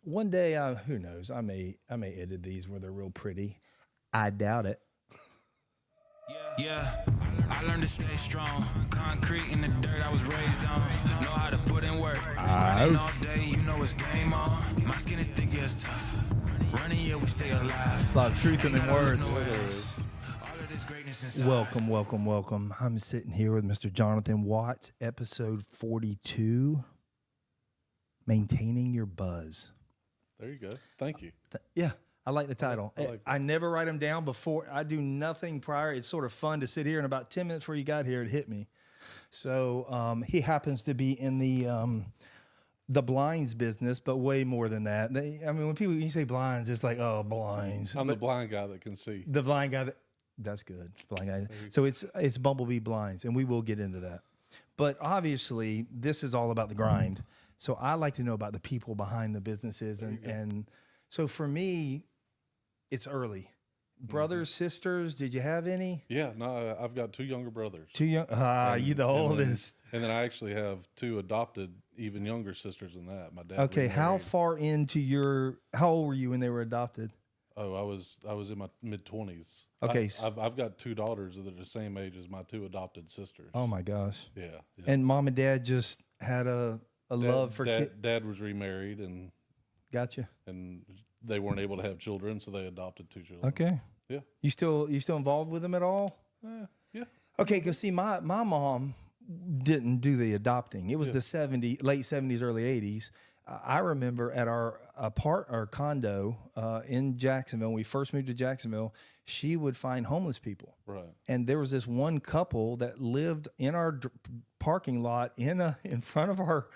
One day, who knows? I may edit these where they're real pretty. I doubt it. Yeah, I learned to stay strong. Concrete in the dirt I was raised on. Know how to put in work. Grinding all day, you know it's game on. My skin is thick, yeah, it's tough. Running, yeah, we stay alive. A lot of truth in them words. All of this greatness inside. Welcome. I'm sitting here with Mr. Johnathan Watts, episode 42, Maintaining Your Buzz. There you go. Thank you. Yeah, I like the title. I like I never write them down before. I do nothing prior. It's sort of fun to sit here, and about 10 minutes before you got here, it hit me. So he happens to be in the blinds business, but way more than that. When you say blinds, it's like, oh, blinds. I'm the blind guy that can see. The blind guy that's good. Blind guy. So it's Bumblebee Blinds, and we will get into that. But obviously, this is all about the grind. So I like to know about the people behind the businesses, and so for me, it's early. Brothers, sisters, did you have any? Yeah, no, I've got two younger brothers. Two young. You the oldest. And then I actually have two adopted, even younger sisters than that. My dad. Okay, how remarried. far into how old were you when they were adopted? Oh, I was in my mid-20s. Okay. I've got two daughters that are the same age as my two adopted sisters. Oh my gosh. Yeah. And mom and dad just had a love for kids. Dad was remarried and Gotcha. and they weren't able to have children, so they adopted two children. Okay. Yeah. You still involved with them at all? Yeah. Okay, because see, my mom didn't do the adopting. It was the late 70s, early 80s. I remember at our condo in Jacksonville, when we first moved to Jacksonville, she would find homeless people. Right. And there was this one couple that lived in our parking lot in front of our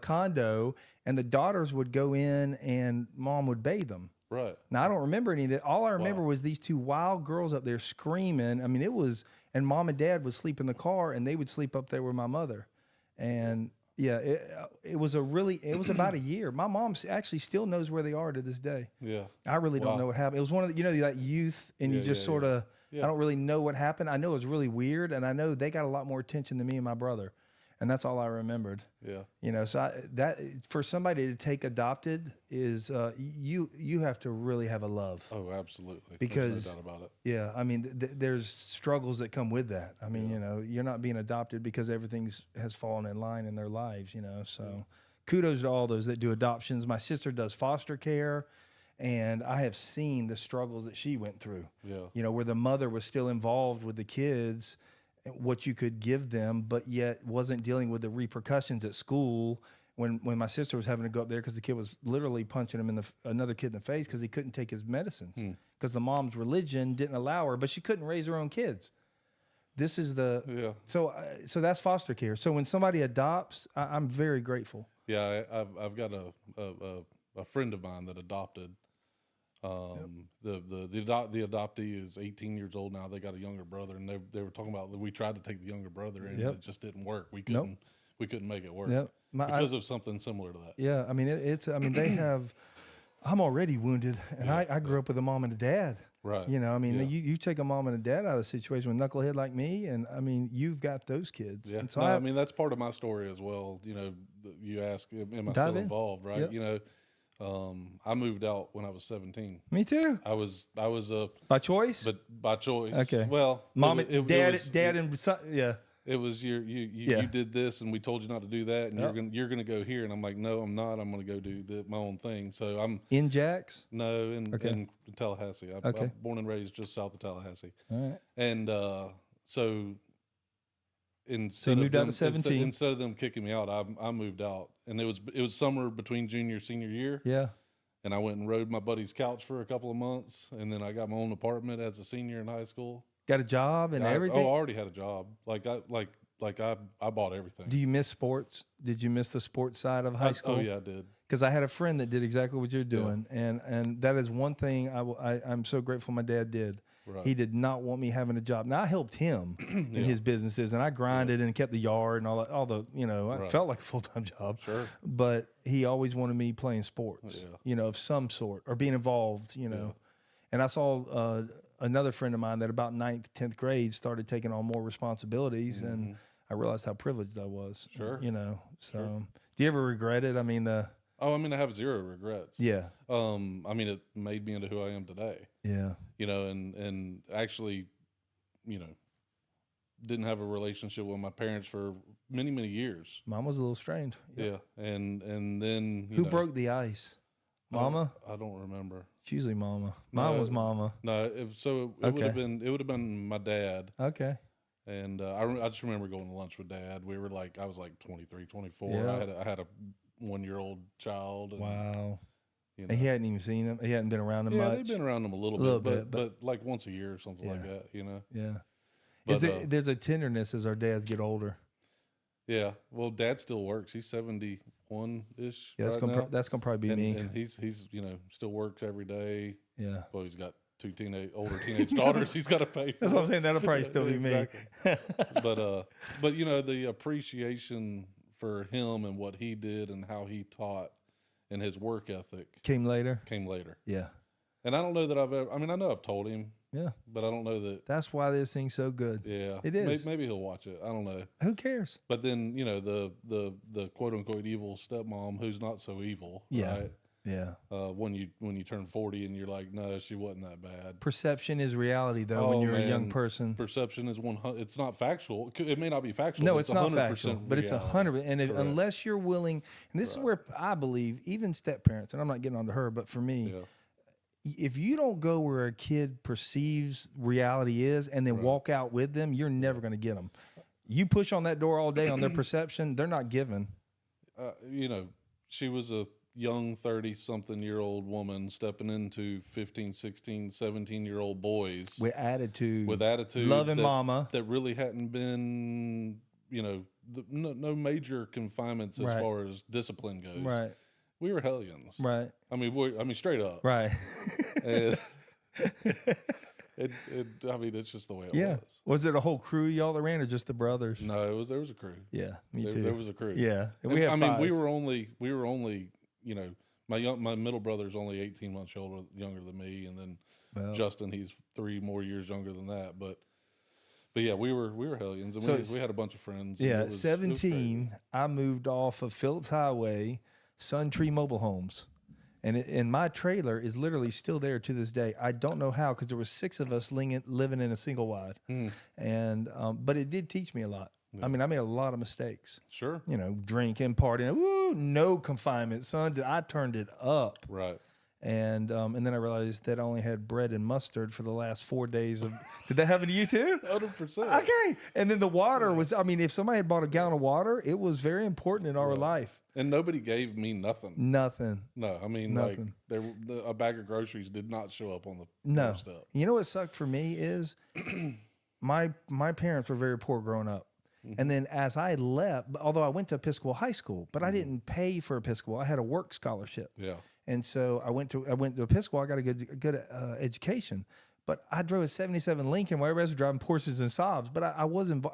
condo, and the daughters would go in and mom would bathe them. Right. Now, I don't remember any of that. All I remember was these two wild girls up there screaming. I mean, and mom and dad would sleep in the car, and they would sleep up there with my mother. And yeah, it was about a year. My mom actually still knows where they are to this day. Yeah. I really don't know what happened. It was one of the, that youth, and you just sort of, I don't really know what happened. I know it was really weird, and I know they got a lot more attention than me and my brother. And that's all I remembered. Yeah. So that for somebody to take adopted is you have to really have a love. Oh, absolutely. Because there's no doubt about it. Yeah, I mean, there's struggles that come with that. I mean, you're not being adopted because everything has fallen in line in their lives. So kudos to all those that do adoptions. My sister does foster care, and I have seen the struggles that she went through. Yeah. Where the mother was still involved with the kids, what you could give them, but yet wasn't dealing with the repercussions at school when my sister was having to go up there because the kid was literally punching him another kid in the face because he couldn't take his medicines because the mom's religion didn't allow her, but she couldn't raise her own kids. This is so that's foster care. So when somebody adopts, I'm very grateful. Yeah, I've got a friend of mine that adopted. The adoptee is 18 years old now. They got a younger brother, and they were talking about we tried to take the younger brother, and it just didn't work. We couldn't make it work because of something similar to that. Yeah, I mean they have. I'm already wounded, and I grew up with a mom and a dad. Right. You take a mom and a dad out of a situation with a knucklehead like me, and I mean you've got those kids. Yeah. And so I mean that's part of my story as well. You ask, am I still involved? Right. Yep. I moved out when I was 17. Me too. I was by choice, but by choice. Okay. Well, mom and dad and son, yeah. It was you did this, and we told you not to do that, and you're gonna go here, and I'm like, no, I'm not. I'm gonna go do my own thing. So I'm in Jacks. No, in Tallahassee. I'm born and raised just south of Tallahassee. All right. And so you moved out at 17. Instead of them kicking me out, I moved out, and it was summer between junior senior year. Yeah. And I went and rode my buddy's couch for a couple of months, and then I got my own apartment as a senior in high school. Got a job and everything. I already had a job. I bought everything. Do you miss sports? Did you miss the sports side of high school? Oh yeah, I did. Because I had a friend that did exactly what you're doing, and that is one thing I'm so grateful my dad did. Right. He did not want me having a job. Now I helped him in his businesses, and I grinded and kept the yard and all the I felt like a full-time job. Sure. But he always wanted me playing sports, of some sort or being involved, And I saw another friend of mine that about 9th, 10th grade started taking on more responsibilities, and I realized how privileged I was. Sure. So do you ever regret it? I mean, Oh, I mean, I have zero regrets. Yeah. I mean, it made me into who I am today. Yeah. You know, and actually, you know, didn't have a relationship with my parents for many, many years. Mom was a little strange. Yep. Yeah. And then, who broke the ice? Mama? I don't remember. It's usually Mama. Mine was Mama. No, it would have been my dad. Okay. And I just remember going to lunch with Dad. We were like, I was like 23, 24. Yeah. I had a 1-year-old child. And, wow. You know. And he hadn't even seen him. He hadn't been around him much. Yeah, they've been around him a little bit, but like once a year or something like that, you know? Yeah. But, there's a tenderness as our dads get older. Yeah. Well, Dad still works. He's 71-ish. Yeah, that's gonna probably be me. And he's you know, still works every day. Yeah. Well, he's got 2 older teenage daughters he's got to pay for. That's what I'm saying. That'll probably still be me. But you know, the appreciation for him and what he did and how he taught and his work ethic came later. Yeah. And I don't know that I know I've told him. Yeah. But I don't know that. That's why this thing's so good. Yeah. It is. Maybe he'll watch it. I don't know. Who cares? But then, you know, the quote unquote evil stepmom who's not so evil. Yeah. Right? Yeah. When you turn 40 and you're like, no, she wasn't that bad. Perception is reality, though. When you're a young person, perception is 100. It's not factual. It may not be factual. No, it's not factual, but it's 100. And unless you're willing, and this is where I believe even step parents, and I'm not getting onto her, but for me, if you don't go where a kid perceives reality is and then walk out with them, you're never going to get them. You push on that door all day on their perception, they're not giving. You know, she was a young 30-something-year-old woman stepping into 15, 16, 17-year-old boys. With attitude. Loving mama. That really hadn't been, you know, no major confinements as far as discipline goes. Right. We were hellions. Right. I mean, straight up. Right. And it's just the way it was. Was it a whole crew y'all that ran, or just the brothers? No, there was a crew. Yeah, me too. There was a crew. Yeah, we had. I mean, we were only. You know, my middle brother's only 18 months younger than me, and then Justin, he's 3 more years younger than that. But yeah, we were hellions, and we had a bunch of friends. Yeah, 17, I moved off of Phillips Highway, Sun Tree Mobile Homes. And my trailer is literally still there to this day. I don't know how, because there was 6 of us living in a single wide. And but it did teach me a lot. Yeah. I mean, I made a lot of mistakes. Sure. You know, drinking, partying. Woo, no confinement, son. I turned it up. Right. And then I realized that I only had bread and mustard for the last 4 days of. Did that happen to you too? 100%. Okay. And then the water was. I mean, if somebody had bought a gallon of water, it was very important in our life. And nobody gave me nothing. Nothing. No, I mean, nothing. Like a bag of groceries did not show up on the doorstep. You know what sucked for me is my parents were very poor growing up. And then as I left, although I went to Episcopal high school, but I didn't pay for Episcopal. I had a work scholarship. Yeah. And so I went to Episcopal. I got a good education. But I drove a 77 Lincoln while everybody else was driving Porsches and Saabs. But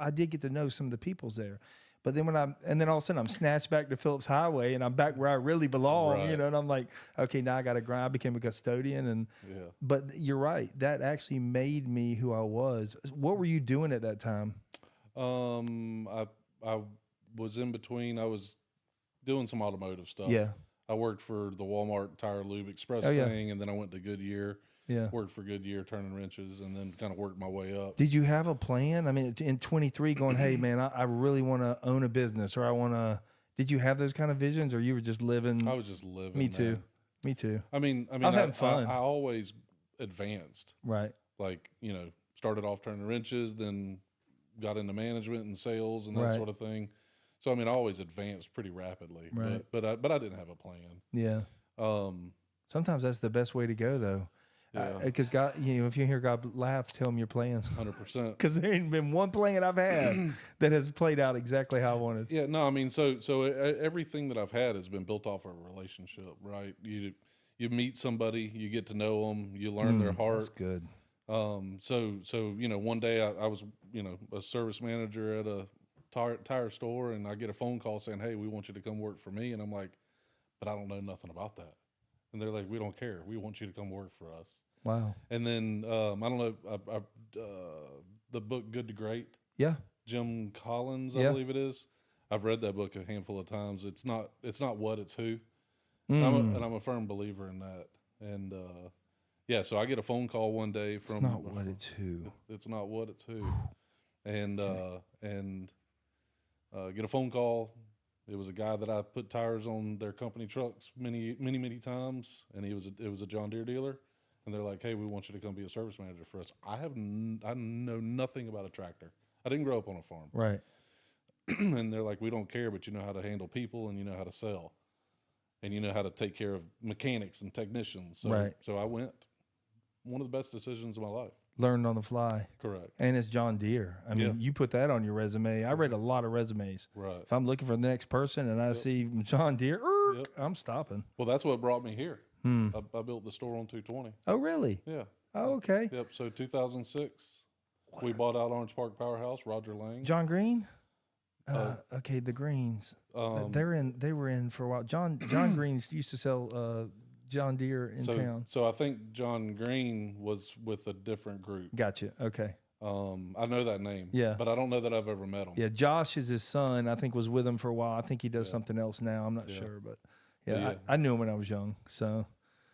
I did get to know some of the peoples there. But then then all of a sudden I'm snatched back to Phillips Highway and I'm back where I really belong, you know, and I'm like, okay, now I got to grind. I became a custodian. But you're right. That actually made me who I was. What were you doing at that time? I was in between. I was doing some automotive stuff. Yeah. I worked for the Walmart Tire Lube Express thing, and then I went to Goodyear. Yeah. Worked for Goodyear turning wrenches, and then kind of worked my way up. Did you have a plan? I mean, in 23 going, hey, man, I really want to own a business, or I want to. Did you have those kind of visions, or you were just living? I was just living. Me too. Me too. I mean, I was having fun. I always advanced. Right. Like, you know, started off turning wrenches, then got into management and sales and that sort of thing. So I mean, I always advanced pretty rapidly. Right. But I didn't have a plan. Yeah. Sometimes that's the best way to go, though. Because God, you know, if you hear God laugh, tell him your plans. 100%. Because there ain't been one plan I've had that has played out exactly how I wanted. Yeah. No, I mean, so everything that I've had has been built off of a relationship, right? You meet somebody, you get to know them, you learn their heart. That's good. So you know, one day I was, you know, a service manager at a tire store, and I get a phone call saying, "Hey, we want you to come work for me," and I'm like, "But I don't know nothing about that." And they're like, "We don't care. We want you to come work for us." Wow. And then I don't know, the book Good to Great. Yeah. Jim Collins, I believe it is. I've read that book a handful of times. It's not what, it's who. And I'm a firm believer in that. And yeah, so I get a phone call one day from. It's not what, it's who. It's not what, it's who. And get a phone call. It was a guy that I put tires on their company trucks many times, and it was a John Deere dealer. And they're like, "Hey, we want you to come be a service manager for us." I know nothing about a tractor. I didn't grow up on a farm. Right. And they're like, "We don't care, but you know how to handle people, and you know how to sell, and you know how to take care of mechanics and technicians." So, Right. So I went. One of the best decisions of my life. Learned on the fly. Correct. And it's John Deere. I mean, you put that on your resume. I read a lot of resumes. Right. If I'm looking for the next person and I see John Deere, I'm stopping. Well, that's what brought me here. I built the store on 220. Oh, really? Yeah. Oh, okay. Yep. So 2006, we bought out Orange Park Powerhouse, Roger Lang. John Green? Okay, the Greens. They were in for a while. John Green used to sell John Deere in town. So I think John Green was with a different group. Gotcha. Okay. I know that name. Yeah. But I don't know that I've ever met him. Yeah, Josh is his son. I think was with him for a while. I think he does something else now. I'm not sure, but yeah, I knew him when I was young. So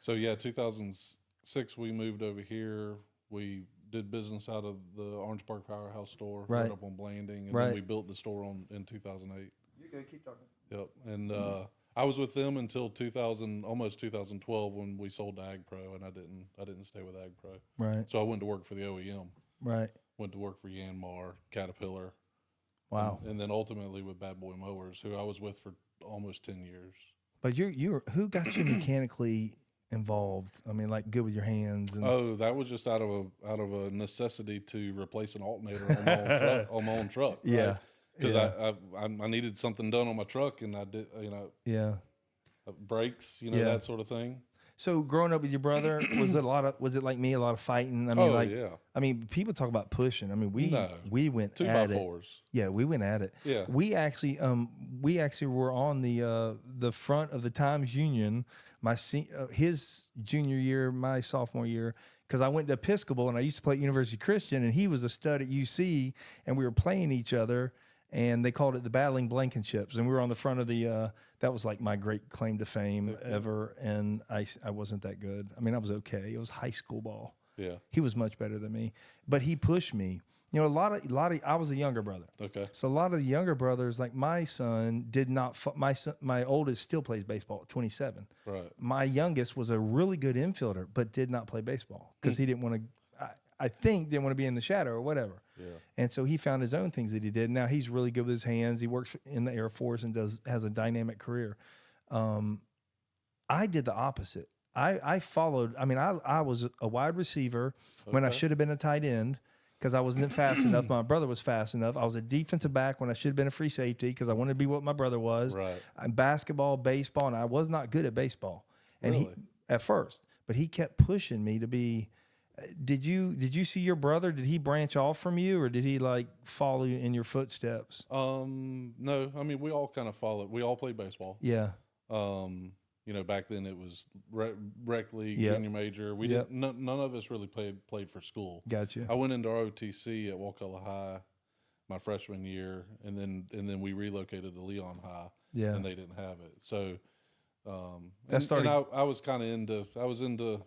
yeah, 2006 we moved over here. We did business out of the Orange Park Powerhouse store right up on Blanding, and then we built the store in 2008. You go, keep talking. Yep, and I was with them until almost 2012 when we sold to Ag Pro, and I didn't stay with Ag Pro. Right. So I went to work for the OEM. Right. Went to work for Yanmar, Caterpillar. Wow. And then ultimately with Bad Boy Mowers, who I was with for almost 10 years. But you're who got you mechanically involved? I mean, like good with your hands. And... that was just out of a necessity to replace an alternator on my own truck. Yeah. Right? Because I needed something done on my truck, and I did, brakes, that sort of thing. So growing up with your brother, was it like me, a lot of fighting? I mean, I mean, people talk about pushing. I mean, we went 2x4s. Yeah, we went at it. Yeah. We actually were on the front of the Times Union, his junior year, my sophomore year, because I went to Episcopal and I used to play at University Christian, and he was a stud at UC, and we were playing each other. And they called it the Battling Blankenships. And we were on the front of that was like my great claim to fame ever. And I wasn't that good. I mean, I was okay. It was high school ball. Yeah. He was much better than me. But he pushed me. You know, a lot of I was the younger brother. Okay. So a lot of the younger brothers, like my son, did not, my oldest still plays baseball at 27. Right. My youngest was a really good infielder, but did not play baseball because he didn't want to, I think didn't want to be in the shadow or whatever. Yeah. And so he found his own things that he did. Now he's really good with his hands. He works in the Air Force and has a dynamic career. I did the opposite. I followed. I mean, I was a wide receiver when I should have been a tight end because I wasn't fast enough. My brother was fast enough. I was a defensive back when I should have been a free safety because I wanted to be what my brother was. Right. Basketball, baseball, and I was not good at baseball. And really? He at first, but he kept pushing me to be. Did you see your brother? Did he branch off from you, or did he like follow you in your footsteps? No. I mean, we all kind of followed. We all played baseball. Yeah. Back then it was rec league, junior major. We didn't. None of us really played for school. Gotcha. I went into ROTC at Wakulla High my freshman year, and then we relocated to Leon High. Yeah. And they didn't have it. So I was kind of into. I was into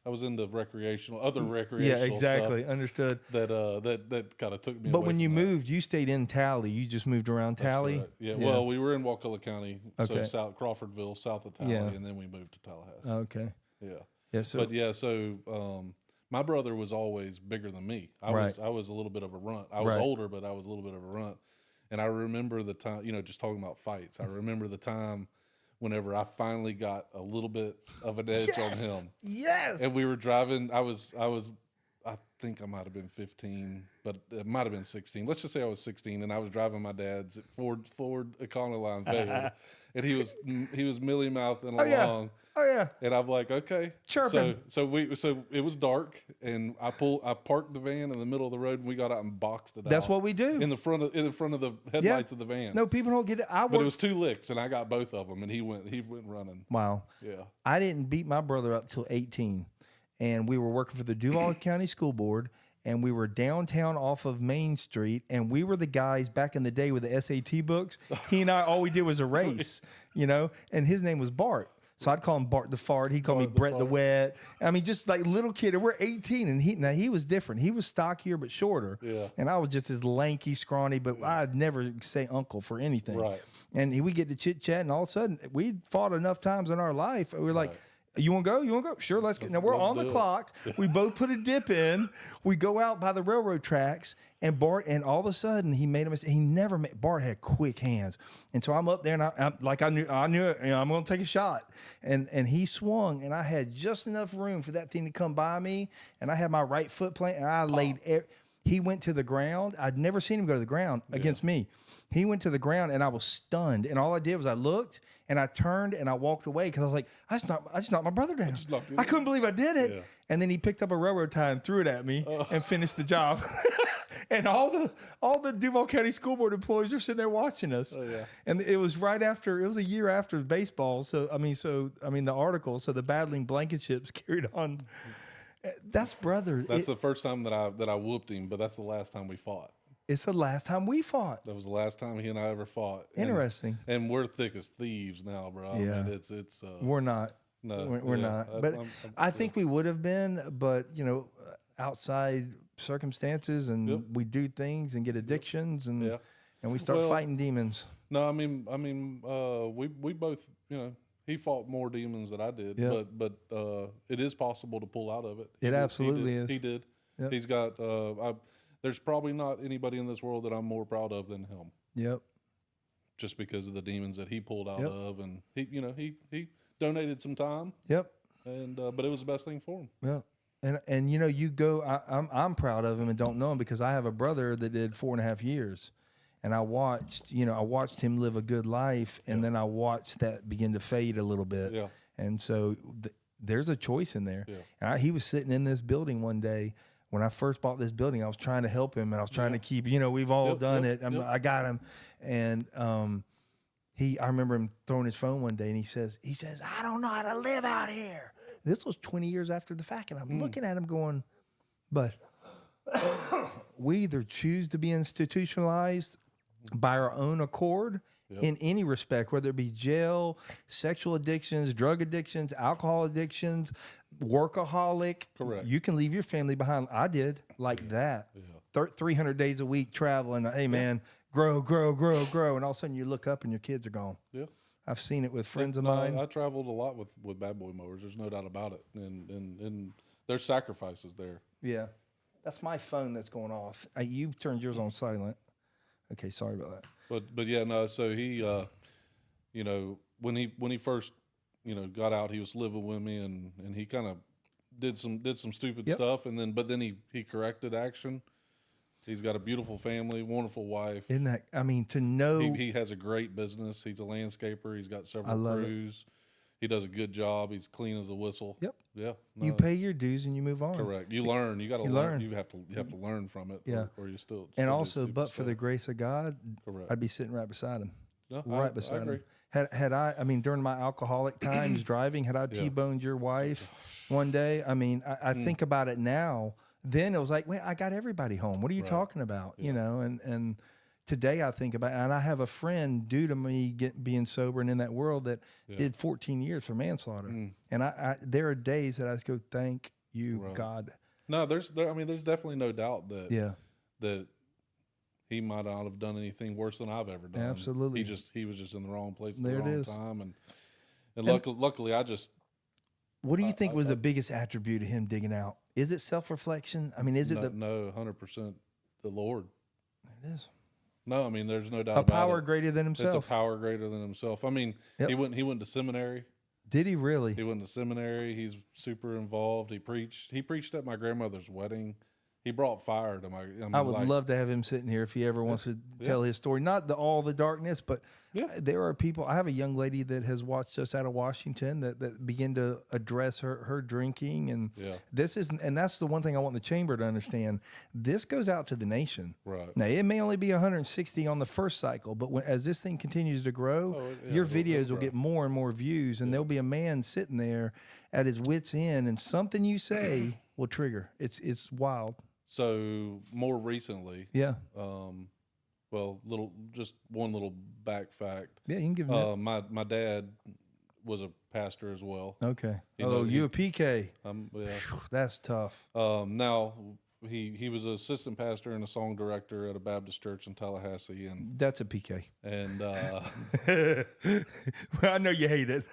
other recreational. Yeah, exactly. Stuff Understood. That kind of took me. But away when you from that. moved, you stayed in Tally. You just moved around Tally. Yeah. Well, we were in Wakulla County, okay. so South Crawfordville, south of Tally, and then we moved to Tallahassee. Okay. Yeah. Yeah. So, my brother was always bigger than me. I was a little bit of a runt. I was older, but I was a little bit of a runt. And I remember the time, just talking about fights. I remember the time whenever I finally got a little bit of an edge on him. Yes. And we were driving. I think I might have been 15, but it might have been 16. Let's just say I was 16, and I was driving my dad's Ford Econoline Fade, and he was millie mouthing along. Oh yeah. And I'm like, okay. Chirping. So it was dark, and I parked the van in the middle of the road, and we got out and boxed it out. That's what we do. In the front of the headlights of the van. No, people don't get it. But it was 2 licks, and I got both of them, and he went running. Wow. Yeah. I didn't beat my brother up till 18, and we were working for the Duval County School Board, and we were downtown off of Main Street, and we were the guys back in the day with the SAT books. He and I, all we did was a race, and his name was Bart. So I'd call him Bart the Fart. He'd call me Bart the Brett the Fart. Wet. I mean, just like little kid. And we're 18, and he was different. He was stockier but shorter. Yeah. And I was just this lanky, scrawny, but I'd never say uncle for anything. Right. And we get to chit chat, and all of a sudden, we'd fought enough times in our life. We were like, you want to go? You want to go? Sure, let's go. Now, we're on the clock. We both put a dip in. We go out by the railroad tracks, and Bart, and all of a sudden, he made a mistake. Bart had quick hands. And so I'm up there, and I knew it, I'm going to take a shot. And he swung, and I had just enough room for that thing to come by me, and I had my right foot planted, and I laid he went to the ground. I'd never seen him go to the ground against me. He went to the ground, and I was stunned. And all I did was I looked, and I turned, and I walked away because I was like, I just knocked my brother down. I couldn't believe I did it. Yeah. And then he picked up a railroad tie and threw it at me and finished the job. And all the Duval County School Board employees were sitting there watching us. And it was a year after baseball. So I mean, the article. So the battling Blankenships carried on. That's brothers. That's the first time that I whooped him, but that's the last time we fought. It's the last time we fought. That was the last time he and I ever fought. Interesting. And we're thick as thieves now, bro. Yeah. I mean, it's we're not. No, we're not. But I think we would have been. But outside circumstances, and we do things and get addictions, and we start fighting demons. No, I mean, we both, he fought more demons than I did, but it is possible to pull out of it. It absolutely is. He did. Yep. He's got. There's probably not anybody in this world that I'm more proud of than him. Yep. Just because of the demons that he pulled out of, and he donated some time. Yep. And but it was the best thing for him. Yeah. And you go. I'm proud of him and don't know him because I have a brother that did 4.5 years. And I watched him live a good life, and then I watched that begin to fade a little bit. Yeah. And so there's a choice in there. Yeah. And he was sitting in this building one day when I first bought this building. I was trying to help him, and I was trying to keep. We've all done it. I got him, and I remember him throwing his phone one day, and he says, "I don't know how to live out here." This was 20 years after the fact, and I'm looking at him going, "But we either choose to be institutionalized by our own accord in any respect, whether it be jail, sexual addictions, drug addictions, alcohol addictions, workaholic. Correct. You can leave your family behind. I did like that. Yeah. 300 days a week traveling. Hey, man, grow. And all of a sudden you look up and your kids are gone. Yeah. I've seen it with friends of mine. I traveled a lot with bad boy mowers. There's no doubt about it. And there's sacrifices there. Yeah. That's my phone that's going off. You turned yours on silent. Okay, sorry about that. But yeah, no. So he, when he first, got out, he was living with me, and he kind of did some stupid stuff, and then he corrected action. He's got a beautiful family, wonderful wife. Isn't that? I mean, to know he has a great business. He's a landscaper. He's got several crews. He does a good job. He's clean as a whistle. Yep. Yeah. No. You pay your dues and you move on. Correct. You learn. You got to learn. You have to learn from it. Yeah. Or you still. And also, but for the grace of God, correct, I'd be sitting right beside him. No, right beside him. Had I during my alcoholic times driving, had I T-boned your wife one day, I think about it now. Then it was like, wait, I got everybody home. What are you talking about? Yeah. And today I think about, and I have a friend due to me being sober and in that world that did 14 years for manslaughter. And I there are days that I just go, thank you, God. No, there's definitely no doubt that that he might not have done anything worse than I've ever done. Absolutely. He was just in the wrong place at the wrong time. And luckily I just. What do you think was the biggest attribute of him digging out? Is it self-reflection? Is it no, 100% the Lord. It is. No, there's no doubt about it. A power greater than himself. It's a power greater than himself. He went to seminary. Did he really? He went to seminary. He's super involved. He preached at my grandmother's wedding. He brought fire to my. I would love to have him sitting here if he ever wants to tell his story. Not all the darkness, but there are people. I have a young lady that has watched us out of Washington that begin to address her drinking, and that's the one thing I want the chamber to understand. This goes out to the nation. Right now, it may only be 160 on the first cycle, but as this thing continues to grow, your videos will get more and more views, and there'll be a man sitting there at his wit's end, and something you say will trigger. It's wild. So more recently, just one little back fact. Yeah, you can give me my dad was a pastor as well. Okay. You know, you a PK? Yeah. Whew, that's tough. Now he was an assistant pastor and a song director at a Baptist church in Tallahassee, and That's a PK. well, I know you hate it.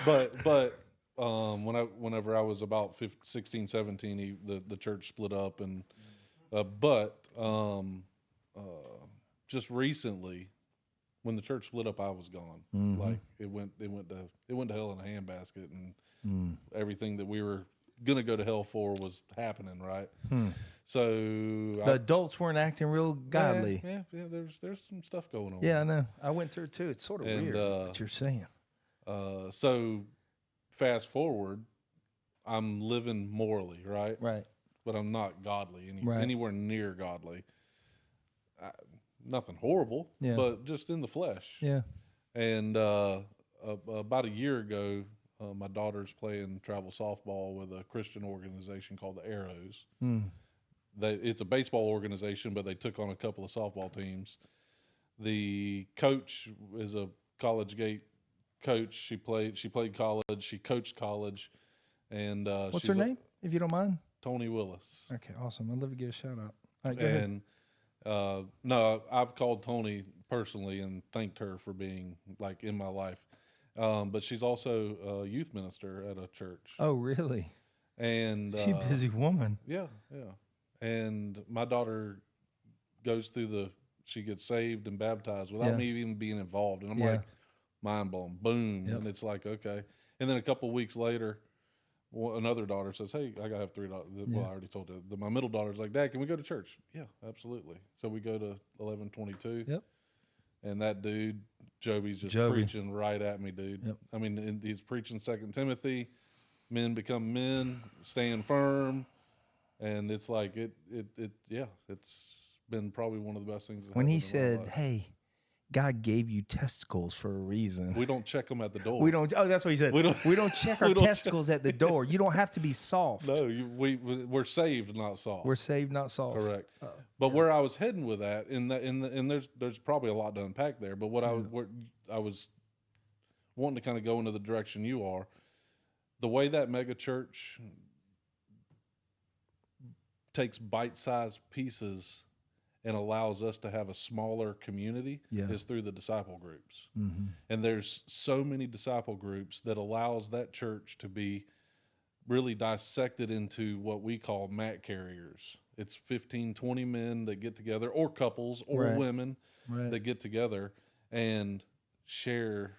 but whenever I was about 16, 17, the church split up, and just recently, when the church split up, I was gone. Mm-hmm. Like it went to hell in a handbasket, and everything that we were gonna go to hell for was happening, right? So The adults weren't acting real godly. Yeah. There's some stuff going on. Yeah, I know. I went through it too. It's sort of And, weird what you're saying. So fast forward, I'm living morally, right? Right. But I'm not godly Right. anywhere near godly. Nothing horrible, Yeah. but just in the flesh. Yeah. And about a year ago, my daughter's playing travel softball with a Christian organization called the Arrows. It's a baseball organization, but they took on a couple of softball teams. The coach is a college gate coach. She played college. She coached college. And What's her name, if you don't mind? Tony Willis. Okay, awesome. I'd love to give a shout out. All right, go ahead. And no, I've called Tony personally and thanked her for being like in my life. But she's also a youth minister at a church. Oh, really? And She's a busy woman. Yeah. And my daughter goes through she gets saved and baptized without me even being involved. And I'm like, mind blown, boom. Yep. And it's like, okay. And then a couple of weeks later, another daughter says, hey, I have 3 daughters. Well, I already told her. My middle daughter's like, Dad, can we go to church? Yeah, absolutely. So we go to 1122. Yep. And that dude, Joby's just preaching right at me, dude. Yep. I mean, he's preaching 2 Timothy, men become men, stand firm. And it's like, it's been probably one of the best things. When he said, hey, God gave you testicles for a reason. We don't check them at the door. We don't. Oh, that's what he said. We don't check our testicles at the door. You don't have to be soft. No, we're saved, not soft. We're saved, not soft. Correct. But where I was heading with that, and there's probably a lot to unpack there. But what I was wanting to kind of go into the direction you are, the way that mega church takes bite-sized pieces and allows us to have a smaller community is through the disciple groups. Mm-hmm. And there's so many disciple groups that allows that church to be really dissected into what we call mat carriers. It's 15, 20 men that get together, or couples, or women that get together and share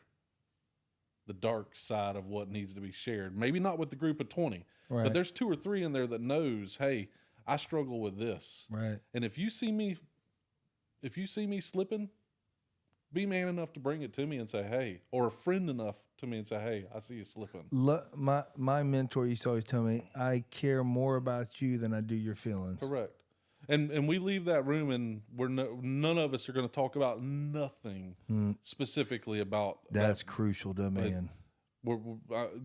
the dark side of what needs to be shared. Maybe not with the group of 20, but there's 2 or 3 in there that knows, hey, I struggle with this. Right. And if you see me slipping, be man enough to bring it to me and say, hey, or a friend enough to me and say, hey, I see you slipping. My mentor used to always tell me, I care more about you than I do your feelings. Correct. And we leave that room and none of us are going to talk about nothing specifically about that's crucial to a man.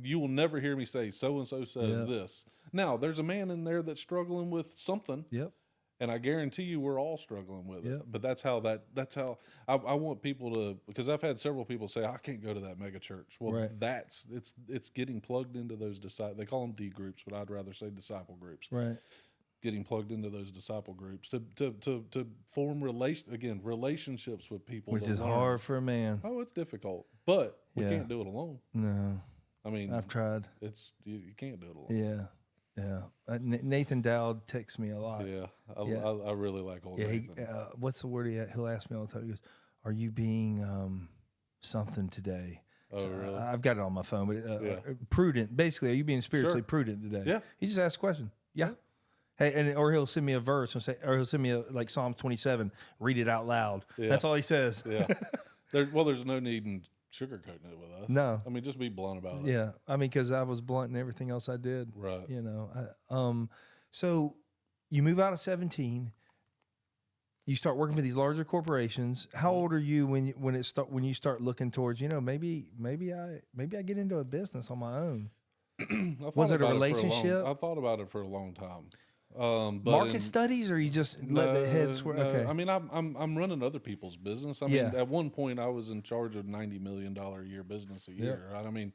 You will never hear me say so-and-so says this. Now, there's a man in there that's struggling with something. Yep. And I guarantee you we're all struggling with it. But that's how I want people to, because I've had several people say, I can't go to that mega church. Well, it's getting plugged into those they call them D groups, but I'd rather say disciple groups. Right. Getting plugged into those disciple groups to form relationships with people. Which is hard for a man. Oh, it's difficult. But we can't do it alone. No. I mean, I've tried. You can't do it alone. Yeah. Yeah. Nathan Dowd texts me a lot. Yeah. I really like old Nathan. What's the word he'll ask me all the time? He goes, are you being something today? Oh, so, really? I've got it on my phone, but prudent. Basically, are you being spiritually prudent today? Yeah. He just asked a question. Yeah. Hey, or he'll send me a verse or he'll send me like Psalm 27, read it out loud. Yeah. That's all he says. Yeah. There's no need in sugarcoating it with us. No. I mean, just be blunt about it. Yeah. I mean, because I was blunt in everything else I did. Right. You know. So you move out of 17. You start working for these larger corporations. How old are you when you start looking towards, maybe I get into a business on my own? Was it a relationship? I thought about it for a long time. But Market studies, or you just let the head swear? no. Okay. I mean, I'm running other people's business. I mean, at one point I was in charge of $90 million a year business a year. Right? I mean,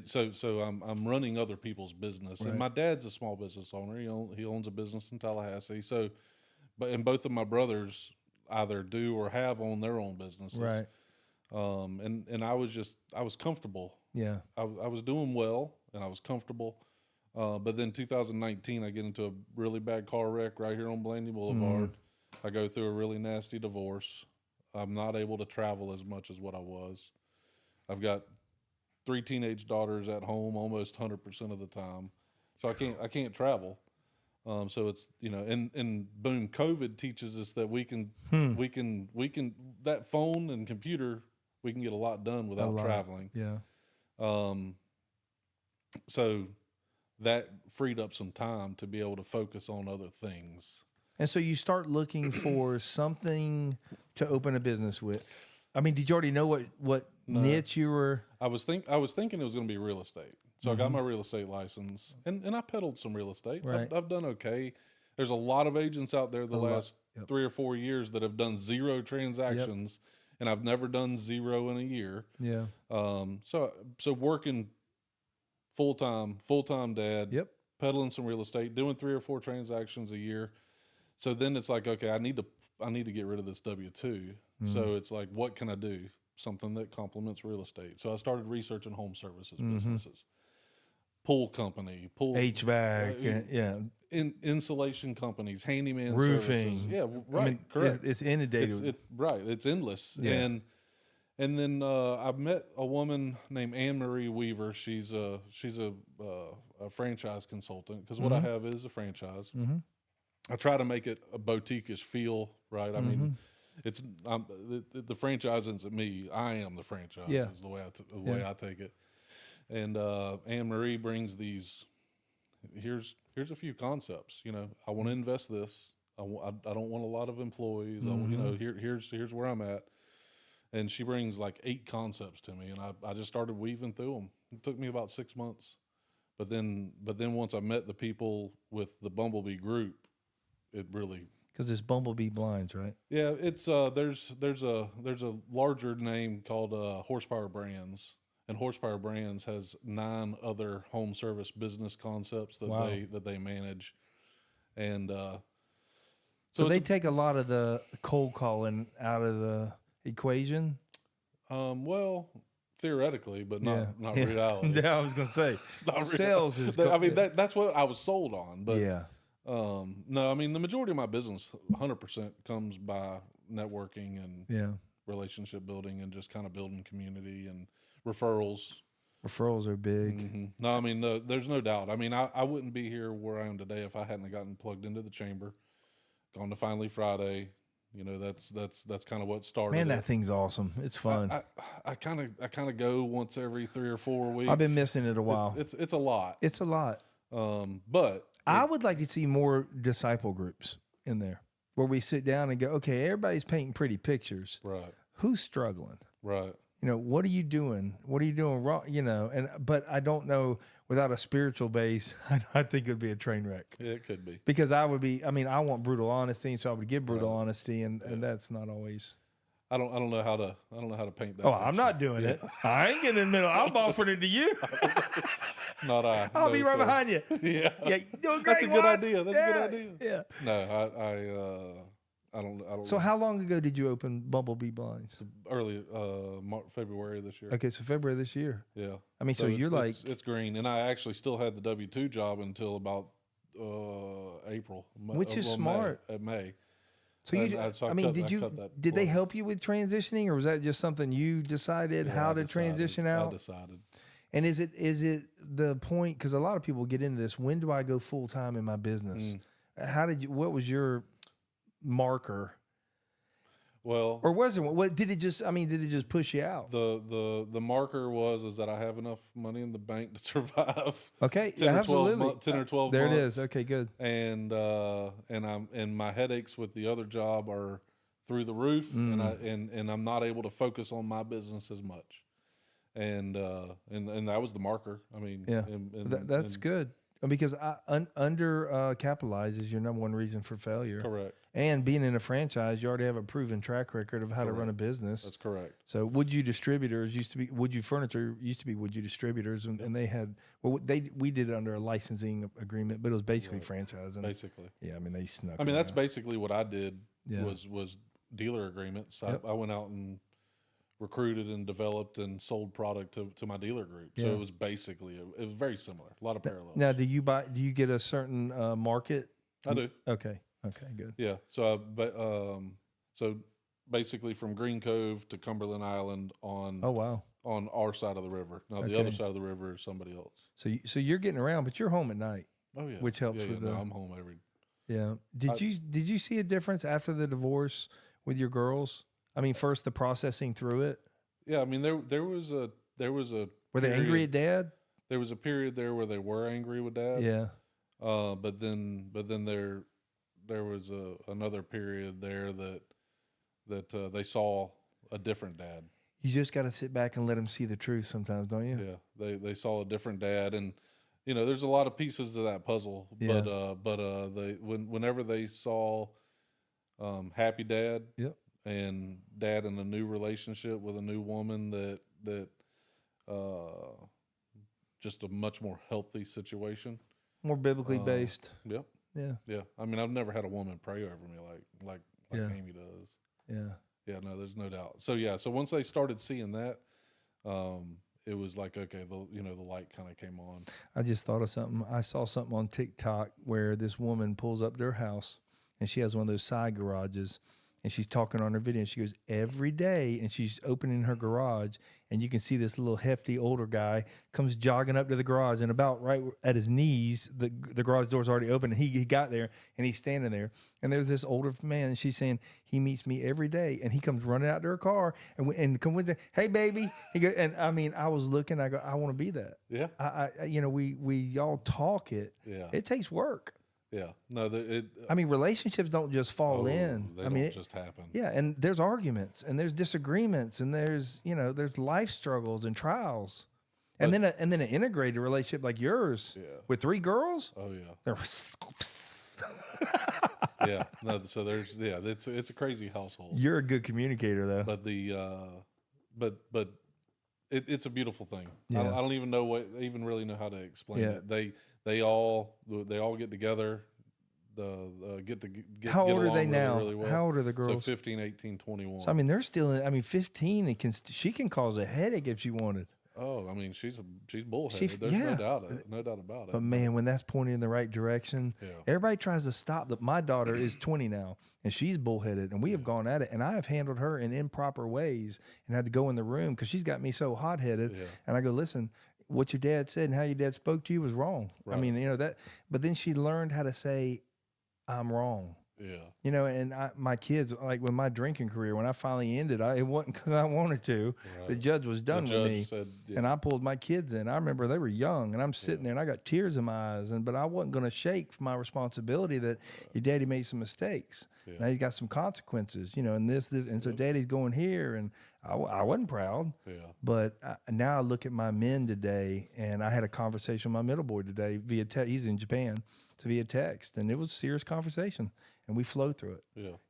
so I'm running other people's business, and my dad's a small business owner. He owns a business in Tallahassee. So, and both of my brothers either do or have owned their own businesses. Right. And I was comfortable. Yeah. I was doing well, and I was comfortable. But then 2019, I get into a really bad car wreck right here on Blaney Boulevard. I go through a really nasty divorce. I'm not able to travel as much as what I was. I've got 3 teenage daughters at home almost 100% of the time, so I can't travel. So it's and boom, COVID teaches us that we can that phone and computer, we can get a lot done without traveling. Yeah. So that freed up some time to be able to focus on other things. And so you start looking for something to open a business with. I mean, did you already know what niche you were? I was thinking it was going to be real estate. So I got my real estate license, and I peddled some real estate. Right. I've done okay. There's a lot of agents out there the last 3 or 4 years that have done 0 transactions, and I've never done 0 in a year. Yeah. So working full time dad. Yep. Peddling some real estate, doing 3 or 4 transactions a year. So then it's like, okay, I need to get rid of this W-2. So it's like, what can I do? Something that complements real estate. So I started researching home services businesses, pool company, HVAC, insulation companies, handyman roofing. services. Yeah, right. I mean, correct. It's inundated. It's endless. Yeah. And then I met a woman named Anne Marie Weaver. She's a franchise consultant, because what I have is a franchise. I try to make it a boutique-ish feel, right? I mean, it's the franchise isn't me. I am the franchise. Yeah. Is the way I take it. And Anne Marie brings these. Here's a few concepts. I want to invest this. I don't want a lot of employees. Here's where I'm at. And she brings like 8 concepts to me, and I just started weaving through them. It took me about 6 months, but then once I met the people with the Bumblebee group, it really, because it's Bumblebee Blinds, right? yeah. It's there's a larger name called Horsepower Brands, and Horsepower Brands has 9 other home service business concepts that they manage, and so they take a lot of the cold calling out of the equation. Well, theoretically, but not reality. Yeah, I was gonna say sales is. I mean, that's what I was sold on. But yeah. No, I mean, the majority of my business, 100%, comes by networking and relationship building, and just kind of building community and referrals. Referrals are big. No, I mean, there's no doubt. I mean, I wouldn't be here where I am today if I hadn't gotten plugged into the chamber, gone to Finally Friday. That's kind of what started. Man, that thing's awesome. It's fun. I kind of go once every 3 or 4 weeks. I've been missing it a while. It's a lot. It's a lot. But I would like to see more disciple groups in there where we sit down and go, okay, everybody's painting pretty pictures. Right. Who's struggling? Right. What are you doing? What are you doing wrong? But I don't know, without a spiritual base, I think it'd be a train wreck. Yeah, it could be. Because I want brutal honesty, and so I would give brutal honesty, and that's not always. I don't know how to paint that. Oh, I'm not doing it. I ain't getting in the middle. I'm offering it to you. Not I. I'll be right behind you. Yeah. Yeah, you're doing great. That's a good idea. That's a good idea. Yeah. No, I don't. So how long ago did you open Bumblebee Blinds? Early February this year. Okay, so February this year. Yeah. I mean, so you're like, it's green, and I actually still had the W-2 job until about April, which is smart. May. So did they help you with transitioning, or was that just something you decided how to transition out? I decided. And is it the point? Because a lot of people get into this. When do I go full time in my business? What was your marker? Well, or was it? What did it just? I mean, did it just push you out? The marker was that I have enough money in the bank to survive. Okay, 10 absolutely. 10 or 12 there months. It is. Okay, good. And my headaches with the other job are through the roof, and I'm not able to focus on my business as much. And that was the marker. I mean, yeah, that's good. because under capitalized is your number one reason for failure. Correct. And being in a franchise, you already have a proven track record of how to run a business. That's correct. So Wood U Distributors used to be Wood U Furniture used to be Wood U Distributors, and they had we did it under a licensing agreement, but it was basically franchising. Basically, yeah. I mean, they snuck. I mean, that's around. basically what I did. Yeah. Was dealer agreements. Yep. I went out and recruited and developed and sold product to my dealer group. So Yeah. it was basically it was very similar. A lot of parallels. Now, do you get a certain market? I do. Okay, good. Yeah. So so basically from Green Cove to Cumberland Island on Oh wow. on our side of the river. Now the other side of the river is somebody else. So you're getting around, but you're home at night. Oh yeah. Which helps with no, the. I'm home every. Yeah. Did you see a difference after the divorce with your girls? I mean, first the processing through it. Yeah, I mean there was a Were they angry at dad? There was a period there where they were angry with dad. Yeah. But then there was another period there that they saw a different dad. You just got to sit back and let them see the truth sometimes, don't you? Yeah, they saw a different dad, and there's a lot of pieces to that puzzle. Yeah. But they whenever they saw happy dad. Yep. And dad in a new relationship with a new woman that just a much more healthy situation. More biblically based. Yep. Yeah. Yeah. I mean, I've never had a woman pray over me like Yeah. Amy does. Yeah. Yeah, no, there's no doubt. So yeah, so once they started seeing that, it was like, okay, the light kind of came on. I just thought of something. I saw something on TikTok where this woman pulls up to her house and she has one of those side garages. And she's talking on her video. And she goes, every day, and she's opening her garage, and you can see this little hefty older guy comes jogging up to the garage, and about right at his knees, the garage door's already open, and he got there, and he's standing there. And there's this older man, and she's saying, he meets me every day, and he comes running out to her car, and come with the, hey, baby. He goes, and I mean, I was looking, I go, I want to be that. Yeah. We all talk it. Yeah. It takes work. Yeah. No, I mean, relationships don't just fall in. They don't just happen. Yeah, and there's arguments, and there's disagreements, and there's life struggles and trials, and then an integrated relationship like yours with 3 girls. Oh yeah. They're Yeah. No. So it's a crazy household. You're a good communicator, though. But but it's a beautiful thing. Yeah. I don't even really know how to explain it. They all get together. How old are they along now? really well. How old are the girls? So 15, 18, 21. So I mean, they're still. 15. She can cause a headache if she wanted. Oh, I mean, she's bullheaded. There's no doubt about it. But man, when that's pointing in the right direction, everybody tries to stop. My daughter is 20 now, and she's bullheaded, and we have gone at it, and I have handled her in improper ways, and had to go in the room because she's got me so hot headed. Yeah. And I go, listen, what your dad said and how your dad spoke to you was wrong. Right. I mean, that. But then she learned how to say, I'm wrong. Yeah. And my kids, like with my drinking career, when I finally ended, it wasn't because I wanted to. Right. The judge was done with me. Said, and I pulled my kids in. I remember they were young, and I'm sitting there, and I got tears in my eyes. But I wasn't going to shake from my responsibility that your daddy made some mistakes. Yeah. Now he's got some consequences, and this. And so daddy's going here, and I wasn't proud. Yeah. But now I look at my men today, and I had a conversation with my middle boy today via text. He's in Japan, so via text, and it was a serious conversation. And we flow through it.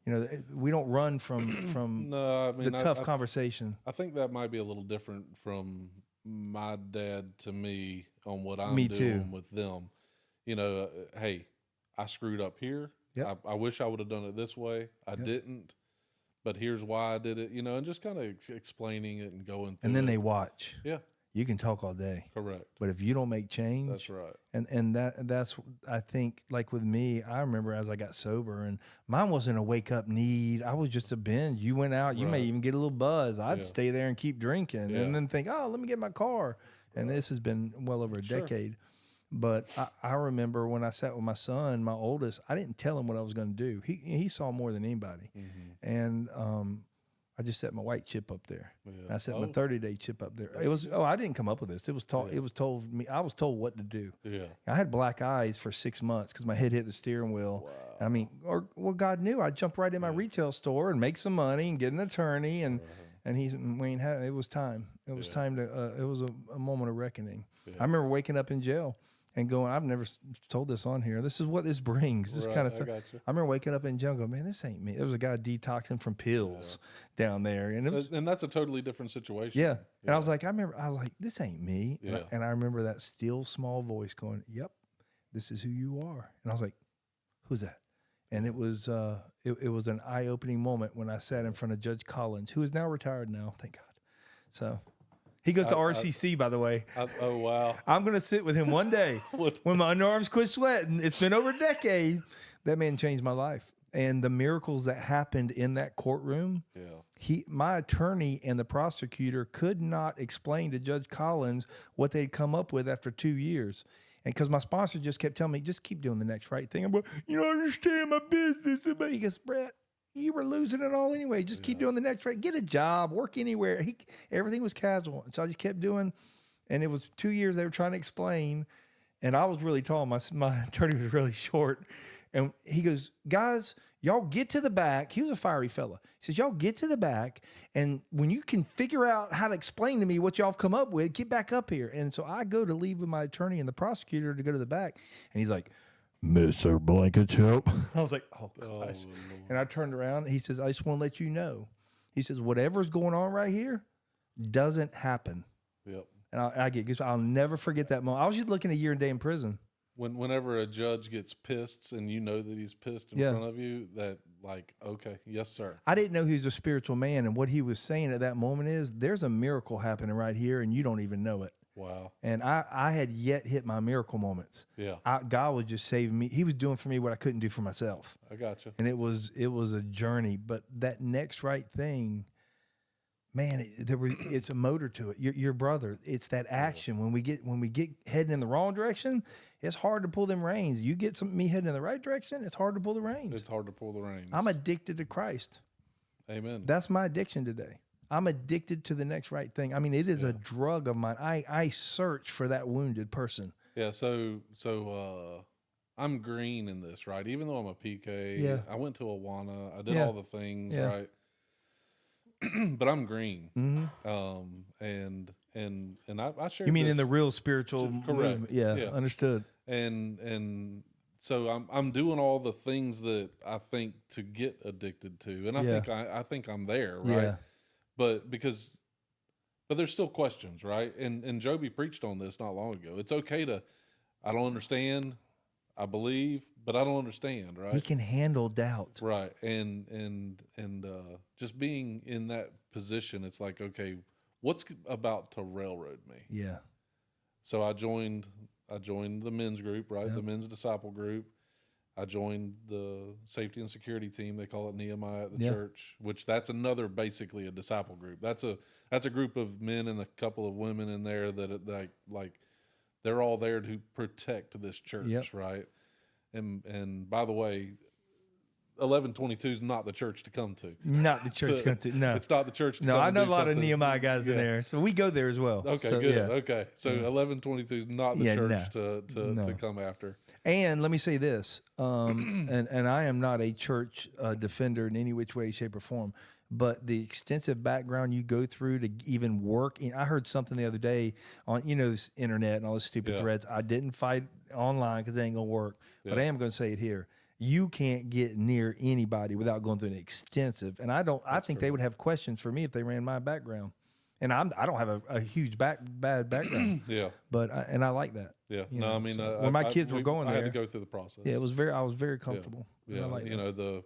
Yeah, we don't run from no, I mean, the tough conversation. I think that might be a little different from my dad to me on what I'm doing with them. Hey, I screwed up here. Yep. I wish I would have done it this way. I didn't, but here's why I did it. And just kind of explaining it and going through. And then they watch. Yeah. You can talk all day. Correct. But if you don't make change. That's right. And that's, I think, like with me, I remember as I got sober, and mine wasn't a wake up need. I was just a binge. You went out, you may even get a little buzz. I'd stay there and keep drinking and then think, oh, let me get my car. And this has been well over a decade. But I remember when I sat with my son, my oldest, I didn't tell him what I was going to do. He saw more than anybody. Mm-hmm. And I just set my white chip up there. Yeah. I set my 30-day chip up there. It was I didn't come up with this. It was told. It was told me. I was told what to do. Yeah. I had black eyes for 6 months because my head hit the steering wheel. Wow. I mean, God knew I'd jump right in my retail store and make some money and get an attorney and Wayne. It was time. It was time to. It was a moment of reckoning. Yeah. I remember waking up in jail. and going, I've never told this on here. This is what this brings. This kind of stuff. I remember waking up in jungle, man, this ain't me. There was a guy detoxing from pills down there. And and that's a totally different situation. Yeah. And I was like, this ain't me. Yeah. And I remember that still small voice going, yep, this is who you are. And I was like, who's that? And it was an eye-opening moment when I sat in front of Judge Collins, who is now retired now, thank God. So he goes to RCC, by the way. Oh, wow. I'm going to sit with him one day when my underarms quit sweating. It's been over a decade. That man changed my life. And the miracles that happened in that courtroom, my attorney and the prosecutor could not explain to Judge Collins what they'd come up with after 2 years. And because my sponsor just kept telling me, just keep doing the next right thing. I'm like, you don't understand my business. But he goes, Brett, you were losing it all anyway. Just keep doing the next right. Get a job, work anywhere. Everything was casual. And so I just kept doing. And it was 2 years they were trying to explain. And I was really tall. My attorney was really short. And he goes, guys, y'all get to the back. He was a fiery fella. He says, y'all get to the back. And when you can figure out how to explain to me what y'all have come up with, get back up here. And so I go to leave with my attorney and the prosecutor to go to the back. And he's like, Mr. Blankenship. I was like, oh, gosh. And I turned around. He says, I just want to let you know. He says, whatever's going on right here doesn't happen. Yep. And I get goosebumps. I'll never forget that moment. I was just looking a year and a day in prison. Whenever a judge gets pissed and you know that he's pissed in front of you, that like, okay, yes, sir. I didn't know he was a spiritual man. And what he was saying at that moment is there's a miracle happening right here and you don't even know it. Wow. And I had yet hit my miracle moments. Yeah. God was just saving me. He was doing for me what I couldn't do for myself. I got you. And it was a journey. But that next right thing, man, it's a motor to it. Your brother, it's that action. When we get heading in the wrong direction, it's hard to pull them reins. You get me heading in the right direction, it's hard to pull the reins. It's hard to pull the reins. I'm addicted to Christ. Amen. That's my addiction today. I'm addicted to the next right thing. I mean, it is a drug of mine. I search for that wounded person. Yeah. So I'm green in this, right? Even though I'm a PK, Yeah. I went to Awana. I did all the things, right? But I'm green. Mm-hmm. And I share. You mean in the real spiritual movement? Yeah, Yeah. Understood. And so I'm doing all the things that I think to get addicted to, and I think I'm there, right? Yeah. But there's still questions, right? And Joby preached on this not long ago. It's okay to, I don't understand, I believe, but I don't understand, right? He can handle doubt. Right. And just being in that position, it's like, okay, what's about to railroad me? Yeah. So I joined the men's group, right? The men's disciple group. I joined the safety and security team. They call it Nehemiah at the church, which that's another, basically a disciple group. That's a group of men and a couple of women in there that like they're all there to protect this church, right? And by the way, 1122 is not the church to come to. Not the church to come to. No, it's not the church. No, I know a lot of Nehemiah guys in there, so we go there as well. Okay, so, good. Yeah. Okay, so 1122 is not the church to come after. And let me say this, and I am not a church defender in any which way, shape, or form. But the extensive background you go through to even work. I heard something the other day on this internet and all those stupid threads. I didn't fight online because they ain't gonna work, but I am gonna say it here. You can't get near anybody without going through an extensive. And I think they would have questions for me if they ran my background. And I don't have a huge bad background. Yeah. But I like that. Yeah. No, I mean, when my kids were going there, I had to go through the process. Yeah, I was very comfortable. Yeah. I like that.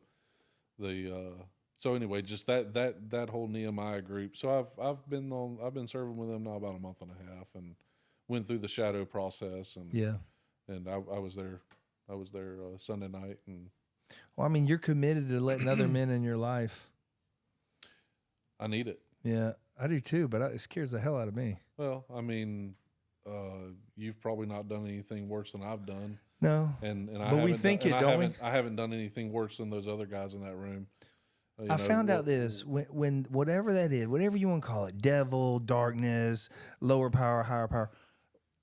So anyway, just that whole Nehemiah group. So I've been serving with them now about a month and a half, and went through the shadow process, and I was there. I was there Sunday night, and well, I mean, you're committed to letting other men in your life. I need it. Yeah, I do too, but it scares the hell out of me. Well, I mean, you've probably not done anything worse than I've done. No, but we think it, don't we? I haven't done anything worse than those other guys in that room. I found out this when whatever that is, whatever you want to call it, devil, darkness, lower power, higher power.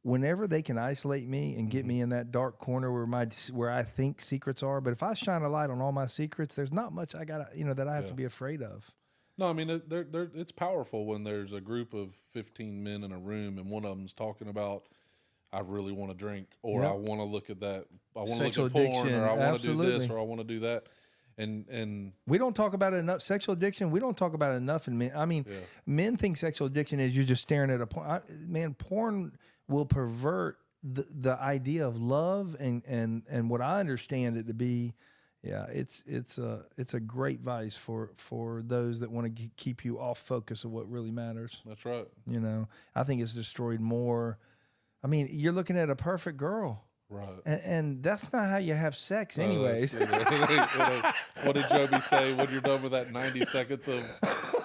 Whenever they can isolate me and get me in that dark corner where I think secrets are, but if I shine a light on all my secrets, there's not much I got that I have to be afraid of. No, I mean it's powerful when there's a group of 15 men in a room and one of them's talking about I really want to drink, or Yep. I want to look at that. I want to look Sexual at porn, addiction, or I want to do this, absolutely. or I want to do that. And We don't talk about it enough. Sexual addiction, we don't talk about it enough in men. I mean, men think sexual addiction is you're just staring at a porn. Man, porn will pervert the idea of love and what I understand it to be. Yeah, it's a great vice for those that want to keep you off focus of what really matters. that's right. You know, I think it's destroyed more. I mean, you're looking at a perfect girl. Right. And that's not how you have sex, anyways. What did Joby say when you're done with that 90 seconds of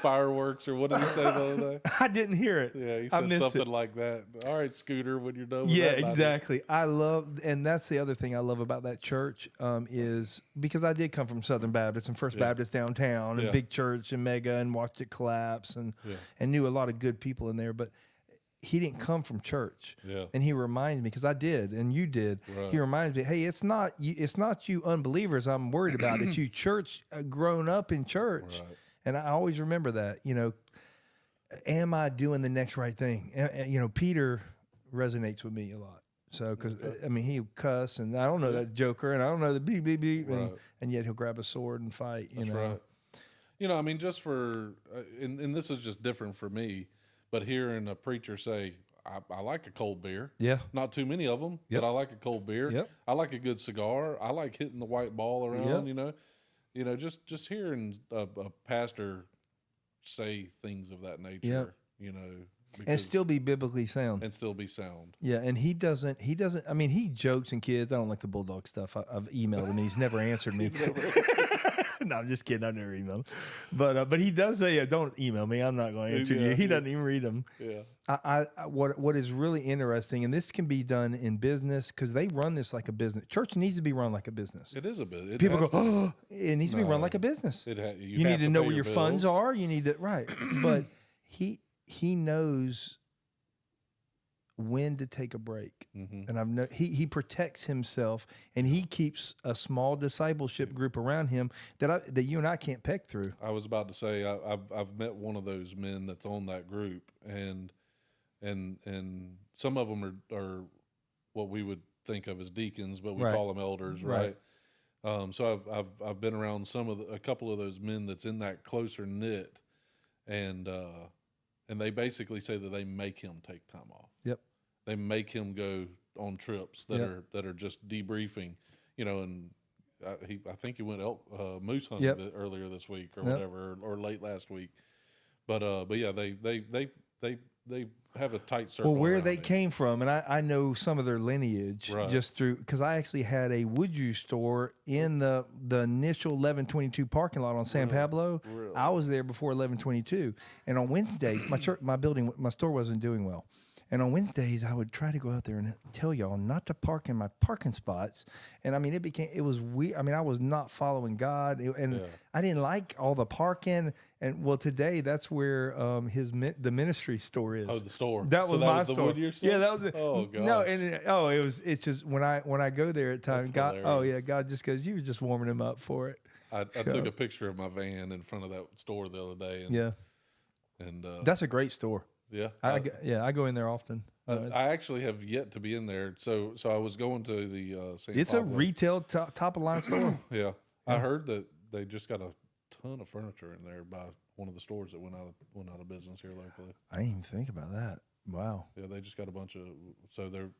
fireworks, or what did he say the other day? I didn't hear it. Yeah, he I said missed something it. like that. All right, Scooter, when you're done with Yeah, that. exactly. I love, and that's the other thing I love about that church is because I did come from Southern Baptist and First Baptist downtown and big church and mega and watched it collapse and knew a lot of good people in there, but he didn't come from church. Yeah. And he reminds me, because I did and you did, he reminds me, hey, it's not you unbelievers I'm worried about. It's you church grown up in church. Right. And I always remember that, you know, am I doing the next right thing? You know, Peter resonates with me a lot. So, because I mean, he cuss, and I don't know that joker, and I don't know the beep beep beep, and yet he'll grab a sword and fight. You know, right. You know, I mean, just for, and this is just different for me, but hearing a preacher say, I like a cold beer. Yeah. Not too many of them, but I like a cold beer. Yep. I like a good cigar. I like hitting the white ball around. You know, just hearing a pastor say things of that nature. You know. And still be biblically sound. And still be sound. Yeah, and he doesn't, I mean, he jokes and kids. I don't like the Bulldog stuff. I've emailed him. He's never answered me. No, I'm just kidding. I've never emailed him. But he does say, don't email me. I'm not going to answer you. He doesn't even read them. Yeah. What is really interesting, and this can be done in business, because they run this like a business. Church needs to be run like a business. It is a business. People go, oh, it needs to be run like a business. You need to know where your funds are. You need to, right. But he knows when to take a break, and he protects himself, and he keeps a small discipleship group around him that you and I can't peck through. I was about to say I've met one of those men that's on that group, and some of them are what we would think of as deacons, but we call them elders, right? So I've been around a couple of those men that's in that closer knit, and they basically say that they make him take time off. Yep. They make him go on trips that are just debriefing, you know. And I think he went moose hunting earlier this week or whatever, or late last week. But yeah, they have a tight circle. Well, where they came from, and I know some of their lineage just through, because I actually had a wood use store in the initial 1122 parking lot on San Pablo. Really? I was there before 1122, and on Wednesdays, my store wasn't doing well. And on Wednesdays, I would try to go out there and tell y'all not to park in my parking spots. And I mean, it was weird. I mean, I was not following God, I didn't like all the parking. And well, today that's where the ministry store is. Oh, the store. That was my the store. Woodyear store? Yeah, that was. Oh God. No, it's just when I go there at times, God. Hilarious. Oh yeah, God just goes, you were just warming him up for it. I took a picture of my van in front of that store the other day. And that's a great store. Yeah, I go in there often. I actually have yet to be in there. So I was going to the St. It's Pablo. a retail top of line store. Yeah, I heard that they just got a ton of furniture in there by one of the stores that went out of business here locally. I didn't even think about that. Wow. Yeah, they just got a bunch of. So they're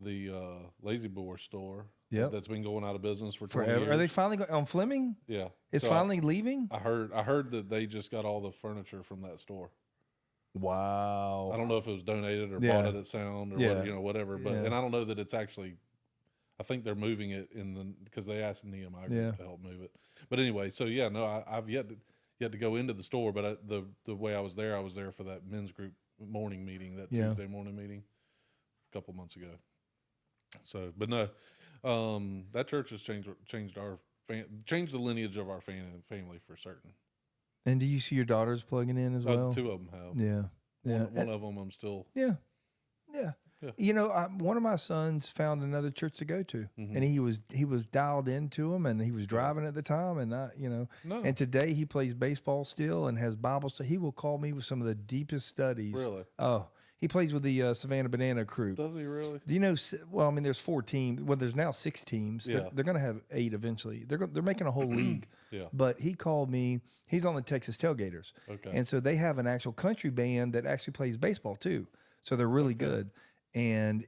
the Lazy Boar store. Yeah, that's been going out of business for 20 forever. years. Are they finally going on Fleming? Yeah, it's finally leaving. I heard that they just got all the furniture from that store. Wow. I don't know if it was donated or bought it at Sound or whatever, but and I don't know that it's actually. I think they're moving it because they asked Nehemiah Group to help move it. But anyway, so I've yet to go into the store, but the way I was there for that men's group morning meeting, that Tuesday morning meeting, a couple months ago. So, but no, that church has changed the lineage of our family for certain. And do you see your daughters plugging in as well? Two of them have. Yeah. One of them I'm still. Yeah. You know, one of my sons found another church to go to, and he was dialed into them, and he was driving at the time, and and today he plays baseball still and has Bible study. He will call me with some of the deepest studies. Really? Oh, He plays with the Savannah Banana Crew. Does he really? Do you know? Well, I mean, there's 4 teams. Well, there's now 6 teams. Yeah. They're going to have 8 eventually. They're making a whole league. Yeah. But he called me. He's on the Texas Tailgaters. Okay. And so they have an actual country band that actually plays baseball too. So they're really good. And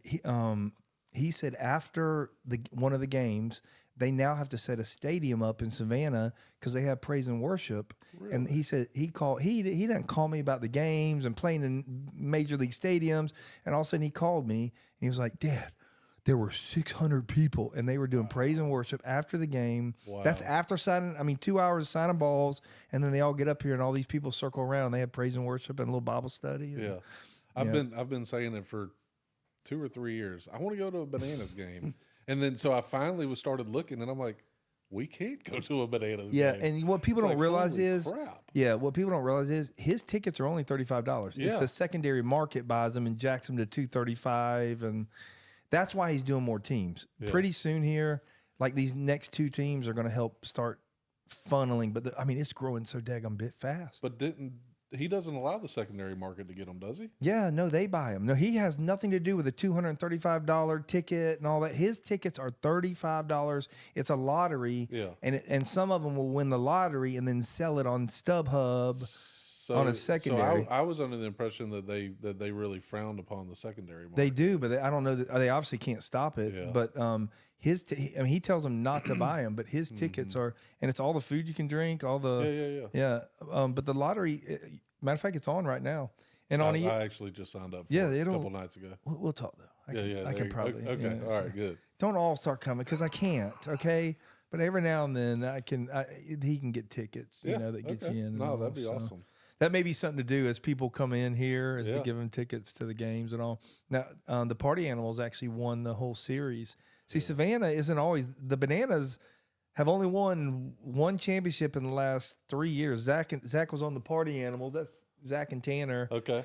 he said after one of the games, they now have to set a stadium up in Savannah because they have praise and worship. Really? And he said he didn't call me about the games and playing in major league stadiums. And all of a sudden he called me and he was like, Dad, there were 600 people and they were doing praise and worship after the game. Wow. That's after 2 hours signing balls. And then they all get up here and all these people circle around and they have praise and worship and a little Bible study. Yeah. I've been saying it for 2 or 3 years. I want to go to a Bananas game. And then so I finally started looking and I'm like, we can't go to a Bananas game. Yeah, and what people don't realize is, crap. what people don't realize is his tickets are only $35. Yeah. It's the secondary market buys them and jacks them to $235, and that's why he's doing more teams. Yeah. Pretty soon here, like these next 2 teams are going to help start funneling. But it's growing so daggone bit fast. But he doesn't allow the secondary market to get them, does he? Yeah, no, they buy them. No, he has nothing to do with the $235 ticket and all that. His tickets are $35. It's a lottery. Yeah. And some of them will win the lottery and then sell it on StubHub on a secondary. So I was under the impression that they really frowned upon the secondary market. They do, but I don't know that they obviously can't stop it. Yeah. But he tells them not to buy them, but his tickets are, and it's all the food you can drink, all the But the lottery, matter of fact, it's on right now. And I actually just signed up for it a couple nights ago. We'll talk though. I can probably. Okay. All right. Good. Don't all start coming because I can't. Okay. But every now and then he can get tickets, that get you in. No, that'd be awesome. That may be something to do as people come in here, to give them tickets to the games and all. Now, the Party Animals actually won the whole series. See, Savannah isn't always – the Bananas have only won 1 championship in the last 3 years. Zach was on the Party Animals. That's Zach and Tanner. Okay.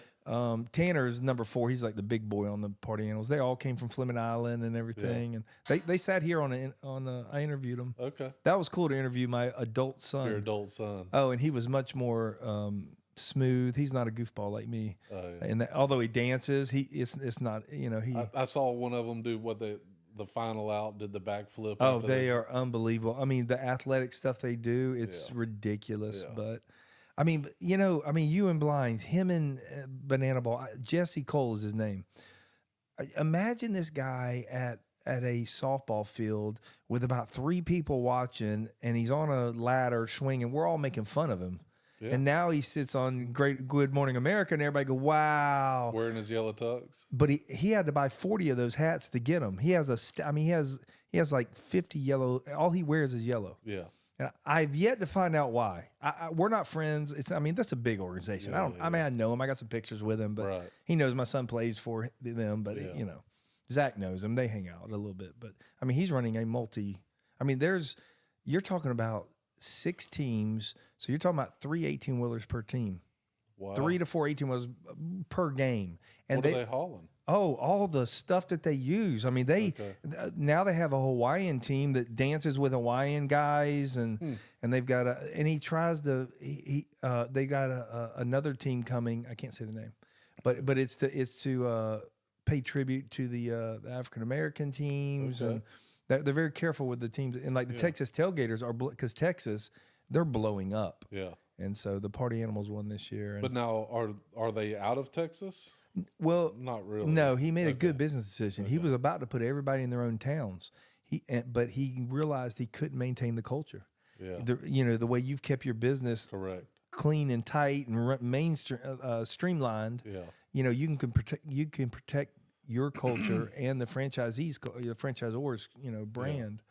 Tanner's number 4. He's like the big boy on the Party Animals. They all came from Fleming Island and everything. Yeah. And they sat here I interviewed them. Okay. That was cool to interview my adult son. Your adult son. Oh, and he was much more smooth. He's not a goofball like me. And although he dances, it's not, I saw one of them do what the final out did the backflip. Oh, they are unbelievable. I mean, the athletic stuff they do, it's ridiculous. Yeah. But you and Blinds, him and Banana Ball, Jesse Cole is his name. Imagine this guy at a softball field with about 3 people watching, and he's on a ladder swinging. We're all making fun of him. Yeah. And now he sits on Good Morning America, and everybody go, wow. Wearing his yellow tux. But he had to buy 40 of those hats to get them. He has he has like 50 yellow. All he wears is yellow. Yeah. And I've yet to find out why. We're not friends. That's a big organization. Yeah, I know him. I got some pictures with him, but he knows my son plays for them. But Zach knows him. They hang out a little bit. But he's running you're talking about 6 teams. So you're talking about 3 18-wheelers per team. Wow. 3 to 4 18-wheelers per game. And what are they hauling? Oh, all the stuff that they use. Now they have a Hawaiian team that dances with Hawaiian guys, and they've got they got another team coming. I can't say the name, but it's to pay tribute to the African American teams, and they're very careful with the teams. And like the Texas Tailgaters are, because Texas, they're blowing up. Yeah. And so the Party Animals won this year. But now are they out of Texas? Well, not really. No, he made a good business decision. He was about to put everybody in their own towns. But he realized he couldn't maintain the culture. Yeah. The way you've kept your business clean and tight and streamlined. Yeah. You can protect your culture and the franchisors, brand.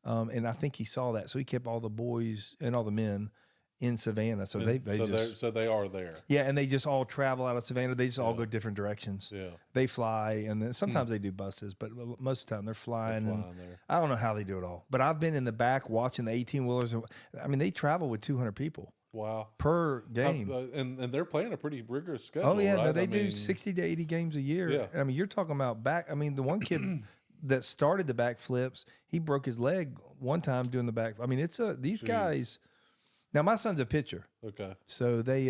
And I think he saw that, so he kept all the boys and all the men in Savannah. So they are there. Yeah, and they just all travel out of Savannah. They just all go different directions. Yeah. They fly, and then sometimes they do buses, but most of the time they're flying. There. I don't know how they do it all, but I've been in the back watching the 18-wheelers. They travel with 200 people. Wow. Per game. And they're playing a pretty rigorous schedule. Oh, yeah. Right? No, they do 60 to 80 games a year. Yeah. You're talking about the one kid that started the backflips, he broke his leg one time doing the back. These guys. Now, my son's a pitcher. Okay. So they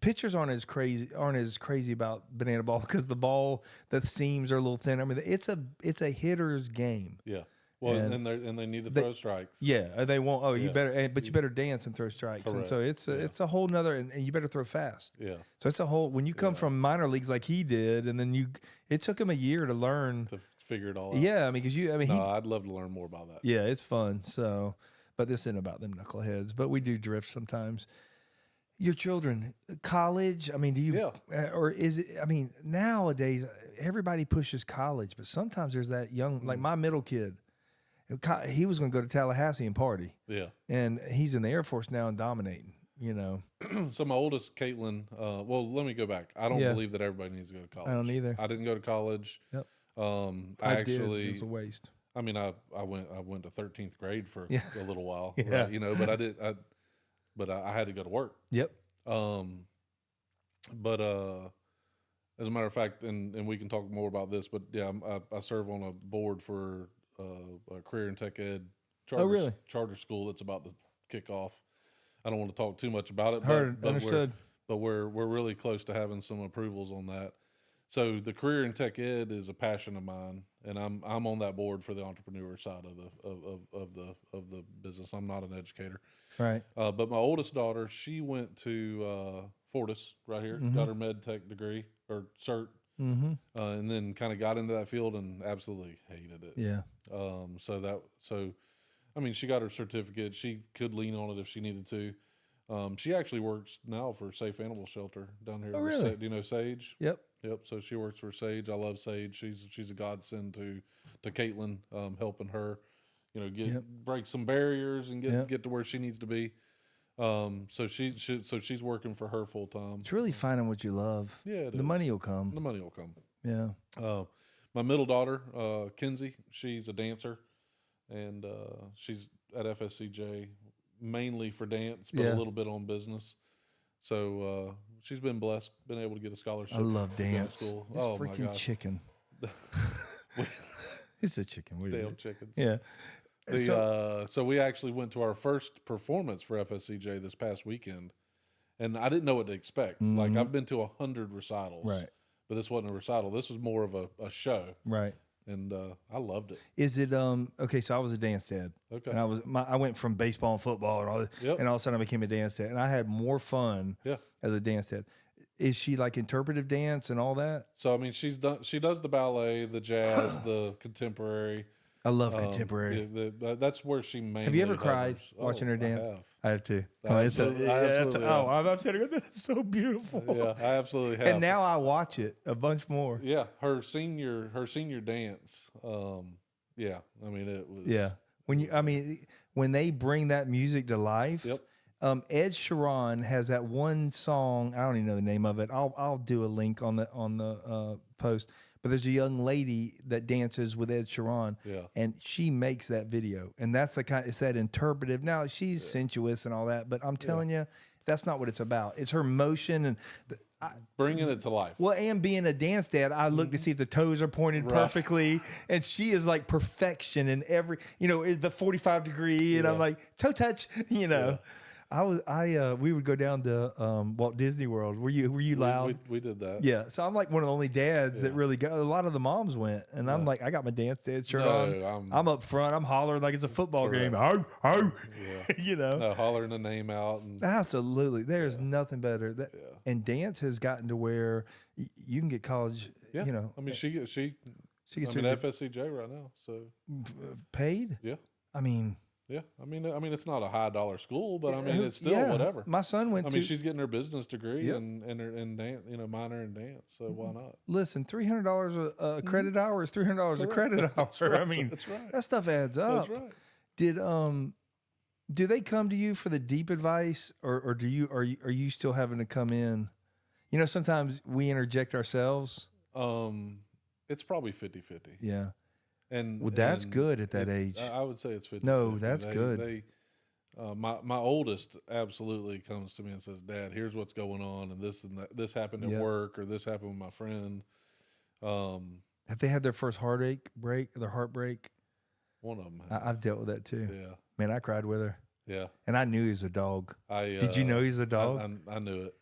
pitchers aren't as crazy about banana ball because the seams are a little thin. I mean, it's a hitter's game. Yeah. Well, and they need to throw strikes. Yeah, they won't. Oh, you Yeah. better, but you better dance and throw strikes. And so it's a whole nother, and you better throw fast. Yeah. So it's a whole. When you come from minor leagues like he did, and then it took him a year to learn To figure it all out. Yeah, I mean, No, I'd love to learn more about that. yeah, it's fun. So, but this isn't about them knuckleheads. But we do drift sometimes. Your children, college. I mean, do you? Or is it? I mean, nowadays everybody pushes college, but sometimes there's that young, like my middle kid. He was going to go to Tallahassee and party. Yeah. And he's in the Air Force now and dominating. You know. So my oldest, Caitlin. Well, let me go back. I don't believe that everybody needs to go to college. I don't either. I didn't go to collage. Yep. I actually. It was a waste. I mean, I went to 13th grade for a little while. Yeah. Right, you know, but I had to go to work. Yep. But as a matter of fact, and we can talk more about this, but yeah, I serve on a board for a career and tech ed charter school that's about to kick off. I don't want to talk too much about it. But Understood. We're really close to having some approvals on that. So the career in tech ed is a passion of mine, and I'm on that board for the entrepreneur side of the business. I'm not an educator, right? But my oldest daughter, she went to Fortis right here, got her med tech degree or cert, and then kind of got into that field and absolutely hated it. Yeah. So I mean, she got her certificate. She could lean on it if she needed to. She actually works now for Safe Animal Shelter down here. Oh, really? Do you know Sage? Yep. Yep. So she works for Sage. I love Sage. She's a godsend to Caitlin, helping her, you know, break some barriers and get to where she needs to be. So she's working for her full time. It's really finding what you love. Yeah, the money will come. The money will come. Yeah. My middle daughter, Kinsey, she's a dancer, and she's at FSCJ mainly for dance, but a little bit on business. So she's been blessed, been able to get a scholarship. I love dance. School. This freaking chicken. It's a chicken. What Damn chickens. Yeah. So we actually went to our first performance for FSCJ this past weekend, and I didn't know what to expect. Like I've been to 100 recitals, right? But this wasn't a recital. This was more of a show, right? And I loved it. Is it okay? So I was a dance dad. Okay. And I went from baseball and football and all this, and all of a sudden I became a dance dad, and I had more fun as a dance dad. Is she like interpretive dance and all that? So I mean, she does the ballet, the jazz, the contemporary. I love contemporary. That's where she mainly. Have you ever cried watching her dance? I have too. I've sitting here. That's so beautiful. Yeah, I absolutely have. And now I watch it a bunch more. Yeah, her senior dance. Yeah, I mean it was. Yeah, when they bring that music to life. Yep. Ed Sheeran has that one song. I don't even know the name of it. I'll do a link on the post. But there's a young lady that dances with Ed Sheeran, and she makes that video. And that's it's that interpretive. Now she's sensuous and all that, but I'm telling you, that's not what it's about. It's her motion and bringing it to life. Well, and being a dance dad, I look to see if the toes are pointed perfectly, and she is like perfection in every, the 45 degree, and I'm like toe touch, Yeah. We would go down to Walt Disney World. Were you loud? We did that. Yeah. So I'm like one of the only dads that really go. A lot of the moms went, and I'm like, I got my dance dad shirt on. I'm up front. I'm hollering like it's a football game. Oh. No, hollering the name out. Absolutely. There's nothing better. And dance has gotten to where you can get college. Yeah. I mean, she gets FSCJ right now. So paid. Yeah. I mean. Yeah, I mean, it's not a high dollar school, but I mean, it's still whatever. My son went. She's getting her business degree and dance, minor in dance. So why not? Listen, $300 a credit hour is $300 a credit hour. Right. I mean, that's right. That stuff adds up. That's right. Do they come to you for the deep advice, or are you still having to come in? Sometimes we interject ourselves. It's probably 50-50. Yeah. And that's good at that age. I would say it's 50. No, that's good. My oldest absolutely comes to me and says, "Dad, here's what's going on, and this and that. This happened at work, or this happened with my friend." Have they had their first heartbreak? One of them. I've dealt with that too. Yeah. Man, I cried with her. Yeah. And I knew he was a dog. Did you know he's a dog? I knew it.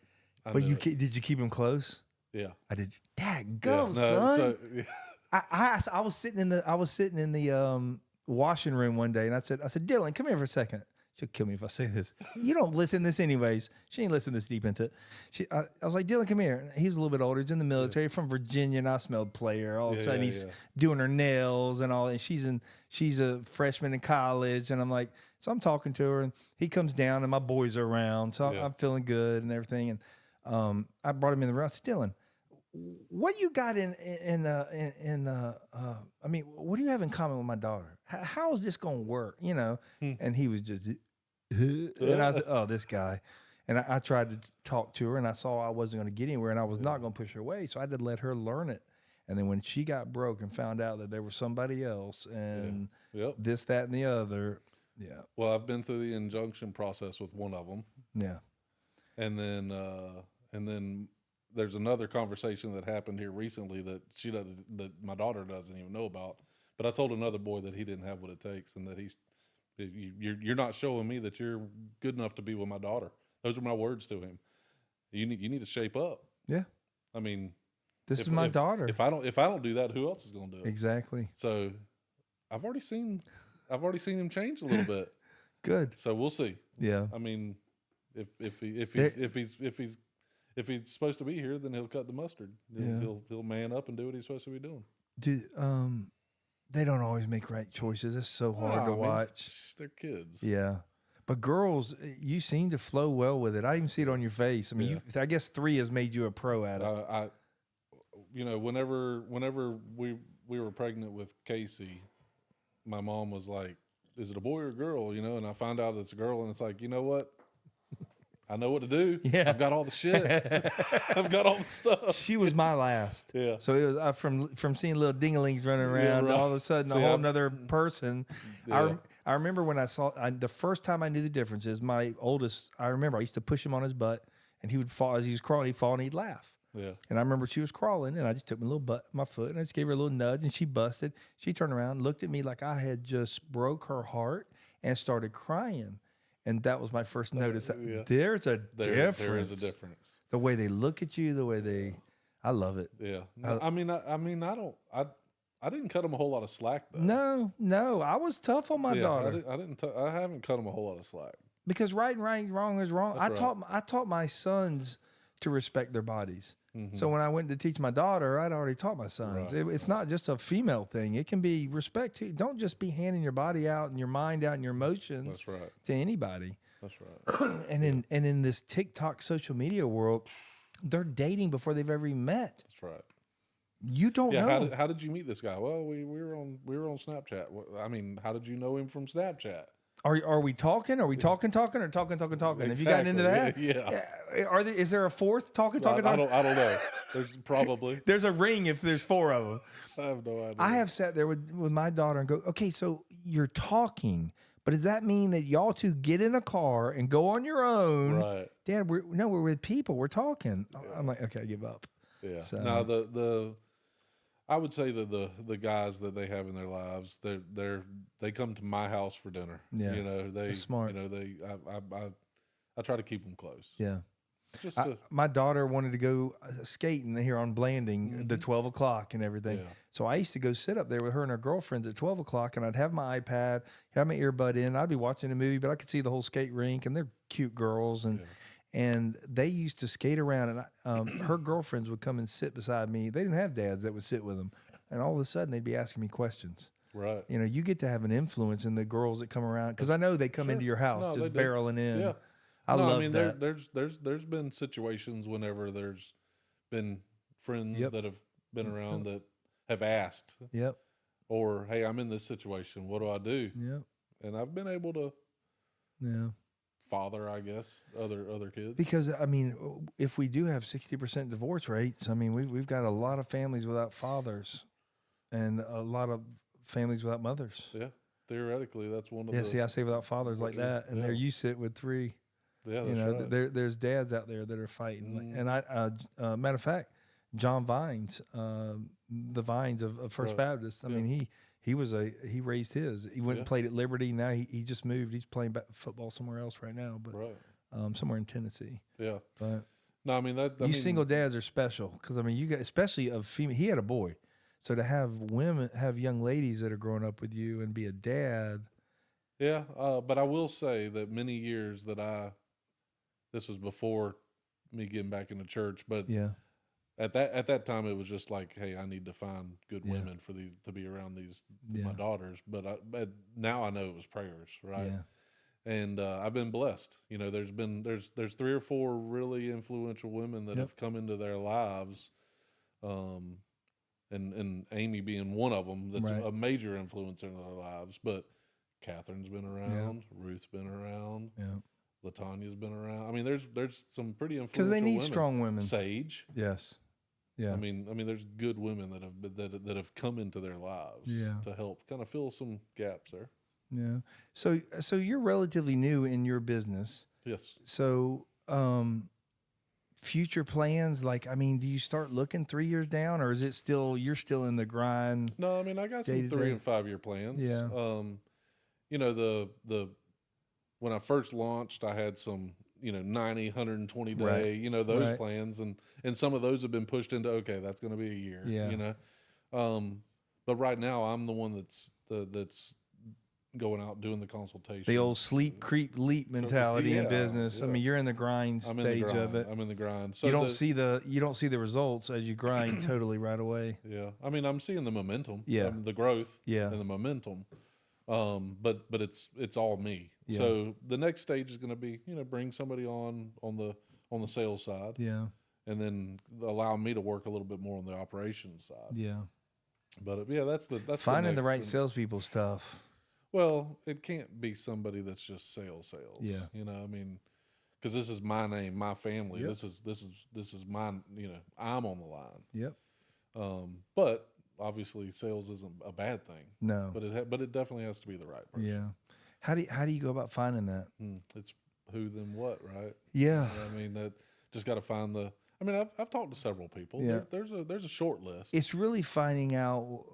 But did you keep him close? Yeah. I did. Dad, Yeah. go, son. So, yeah. I was sitting in the washing room one day, and I said, Dylan, come here for a second. She'll kill me if I say this. You don't listen to this anyways. She ain't listening this deep into it. I was like, Dylan, come here. He was a little bit older. He's in the military, from Virginia, and I smelled player. All of a sudden, he's doing her nails and all. And she's a freshman in college, and I'm like, so I'm talking to her, and he comes down, and my boys are around, so I'm feeling good and everything. And I brought him in the room. I said, Dylan, what you got I mean, what do you have in common with my daughter? How is this going to work? You know? And he was just, and I said, oh, this guy. And I tried to talk to her, and I saw I wasn't going to get anywhere, and I was not going to push her away. So I had to let her learn it. And then when she got broke and found out that there was somebody else and this, that, and the other. Yeah. Well, I've been through the injunction process with one of them. Yeah. And then there's another conversation that happened here recently that that my daughter doesn't even know about. But I told another boy that he didn't have what it takes, and that you're not showing me that you're good enough to be with my daughter. Those are my words to him. You need to shape up. Yeah. I mean, this is my daughter. If I don't do that, who else is going to do it? Exactly. So I've already seen him change a little bit. Good. So we'll see. Yeah. I mean, if he's supposed to be here, then he'll cut the mustard. He'll man up and do what he's supposed to be doing. Dude, they don't always make right choices. It's so hard to watch. They're kids. Yeah. But girls, you seem to flow well with it. I even see it on your face. I mean, I guess 3 has made you a pro at it. Whenever we were pregnant with Casey, my mom was like, "Is it a boy or a girl?" You know, and I found out it's a girl, and it's like, you know what? I know what to do. Yeah. I've got all the shit. I've got all the stuff. She was my last. Yeah. So it was from seeing little dinglings running around, right. all of a sudden a whole nother person. Yeah. I remember when I saw the first time I knew the differences. My oldest, I remember I used to push him on his butt, and he would fall as he was crawling. He'd fall and he'd laugh. Yeah. And I remember she was crawling, and I just took my foot, and I just gave her a little nudge, and she busted. She turned around, looked at me like I had just broke her heart, and started crying. And that was my first notice. There's a difference. There is a difference. The way they look at you, the way I love it. Yeah. I didn't cut him a whole lot of slack though. No, I was tough on my daughter. I haven't cut him a whole lot of slack. Because right and right, wrong is wrong. That's right. I taught my sons to respect their bodies. Mm-hmm. So when I went to teach my daughter, I'd already taught my sons. Right. It's not just a female thing. It can be respect too. Don't just be handing your body out and your mind out and your emotions That's right. to anybody. That's right. and in this TikTok social media world, they're dating before they've ever even met. That's right. You don't know. How did you meet this guy? Well, we were on Snapchat. I mean, how did you know him from Snapchat? Are we talking? Are we talking or talking? Exactly. Have you gotten into that? Yeah. Is there a fourth talking? I don't know. There's probably. There's a ring if there's 4 of them. I have no idea. I have sat there with my daughter and go, okay, so you're talking, but does that mean that y'all two get in a car and go on your own? Right. Dad, we're with people. We're talking. Yeah. I'm like, okay, I give up. Yeah. So. Now I would say that the guys that they have in their lives, they come to my house for dinner. Yeah. You know, That's smart. You know, I try to keep them close. Yeah. Just my daughter wanted to go skating here on Blanding, the 12 o'clock and everything. Yeah. So I used to go sit up there with her and her girlfriends at 12 o'clock, and I'd have my iPad, have my earbud in. I'd be watching a movie, but I could see the whole skate rink, and they're cute girls. And they used to skate around, and her girlfriends would come and sit beside me. They didn't have dads that would sit with them. And all of a sudden, they'd be asking me questions. Right. You know, you get to have an influence in the girls that come around, because I know they come into your house just barreling in. Yeah. I love that. There's been situations whenever there's been friends that have been around that have asked. Yep. Or, hey, I'm in this situation. What do I do? Yep. And I've been able to father, I guess, other kids. Because, I mean, if we do have 60% divorce rates, I mean, we've got a lot of families without fathers and a lot of families without mothers. Yeah. Theoretically, that's one of the... Yeah, see, I say without fathers like that, and there you sit with 3. Yeah, that's you know, right. There's dads out there that are fighting. And matter of fact, John Vines, the Vines of First Baptist. I mean, he raised his. He went and played at Liberty. Now he just moved. He's playing football somewhere else right now, but somewhere in Tennessee. Yeah. But No, I mean You single dads are special because I mean, you got especially of female. He had a boy, so to have young ladies that are growing up with you and be a dad. Yeah, but I will say that many years that this was before me getting back into church, but Yeah, at that time it was just like, hey, I need to find good Yeah. women for these to be around these Yeah. my daughters. But now I know it was prayers, right? yeah, And I've been blessed. You know, there's 3 or 4 really influential women that Yep. have come into their lives, and Amy being one of them. That's Right. a major influence in their lives. But Catherine's been around, Ruth's been around, yeah. Latanya's been around. I mean, there's some pretty influential Because they need women. strong women. Sage. Yes. Yeah. I mean, there's good women that have come into their lives to help kind of fill some gaps there. Yeah. So you're relatively new in your business. Yes. So future plans, like, I mean, do you start looking 3 years down, or is it still you're still in the grind? No, I mean, I got some Day-to-day. 3 and 5 year plans. Yeah. You know, the when I first launched, I had some, 90, 120 day, Right. those Right. plans, and some of those have been pushed into, okay, that's going to be a year, Yeah. But right now I'm the one that's going out doing the consultation. The old sleep, creep, leap mentality in Yeah, business. I yeah. mean, you're in the grind I'm in the stage grind. of it. I'm in the grind. So You don't see the results as you grind totally right away. Yeah, I mean, I'm seeing the momentum. Yeah. The growth. Yeah. And the momentum. But it's all me. Yeah. So the next stage is going to be, bring somebody on the sales side, Yeah. and then allow me to work a little bit more on the operations side. Yeah. But yeah, that's Finding the next right thing. salespeople stuff. Well, it can't be somebody that's just sales. Yeah. I mean, because this is my name, my family. Yep. This is mine. I'm on the line. Yep. But obviously, sales isn't a bad thing. No. But it definitely has to be the right person. Yeah. How do you go about finding that? It's who then what, right? Yeah. I mean, that just got to find the. I mean, I've talked to several people. Yeah. There's a short list. It's really finding out.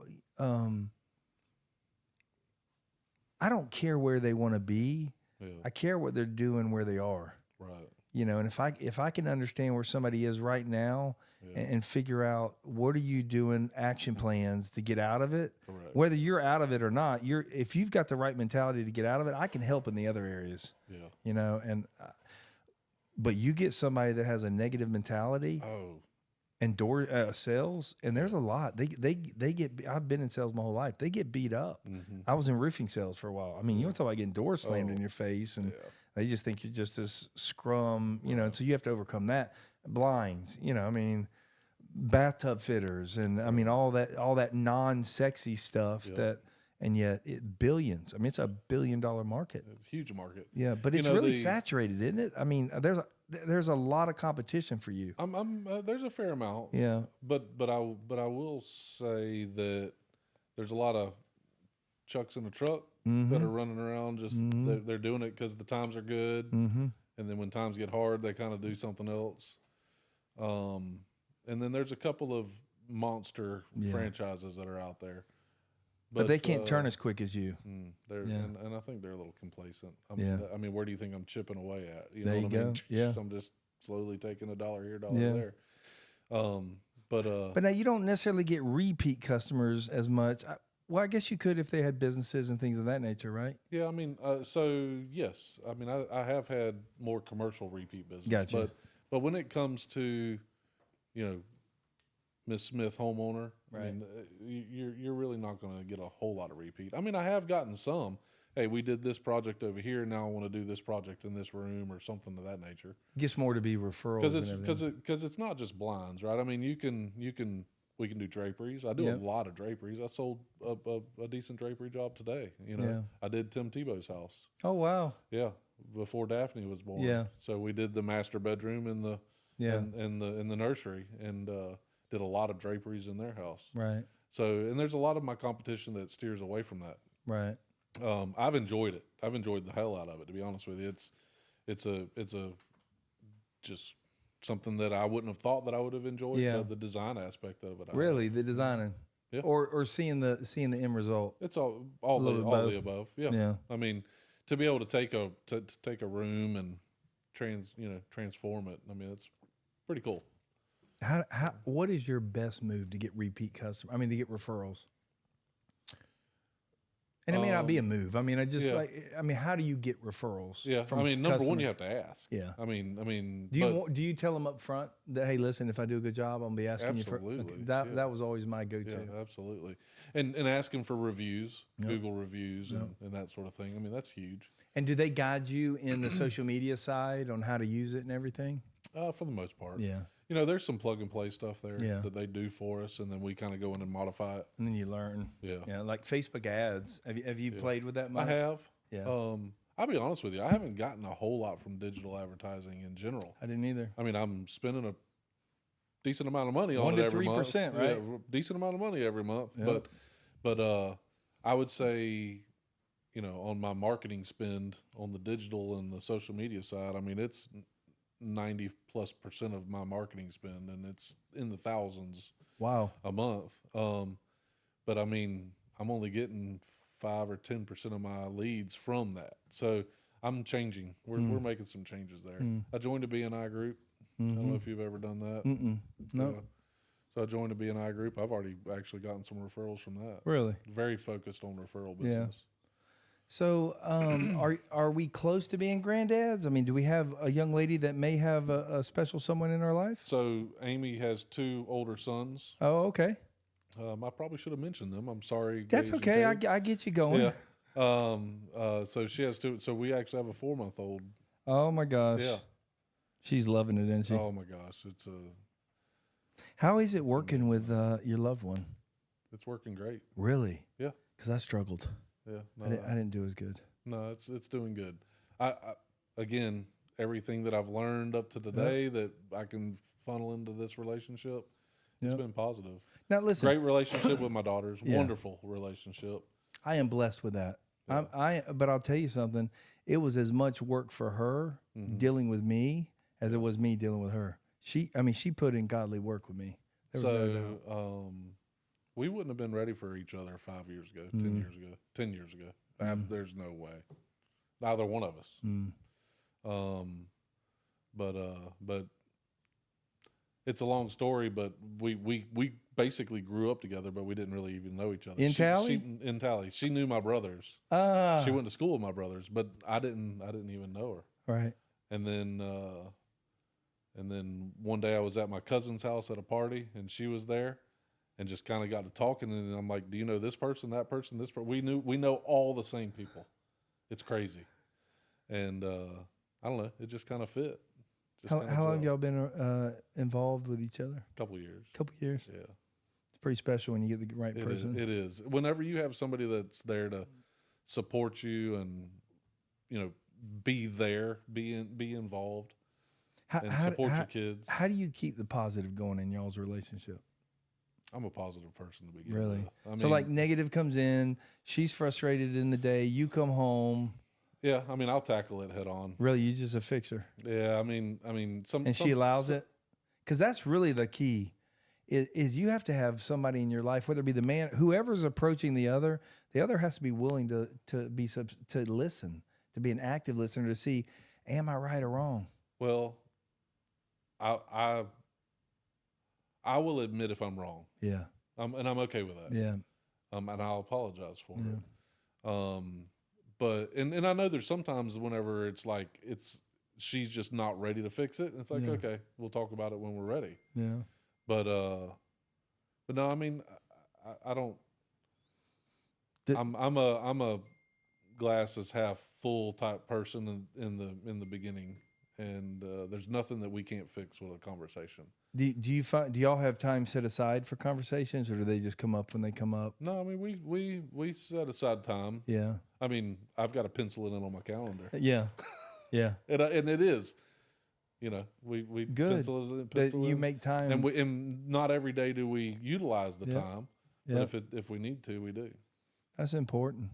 I don't care where they want to be. Yeah. I care what they're doing where they are. Right. And if I can understand where somebody is right now Yeah. and figure out what are you doing, action plans to get out of it, Correct. whether you're out of it or not, if you've got the right mentality to get out of it, I can help in the other areas. Yeah. But you get somebody that has a negative mentality Oh. and sales, and there's a lot. They get. I've been in sales my whole life. They get beat up. Mm-hmm. I was in roofing sales for a while. I mean, you want to talk about getting doors slammed in your face, and Yeah. they just think you're just this scrum, and so you have to overcome that. Blinds, I mean, bathtub fitters, and I mean all that non-sexy stuff and yet billions. I mean, it's a $1 billion market. It's a huge market. Yeah, but it's really saturated, isn't it? I mean, there's a lot of competition for you. There's a fair amount. Yeah, But I will say that there's a lot of chucks in the truck that are running around. Just they're doing it because the times are good, and then when times get hard, they kind of do something else. And then there's a couple of monster franchises that are out there, but they can't turn as quick as you. And I think they're a little complacent. I mean, where do you think I'm chipping away at? There you what I mean? go. Yeah. I'm just slowly taking a dollar here, dollar there. But now you don't necessarily get repeat customers as much. Well, I guess you could if they had businesses and things of that nature, right? yeah, I mean, so yes, I mean, I have had more commercial repeat business. Gotcha. But when it comes to, Miss Smith homeowner, Right. I mean, you're really not going to get a whole lot of repeat. I mean, I have gotten some. Hey, we did this project over here. Now I want to do this project in this room or something of that nature. It gets more to be referrals Because it's not just blinds, right? I mean, we can do draperies. I do a lot of draperies. I sold a decent drapery job today. I did Tim Tebow's house. Oh wow. Yeah, before Daphne was born. Yeah. So we did the master bedroom and the in the nursery, and did a lot of draperies in their house. Right. So, and there's a lot of my competition that steers away from that. Right. I've enjoyed it. I've enjoyed the hell out of it, to be honest with you. It's a just something that I wouldn't have thought that I would have enjoyed. Yeah. The design aspect of it. Really, the designing. Yeah. Or seeing the end result. It's all the above. Yeah. Yeah. I mean, to be able to take a room and transform it. I mean, pretty cool. What is your best move to get repeat customers? I mean, to get referrals? And it may not be a move. I mean, how do you get referrals? Yeah, from I mean, number one, customers? you have to ask. Yeah. I mean, Do you tell them up front that, hey, listen, if I do a good job, I'm gonna be asking you for? Absolutely, That was always my go-to. Yeah, absolutely. And asking for reviews, Yep. Google reviews, Yep. and that sort of thing. I mean, that's huge. And do they guide you in the social media side on how to use it and everything? For the most part. Yeah. You know, there's some plug and play stuff there Yeah. that they do for us, and then we kind of go in and modify it. And then you learn. Yeah. Yeah. Like Facebook ads. Have you played with that much? I have. Yeah. I'll be honest with you. I haven't gotten a whole lot from digital advertising in general. I didn't either. I mean, I'm spending a decent amount of money on 1 it to every month. 3%, right? Yeah, decent amount of money every month. Yep. But I would say, you know, on my marketing spend on the digital and the social media side, I mean, it's 90+% of my marketing spend, and it's in the thousands Wow. a month. But I mean, I'm only getting 5 or 10% of my leads from that. So I'm changing. We're making some changes there. I joined a BNI group. I don't know if you've ever done that. No. So I joined a BNI group. I've already actually gotten some referrals from that. Really? Very focused on referral Yeah. business. So, are we close to being granddads? I mean, do we have a young lady that may have a special someone in our life? So Amy has 2 older sons. Oh, okay. I probably should have mentioned them. I'm sorry. That's Gage and okay. Paige. I get you going. Yeah. So she has 2. So we actually have a 4-month-old. Oh my gosh. Yeah. She's loving it, isn't she? Oh my gosh, How is it working with your loved one? it's working great. Really? Yeah. Because I struggled. Yeah. I didn't do as good. No, it's doing good. I again, everything that I've learned up to today that I can funnel into this relationship, it's Yep. been positive. Now listen, Great relationship with my daughters. Yeah. Wonderful relationship. I am blessed with that. Yeah. But I'll tell you something. It was as much work for her dealing with me as it was me dealing with her. She put in godly work with me. There was no doubt. We wouldn't have been ready for each other 5 years ago, 10 years ago, 10 years ago. There's no way. Neither one of us. But it's a long story, but we basically grew up together, but we didn't really even know each other. In Tally? In Tally. She knew my brothers. She went to school with my brothers, but I didn't even know her. Right. And then one day I was at my cousin's house at a party, and she was there, and just kind of got to talking. And I'm like, "Do you know this person, that person, this person?" We know all the same people. It's crazy, and I don't know. It just kind of fit. How long have y'all been involved with each other? Couple years. Couple years. Yeah, It's pretty special when you get the right person. It is. Whenever you have somebody that's there to support you and be there, be involved, and support your kids. How do you keep the positive going in y'all's relationship? I'm a positive person to begin Really? with. So like negative comes in, she's frustrated in the day, you come home. Yeah, I'll tackle it head on. Really, you just a fixer. Yeah, And she allows it? Because that's really the key, is you have to have somebody in your life, whether it be the man, whoever's approaching the other has to be willing to listen, to be an active listener, to see, am I right or wrong? Well, I will admit if I'm wrong. Yeah. And I'm okay with that. Yeah. And I'll apologize for it. But I know there's sometimes whenever it's like she's just not ready to fix it. And it's like, Yeah. okay, we'll talk about it when we're ready. Yeah. But no, I don't. I'm a glass is half full type person in the beginning, and there's nothing that we can't fix with a conversation. Do y'all have time set aside for conversations, or do they just come up when they come up? No, we set aside time. Yeah. I've got to pencil it in on my calendar. Yeah. Yeah. And it is, we Good. pencil it That in. you make time. And not every day do we utilize the Yeah. time, Yeah. but if we need to, we do. That's important.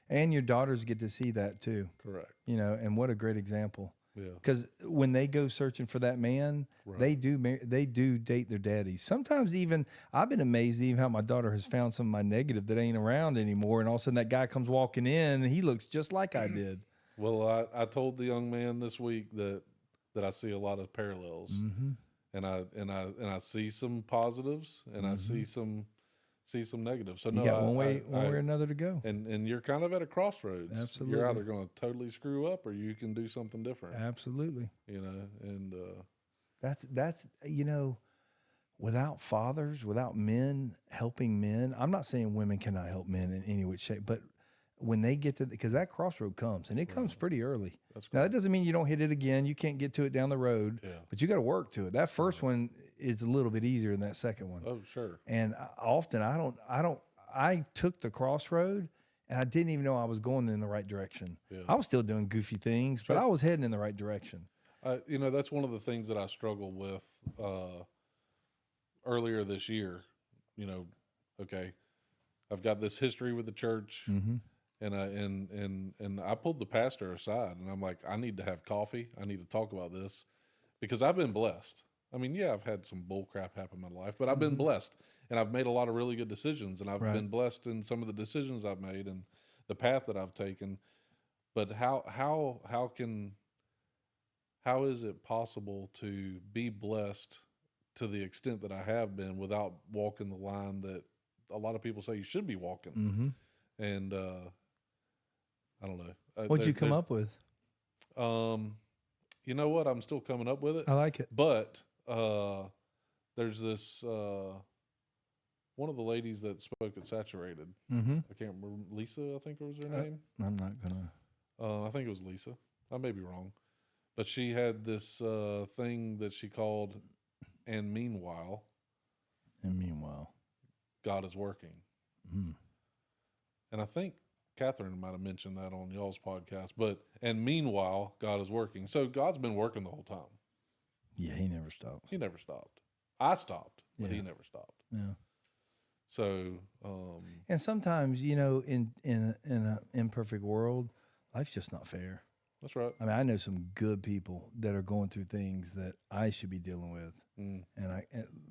And your daughters get to see that too, Correct. and what a great example. Yeah. Because when they go searching for that man, Right. they do date their daddies. Sometimes even I've been amazed even how my daughter has found some of my negative that ain't around anymore, and all of a sudden that guy comes walking in and he looks just like I did. Well, I told the young man this week that I see a lot of parallels, and I see some positives, and I see some negatives. So You no, got one way or another to go. and you're kind of at a crossroads. Absolutely. You're either going to totally screw up, or you can do something different. Absolutely. You know, and That's without fathers, without men helping men. I'm not saying women cannot help men in any way, shape, but when they get to, because that crossroad comes, and it comes pretty early. Now, that doesn't mean you don't hit it again. You can't get to it down the road, but you got to work to it. That first one is a little bit easier than that second one. Oh, sure. And often I took the crossroad and I didn't even know I was going in the right direction. Yeah. I was still doing goofy things, but I was heading in the right direction. You know, that's one of the things that I struggled with earlier this year. You know, okay, I've got this history with the church, and I pulled the pastor aside, and I'm like, I need to have coffee. I need to talk about this because I've been blessed. I mean, yeah, I've had some bull crap happen in my life, but I've been blessed, and I've made a lot of really good decisions, and I've been blessed in some of the decisions I've made and the path that I've taken. But how is it possible to be blessed to the extent that I have been without walking the line that a lot of people say you should be walking? And I don't know. What'd you come up with? You know what? I'm still coming up with it. I like it. But there's this one of the ladies that spoke at Saturated. I can't remember. Lisa, I think was her name. I'm not gonna. I think it was Lisa. I may be wrong. But she had this thing that she called, and meanwhile, God is working. And I think Catherine might have mentioned that on y'all's podcast. But, and meanwhile, God is working. So God's been working the whole time. Yeah, he never stops. He never stopped. I stopped, but he never stopped. Yeah. So, and sometimes, you know, in an imperfect world, life's just not fair. That's right. I mean, I know some good people that are going through things that I should be dealing with, and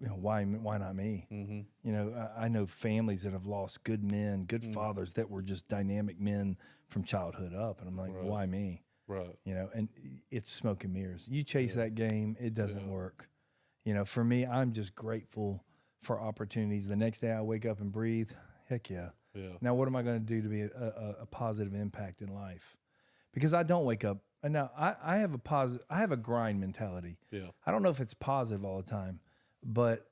you know, why not me? You know, I know families that have lost good men, good fathers that were just dynamic men from childhood up, and I'm like, why me? Right. You know, and it's smoke and mirrors. You chase that game, it doesn't work. You know, for me, I'm just grateful for opportunities. The next day I wake up and breathe. Heck yeah. Now, what am I going to do to be a positive impact in life? Because I don't wake up, and now I have a grind mentality. I don't know if it's positive all the time, but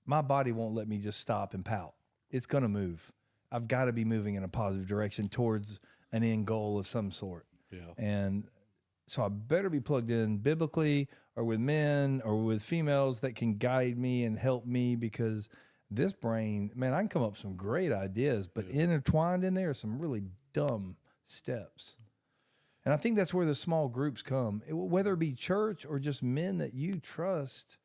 my body won't let me just stop and pout. It's going to move. I've got to be moving in a positive direction towards an end goal of some sort. And so I better be plugged in biblically or with men or with females that can guide me and help me, because this brain, man, I can come up with some great ideas, but intertwined in there are some really dumb steps. And I think that's where the small groups come, whether it be church or just men that you trust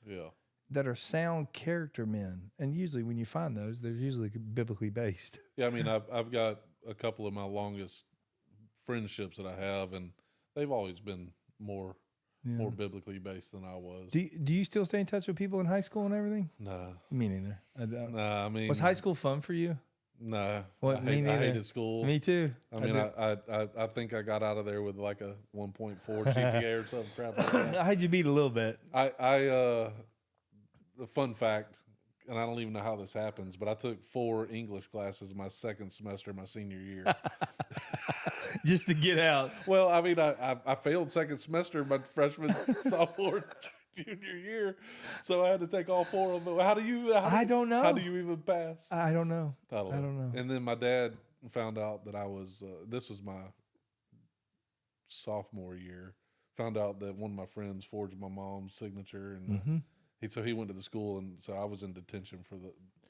that are sound character men. And usually when you find those, they're usually biblically based. Yeah, I mean, I've got a couple of my longest friendships that I have, and they've always been more biblically based than I was. Do you still stay in touch with people in high school and everything? No. Me neither. I mean, was high school fun for you? No. What? I hated school. Me too. I mean, I think I got out of there with like a 1.4 GPA or something crap like that. I had you beat a little bit. The fun fact, and I don't even know how this happens, but I took 4 English classes my second semester my senior year. Just to get out. Well, I mean, I failed second semester my freshman, sophomore, junior year, so I had to take all 4 of them. I don't know. How do you even pass? I don't know. I don't know. And then my dad found out that I was. This was my sophomore year. Found out that one of my friends forged my mom's signature, and so he went to the school, and so I was in detention for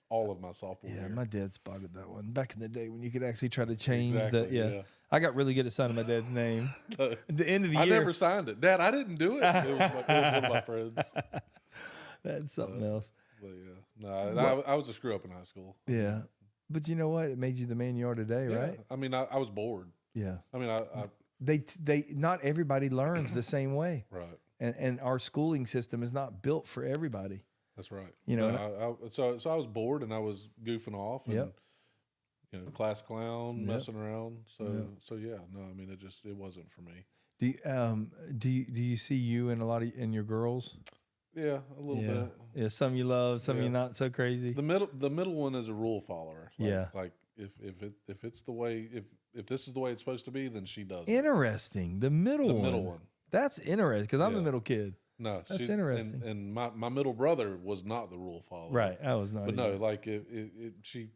all of my sophomore year. Yeah, my dad spotted that one back in the day when you could actually try to change exactly, that. Yeah. I got really good at signing my dad's name. At the end of the year, I never signed it. Dad, I didn't do it. It was one of my friends. That's something else. But yeah, no, I was a screw up in high school. Yeah, but you know what? It made you the man you are today, right? I mean, I was bored. Yeah. I mean, they not everybody learns the same way. Right. And our schooling system is not built for everybody. That's right. You know, so I was bored and I was goofing off and you know, class clown, messing around. So yeah, no, I mean, it wasn't for me. Do you see you and a lot of and your girls? Yeah, a little Yeah. bit. Yeah. Some you love, some Yeah. you're not so crazy. The middle one is a rule follower. Yeah. Like if it's the way if this is the way it's supposed to be, then she does it. Interesting. The middle The one. middle one. That's interesting because I'm the Yeah. middle kid. No, That's interesting. And my middle brother was not the rule follower. Right. I was not. But either. no, like she,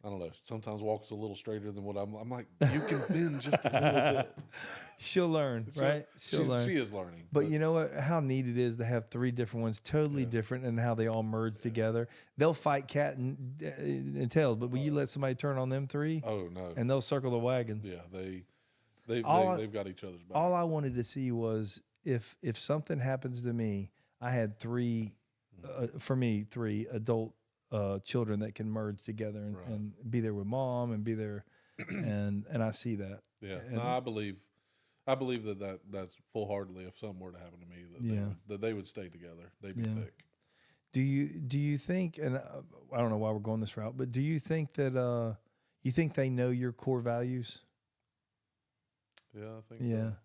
I don't know, sometimes walks a little straighter than what I'm like, you can bend just a little bit. She'll learn, right? She'll learn. She is learning. But you know what? How neat it is to have 3 different ones, totally different, and how they all merge together. They'll fight cat and tails, but will you let somebody turn on them 3? Oh no. And they'll circle the wagons. Yeah, they've got each other's back. All I wanted to see was if something happens to me, I had 3, for me, 3 adult children that can merge together and be there with mom and be there, and I see that. Yeah, And, no, I believe that's full heartedly. If something were to happen to me, that they would stay together. They'd be thick. Do you think? And I don't know why we're going this route, but do you think that you think they know your core values? Yeah, I think. Yeah, So.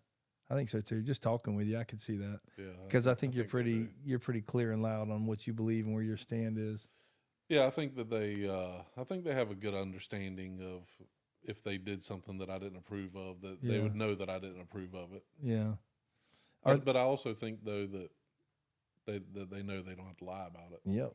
I think so too. Just talking with you, I could see that. Yeah, Because I think you're they do. pretty clear and loud on what you believe and where your stand is. Yeah, I think that they have a good understanding of if they did something that I didn't approve of, that they would know that I didn't approve of it. Yeah. But I also think though that they know they don't have to lie about it. Yep.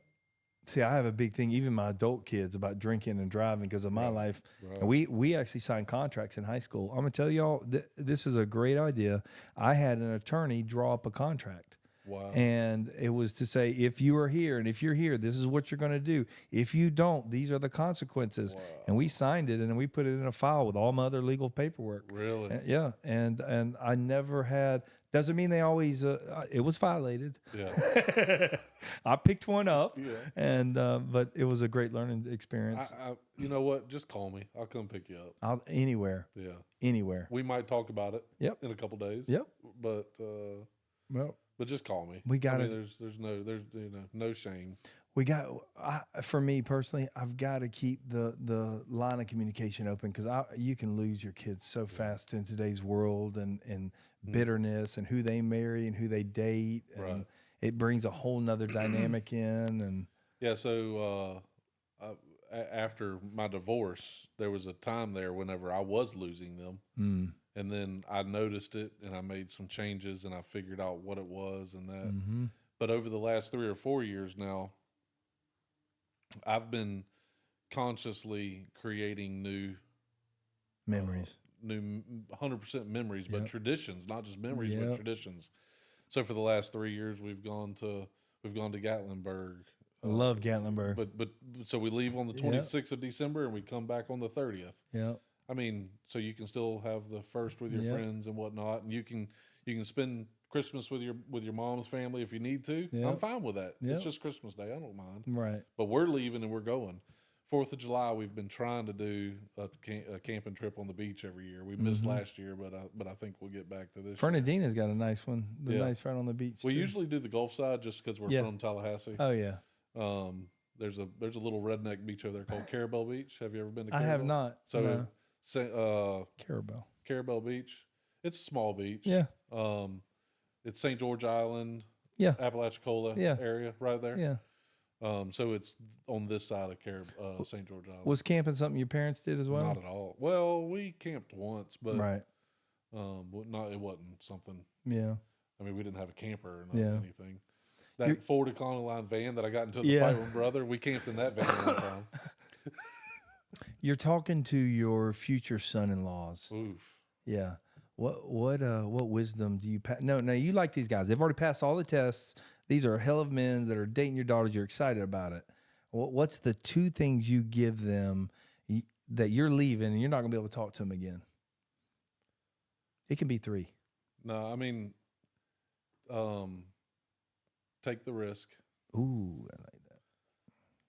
See, I have a big thing, even my adult kids, about drinking and driving because of my life. Right. And we actually signed contracts in high school. I'm gonna tell y'all, this is a great idea. I had an attorney draw up a contract. Wow. And it was to say, if you are here and if you're here, this is what you're going to do. If you don't, these are the consequences. Wow. And we signed it and we put it in a file with all my other legal paperwork. Really? Yeah. And I never had, doesn't mean they always, it was violated. Yeah. I picked one up. Yeah. And, but it was a great learning experience. You know what? Just call me. I'll come pick you up. Anywhere. Yeah. Anywhere. We might talk about it. Yep. In a couple days. Yep. But Well, but just call me. We got I it. mean, there's no shame. we got, for me personally, I've got to keep the line of communication open because you can lose your kids so fast in today's world and bitterness and who they marry and who they date. And Right. it brings a whole nother dynamic in. And Yeah. So after my divorce, there was a time there whenever I was losing them. And then I noticed it and I made some changes and I figured out what it was and that. But over the last 3 or 4 years now, I've been consciously creating new memories. new 100% memories, but Yep. traditions, not just memories, Yep. but traditions. So for the last 3 years, we've gone to Gatlinburg. Love Gatlinburg. But so we leave on the 26th of December and we come back on the 30th. Yeah. I mean, so you can still have the first with your Yep. friends and whatnot, and you can spend Christmas with your mom's family if you need to. Yep. I'm fine with that. Yep. It's just Christmas Day. I don't mind. Right. But we're leaving and we're going. 4th of July, we've been trying to do a camping trip on the beach every year. We missed last year, but I think we'll get back to this. Fernandina's got a nice one. The Yeah. nice right on the beach. We too. usually do the Gulf side just because we're Yeah. from Tallahassee. Oh yeah. There's a little redneck beach over there called Carabel Beach. Have you ever been to I Carabel? have not. So, no. Carabel. Carabel Beach. It's a small beach. Yeah. It's St. George Island, Yeah. Apalachicola Yeah. area right there. Yeah. So it's on this side of St. George Island. Was camping something your parents did as well? Not at all. Well, we camped once, but Right. it wasn't something. Yeah. I mean, we didn't have a camper or Yeah. anything. That Ford Econoline van that I got into the Yeah. fight with my brother, we camped in that van one time. You're talking to your future son-in-laws. Oof. Yeah. What wisdom do you pass? No, you like these guys. They've already passed all the tests. These are a hell of men that are dating your daughters. You're excited about it. What's the 2 things you give them that you're leaving and you're not going to be able to talk to them again? It can be 3. No, I mean, take the risk. Ooh, I like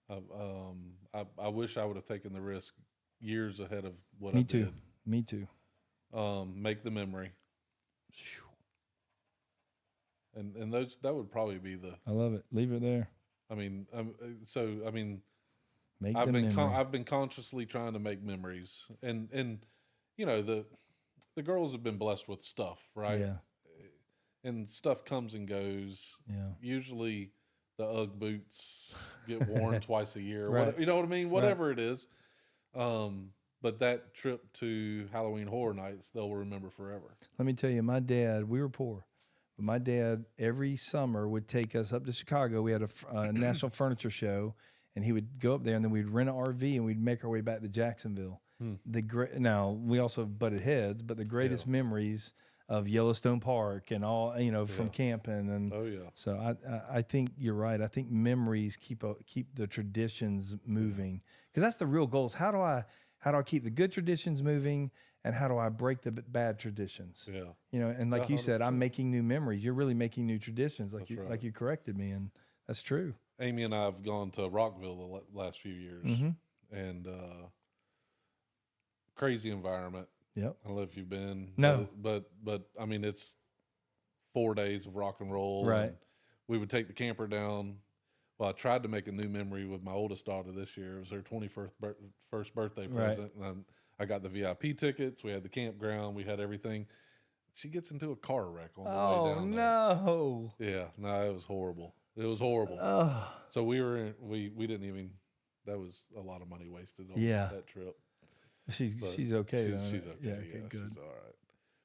that. I wish I would have taken the risk years ahead of what Me I too. did. Me too. Make the memory. And that would probably be the. I love it. Leave it there. I mean, Make I've the been memory. I've been consciously trying to make memories, and you know the girls have been blessed with stuff, right? Yeah. and stuff comes and goes. Yeah. Usually the UGG boots get worn twice a year. Right. You know what I mean? Whatever it is. But that trip to Halloween Horror Nights, they'll remember forever. Let me tell you, my dad, we were poor, but my dad every summer would take us up to Chicago. We had a national furniture show, and he would go up there, and then we'd rent an RV, and we'd make our way back to Jacksonville. Now, we also butted heads, but the greatest memories of Yellowstone Park and all, from camping. And so I think you're right. I think memories keep the traditions moving, because that's the real goal is how do I keep the good traditions moving, and how do I break the bad traditions? Yeah. And like you said, I'm making new memories. You're really making new traditions, like like you corrected me, and that's true. Amy and I have gone to Rockville the last few years, and crazy environment. Yep. I don't know if you've been. No. But I mean, it's 4 days of rock and roll. Right. And we would take the camper down. Well, I tried to make a new memory with my oldest daughter this year. It was her 21st birthday present. And I got the VIP tickets. We had the campground. We had everything. She gets into a car wreck on the way down there. No. Yeah. No, it was horrible. It was horrible. So we didn't even, that was a lot of money wasted on that trip. She's okay though. She's okay. Yeah, Yeah, good. she's all right.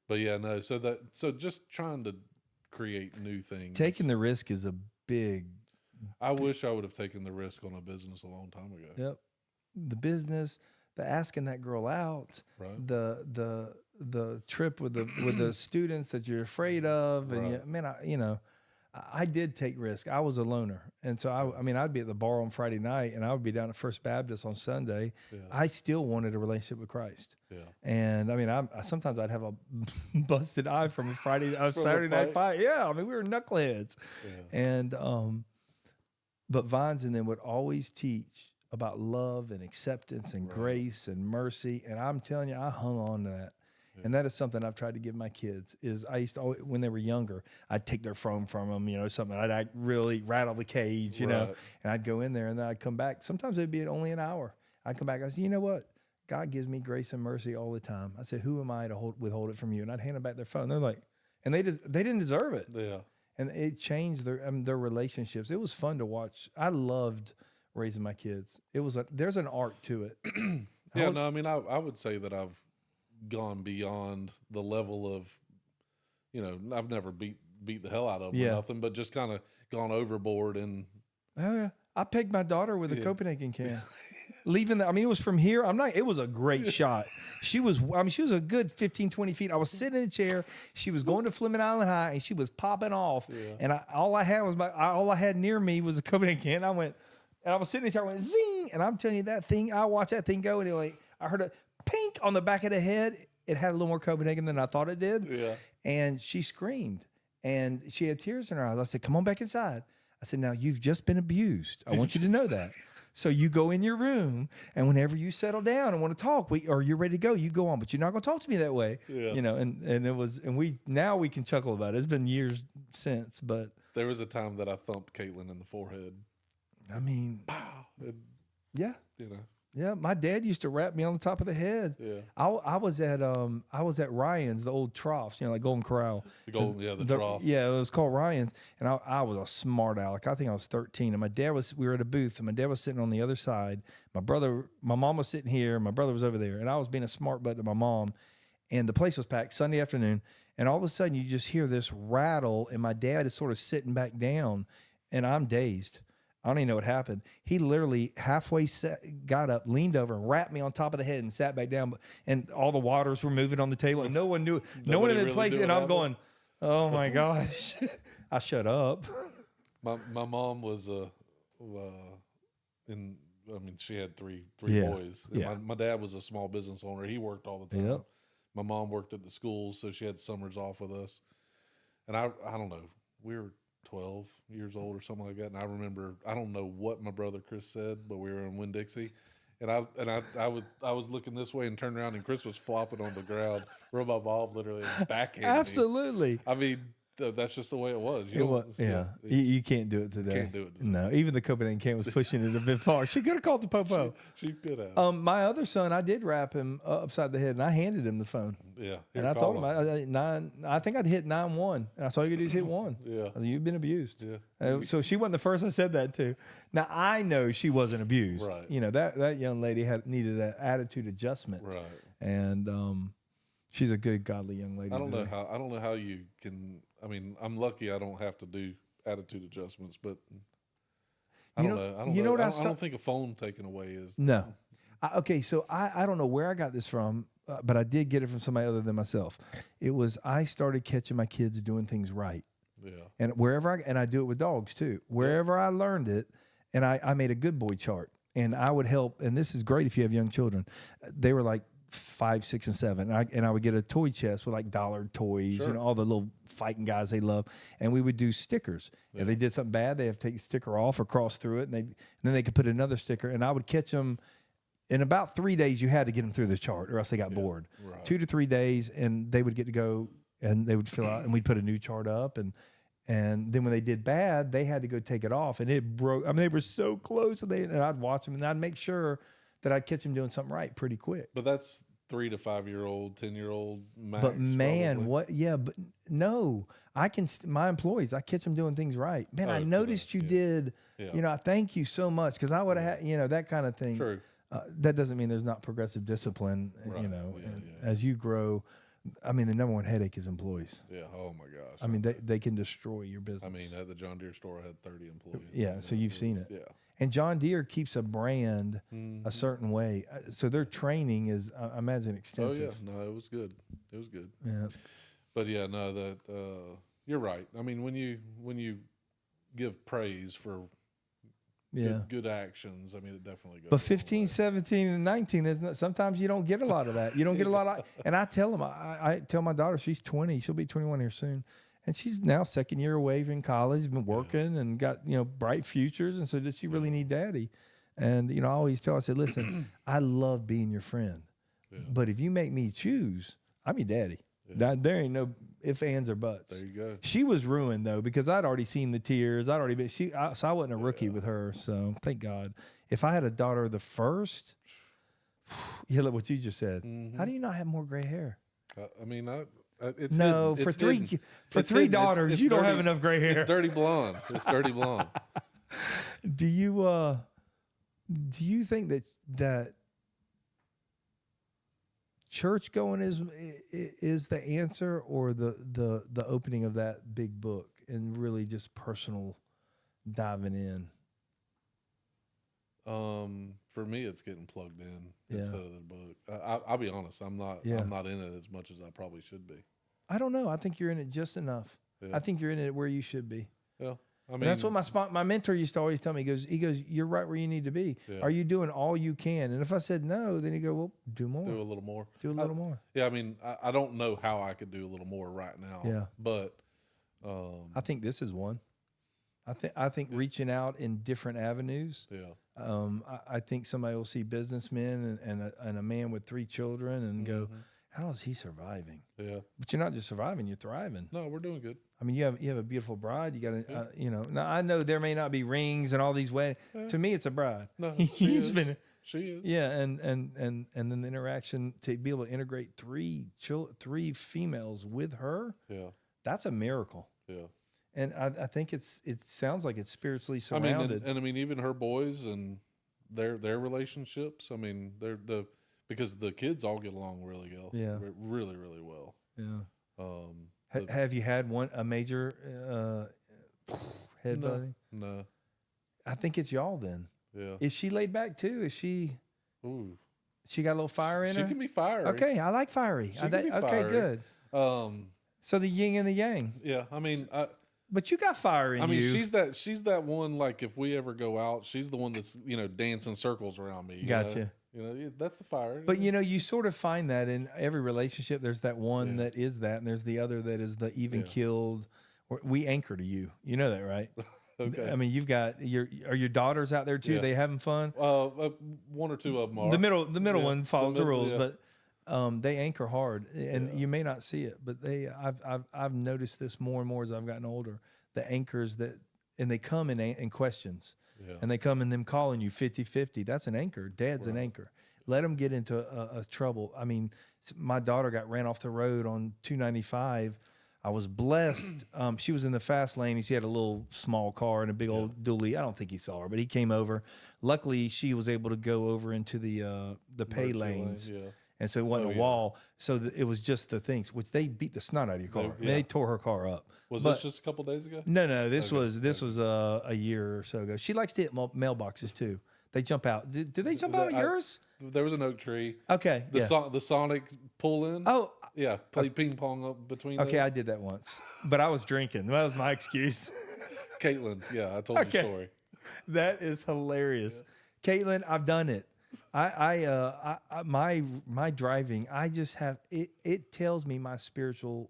But yeah, no. So just trying to create new things. Taking the risk is a big. I wish I would have taken the risk on a business a long time ago. Yep. The business, the asking that girl out, Right. the trip with the students that you're afraid of, and I did take risk. I was a loner, and so I'd be at the bar on Friday night, and I would be down at First Baptist on Sunday. Yeah. I still wanted a relationship with Christ. Yeah. And sometimes I'd have a busted eye from a Saturday night fight. Yeah, we were knuckleheads. Yeah. And but Vines and them would always teach about love and acceptance and grace and mercy. And I'm telling you, I hung on to that. Yeah. And that is something I've tried to give my kids. Is I used to always, when they were younger, I'd take their phone from them, something. I'd really rattle the cage, and I'd go in there, and then I'd come back. Sometimes it'd be only an hour. I'd come back. I said, you know what? God gives me grace and mercy all the time. I said, who am I to withhold it from you? And I'd hand them back their phone. They're like, and they didn't deserve it. Yeah. And it changed their relationships. It was fun to watch. I loved raising my kids. There's an art to it. I would say that I've gone beyond the level of, I've never beat the hell out of them or nothing, but just kind of gone overboard. And I pegged my daughter with a Copenhagen can. Leaving it was from here. It was a great shot. She was a good 15, 20 feet. I was sitting in a chair. She was going to Fleming Island High, and she was popping off. Yeah. And all I had near me was a Copenhagen can. I went, and I was sitting in the chair, I went zing. And I'm telling you, that thing, I watched that thing go, and I heard a pink on the back of the head. It had a little more Copenhagen than I thought it did. Yeah. And she screamed, and she had tears in her eyes. I said, come on back inside. I said, now you've just been abused. I want you to know that. So you go in your room, and whenever you settle down and want to talk, or you're ready to go, you go on. But you're not going to talk to me that way, And it was, and we can chuckle about it. It's been years since, but there was a time that I thumped Caitlin in the forehead. Pow! Yeah, Yeah, my dad used to rap me on the top of the head. Yeah, I was at Ryan's, the old troughs, like Golden Corral. The trough. Yeah, it was called Ryan's, and I was a smart aleck. I think I was 13, and we were at a booth, and my dad was sitting on the other side. My mom was sitting here, my brother was over there, and I was being a smart butt to my mom, and the place was packed Sunday afternoon, and all of a sudden you just hear this rattle, and my dad is sort of sitting back down, and I'm dazed. I don't even know what happened. He literally halfway got up, leaned over, and rapped me on top of the head and sat back down. And all the waters were moving on the table, and no one knew. No one in the place. And I'm going, "Oh my gosh!" I shut up. My mom was she had three boys. And my dad was a small business owner. He worked all the time. Yep. My mom worked at the schools, so she had summers off with us. And I don't know, we were 12 years old or something like that. And I remember, I don't know what my brother Chris said, but we were in Winn-Dixie, and I was looking this way and turned around, and Chris was flopping on the ground. Robot Bob literally backhanded me. Absolutely. I mean, that's just the way it was. You can't do it today. Can't do it today. No, even the Copenhagen camp was pushing it a bit far. She could have called the popo. She could have. My other son, I did wrap him upside the head, and I handed him the phone. Yeah, And I told him, I think I'd hit 9-1, and I saw you do is hit 1. Yeah. I said, you've been abused. Yeah. So she wasn't the first I said that to. Now, I know she wasn't abused. Right. You know, that young lady needed an attitude adjustment. Right. And she's a good, godly young lady. I don't know how you can. I mean, I'm lucky I don't have to do attitude adjustments, but I don't know. I don't think a phone taken away is no. Okay, so I don't know where I got this from, but I did get it from somebody other than myself. It was I started catching my kids doing things right. Yeah. And I do it with dogs too. Wherever I learned it, and I made a good boy chart, and I would help. And this is great if you have young children. They were like 5, 6, and 7, and I would get a toy chest with like dollar toys, Sure. you know, all the little fighting guys they love, and we would do stickers. If they did something bad, they have to take the sticker off or cross through it, and then they could put another sticker, and I would catch them. In about 3 days, you had to get them through the chart, or else they got bored. Right. 2 to 3 days, and they would get to go, and they would fill out, and we'd put a new chart up, and then when they did bad, they had to go take it off, and it broke. I mean, they were so close, and I'd watch them, and I'd make sure that I'd catch them doing something right pretty quick. But that's 3 to 5-year-old, 10-year-old max. But man, probably. what? Yeah, but no, I can. My employees, I catch them doing things right. Man, I noticed you did. Yeah. You know, I thank you so much because I would have had, you know, that kind of thing. True. That doesn't mean there's not progressive discipline. Right. You know, Yeah, and yeah. as you grow, I mean, the number one headache is employees. Yeah. Oh my gosh. I mean, they can destroy your business. I mean, at the John Deere store, I had 30 employees. Yeah, so you've seen it. Yeah. And John Deere keeps a brand a certain way, so their training is, I imagine, extensive. Oh yeah, no, it was good. It was good. Yeah. But yeah, no, that you're right. I mean, when you give praise for good actions, I mean, it definitely goes. But 15, 17, and 19, sometimes you don't get a lot of that. You don't get a lot of, and I tell them, I tell my daughter, she's 20, she'll be 21 here soon. And she's now second year wave in college, been working and got, you know, bright futures. And so does she really need daddy? And, you know, I always tell her, I said, listen, I love being your friend. Yeah. But if you make me choose, I'm your daddy. Yeah. There ain't no ifs, ands, or buts. There you go. She was ruined, though, because I'd already seen the tears. So I wasn't a rookie with her. So thank God. If I had a daughter the first, you look what you just said. How do you not have more gray hair? I mean, it's no, hidden. for It's three hidden. for It's three hidden. daughters, It's you don't dirty. have enough gray hair. It's dirty blonde. It's dirty blonde. Do you think that church going is the answer, or the opening of that big book and really just personal diving in? For me, it's getting plugged in instead of the book. I'll be honest. I'm not in it as much as I probably should be. I don't know. I think you're in it just enough. Yeah. I think you're in it where you should be. Yeah. I mean, And that's what my mentor used to always tell me. He goes, you're right where you need to be. Yeah. Are you doing all you can? And if I said no, then he'd go, well, do more. do a little more. Do a little more. Yeah. I mean, I don't know how I could do a little more right now. Yeah. But I think this is one. I think reaching out in different avenues. yeah. I think somebody will see businessmen and a man with 3 children and go, how is he surviving? Yeah. But you're not just surviving, you're thriving. No, we're doing good. I mean, you have a beautiful bride. You got you know. Now I know there may not be rings and all these weddings. To me, it's a bride. No, You've been, she is. yeah, and then the interaction to be able to integrate 3 females with her. Yeah. That's a miracle. Yeah. And I think it sounds like it's spiritually surrounded. I mean, even her boys and their relationships. I mean, because the kids all get along really well. Yeah. Really, really well. Yeah. Have you had a major headbutting? No. I think it's y'all then. Yeah. Is she laid back too? Is she? Ooh. She got a little fire in her. She can be fiery. Okay, I like fiery. She can be Okay, fiery. good. So the yin and the yang. Yeah. I mean, But you got fire in you. I mean, she's that one. Like, if we ever go out, she's the one that's dancing circles around me. Gotcha. That's the fire. But you sort of find that in every relationship. There's that one that is that, and there's the other that is the even keeled. We anchor to you. You know that, right? Okay. I mean, you've got are your daughters out there too? Yeah. They having fun? One or two of them are. The middle one follows the rules, yeah. but They anchor hard, and you may not see it, but I've noticed this more and more as I've gotten older. The anchors and they come in questions, and they come in them calling you 50-50. That's an anchor. Dad's an anchor. Let them get into a trouble. I mean, my daughter got ran off the road on 295. I was blessed. She was in the fast lane, and she had a little small car and a big old dually. I don't think he saw her, but he came over. Luckily, she was able to go over into the pay lanes. And so it wasn't a wall. So it was just the things, which they beat the snot out of your car. I mean, they tore her car up. Was this just a couple days ago? No. This was a year or so ago. She likes to hit mailboxes too. They jump out. Do they jump out of yours? There was an oak tree. Okay. The Sonic pull in. Oh. Yeah, play ping pong up between. Okay, I did that once, but I was drinking. That was my excuse. Caitlin, I told the story. That is hilarious. Caitlin, I've done it. My driving, I just have it. It tells me my spiritual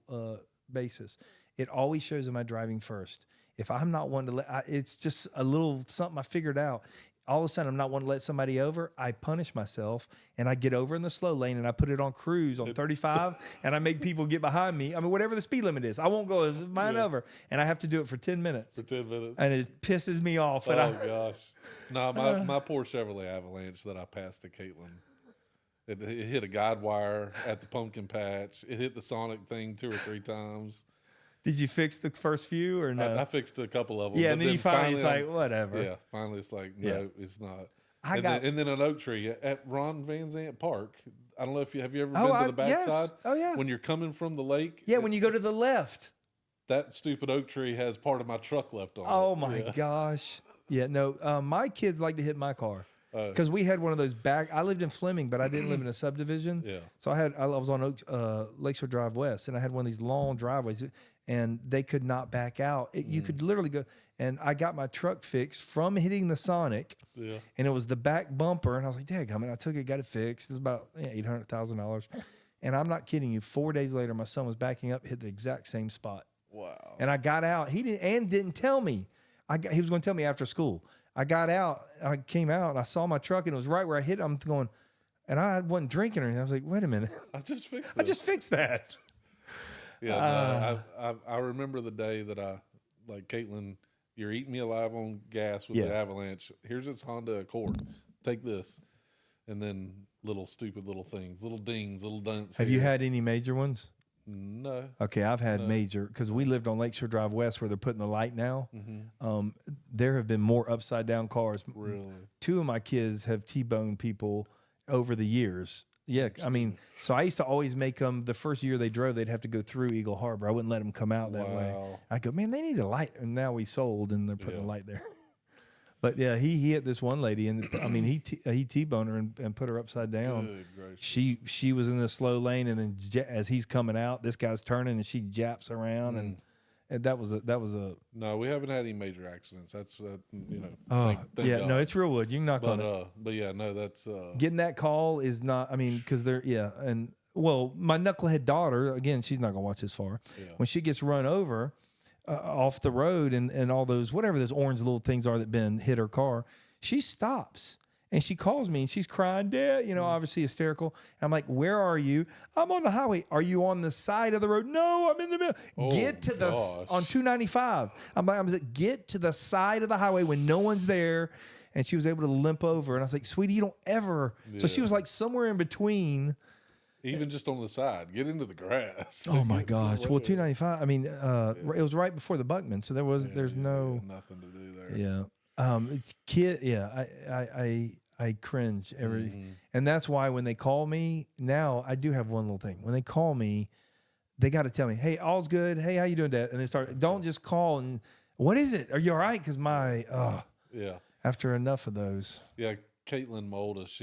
basis. It always shows in my driving first. If I'm not one to it's just a little something I figured out. All of a sudden, I'm not one to let somebody over. I punish myself, and I get over in the slow lane, and I put it on cruise on 35, and I make people get behind me. I mean, whatever the speed limit is, I won't go mine over, and I have to do it for 10 minutes. And it pisses me off. And gosh. No, my poor Chevrolet Avalanche that I passed to Caitlin, it hit a guide wire at the pumpkin patch. It hit the Sonic thing 2 or 3 times. Did you fix the first few or no? I fixed a couple of them. Yeah, and then you finally it's like, whatever. Yeah, finally it's like, no, it's not. And then an oak tree at Ron Van Zant Park. I don't know if have you ever been to the backside? Oh, yeah. When you're coming from the lake. Yeah, when you go to the left. That stupid oak tree has part of my truck left on it. Oh, my gosh. Yeah, no, my kids like to hit my car. Because we had one of those I lived in Fleming, but I didn't live in a subdivision. Yeah. So I was on Lakeshore Drive West, and I had one of these long driveways, and they could not back out. You could literally go, and I got my truck fixed from hitting the Sonic, and it was the back bumper, and I was like, dadgummit, I took it, got it fixed. It was about $800,000. And I'm not kidding you, 4 days later, my son was backing up, hit the exact same spot. Wow. And I got out. He didn't tell me. He was going to tell me after school. I got out, I came out, and I saw my truck, and it was right where I hit it. I'm going, and I wasn't drinking or anything. I was like, wait a minute. I just fixed I just fixed that. Yeah, I remember the day that like, Caitlin, you're eating me alive on gas with the Avalanche. Here's this Honda Accord. Take this. And then stupid little things, little dings, little dunts. Have you had any major ones? No. Okay, I've had major, because we lived on Lakeshore Drive West where they're putting the light now. There have been more upside down cars. Really? 2 of my kids have T-boned people over the years. Yeah, I mean, so I used to always make them, the first year they drove, they'd have to go through Eagle Harbor. I wouldn't let them come out that way. I'd go, man, they need a light. And now we sold, and they're putting a light there. But yeah, he hit this one lady, and I mean, he T-boned her and put her upside down. Good gracious. She was in the slow lane, and then as he's coming out, this guy's turning, and she japs around, and that was a. No, we haven't had any major accidents. That's thank God. No, it's real wood. You can knock on it. But yeah, no, that's getting that call is not. I mean, because they're and well, my knucklehead daughter, again, she's not gonna watch this far. Yeah. When she gets run over off the road and all those whatever those orange little things are that been hit her car, she stops. And she calls me and she's crying, Dad, obviously hysterical. I'm like, where are you? I'm on the highway. Are you on the side of the road? No, I'm in the middle. Get to on 295. I'm like, get to the side of the highway when no one's there. And she was able to limp over. And I was like, sweetie, you don't ever. Yeah. So she was like somewhere in between. Even just on the side, get into the grass. Oh my gosh. Well, 295. I mean, it was right before the Buckman. So there's no. Nothing to do there. Yeah. It's I cringe and that's why when they call me now, I do have one little thing. When they call me, they got to tell me, hey, all's good. Hey, how you doing, Dad? And they don't just call and what is it? Are you all right? Because after enough of those. Yeah, Caitlin, my oldest,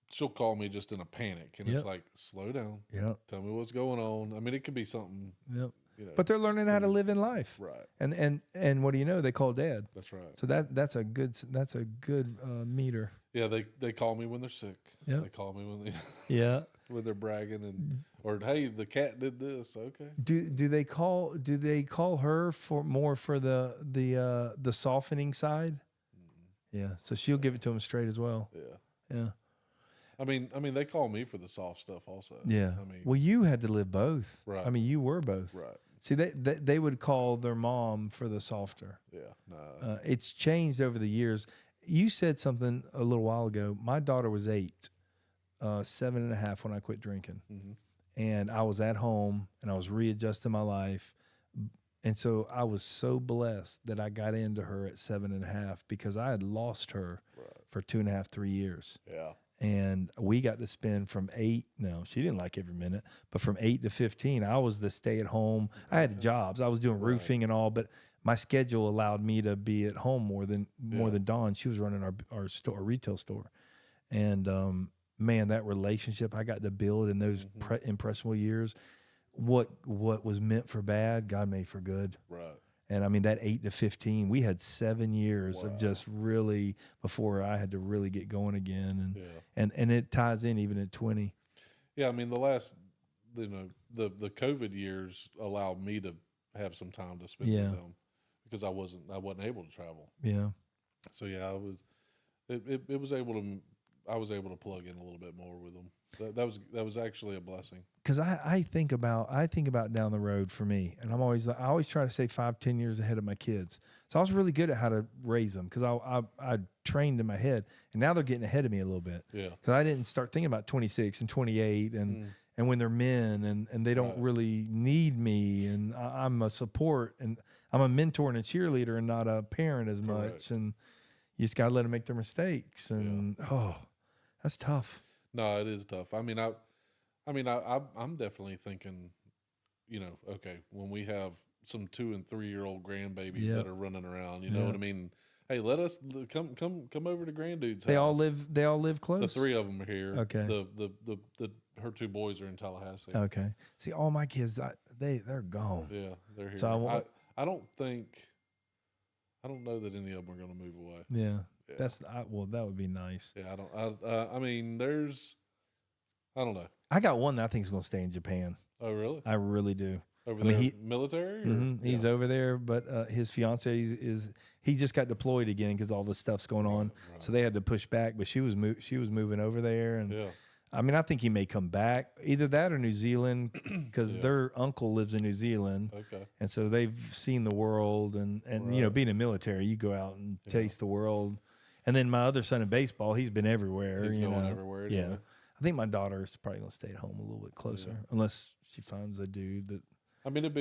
she'll call me just in a panic, and it's like, slow down. Yeah, tell me what's going on. I mean, it could be something. Yep. But they're learning how to live in life, right? And what do you know? They call Dad. That's right. So that's a good meter. Yeah, they call me when they're sick. Yeah, they call me when they when they're bragging or hey, the cat did this. Okay. Do they call her for the softening side? Mm-hmm. Yeah, so she'll give it to them straight as well. Yeah. I mean, they call me for the soft stuff also. Yeah. I mean, Well, you had to live both. Right. I mean, you were both. right. See, they would call their mom for the softer. Yeah. No. It's changed over the years. You said something a little while ago. My daughter was 8, 7.5 when I quit drinking. Mm-hmm. And I was at home and I was readjusting my life. And so I was so blessed that I got into her at 7.5 because I had lost her for 2.5, 3 years. Yeah. And we got to spend from 8. No, she didn't like every minute, but from 8 to 15, I was the stay at home. I had jobs. I was doing roofing and all, but my schedule allowed me to be at home more than Dawn. She was running our store, our retail store. And, man, that relationship I got to build in those impressionable years, what was meant for bad, God made for good. Right. And I mean, that 8 to 15, we had 7 years of just really before I had to really get going again. And it ties in even at 20. Yeah. I mean, the last, the COVID years allowed me to have some time to spend with them because I wasn't able to travel. Yeah. So yeah, I was able to plug in a little bit more with them. That was actually a blessing. Because I think about down the road for me, and I always try to stay 5-10 years ahead of my kids. So I was really good at how to raise them because I trained in my head, and now they're getting ahead of me a little bit. Yeah. Because I didn't start thinking about 26 and 28 and when they're men and they don't really need me, and I'm a support and I'm a mentor and a cheerleader and not a parent as much. And you just got to let them make their mistakes. And that's tough. No, it is tough. I mean, I'm definitely thinking, okay, when we have some 2 and 3 year old grandbabies that are running around, you know what I mean? Hey, let us come over to Granddude's house. They all live close. The 3 of them are here. Okay. Her 2 boys are in Tallahassee. Okay. See, all my kids, they're gone. Yeah, they're here. So I don't know that any of them are going to move away. Yeah. That would be nice. Yeah, I mean, I don't know. I got one that I think is going to stay in Japan. Oh, really? I really do. Over there, military? Or? He's over there, but his fiance he just got deployed again because all this stuff's going on. Right. So they had to push back. But she was moving over there, and I mean, I think he may come back, either that or New Zealand, because their uncle lives in New Zealand. Okay. And so they've seen the world, and being in the military, you go out and taste the world. And then my other son in baseball, he's been everywhere. He's going everywhere. Yeah. I think my daughter is probably going to stay at home a little bit closer, unless she finds a dude that. I mean, it'd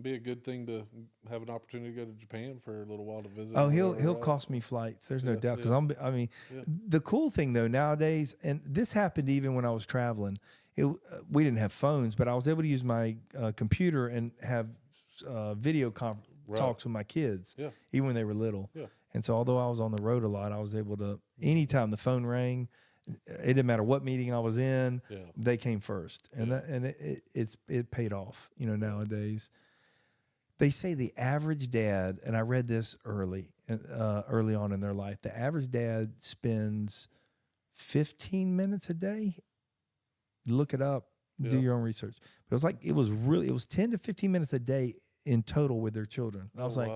be a good thing to have an opportunity to go to Japan for a little while to visit. Oh, he'll cost me flights. There's no doubt. Because the cool thing though nowadays, and this happened even when I was traveling. We didn't have phones, but I was able to use my computer and have video talks with my kids, even when they were little. Yeah. And so, although I was on the road a lot, I was able to anytime the phone rang. It didn't matter what meeting I was in; they came first, and it paid off. Nowadays, they say the average dad, and I read this early on in their life. The average dad spends 15 minutes a day. Look it up, do your own research. But it was 10 to 15 minutes a day in total with their children. And I was like,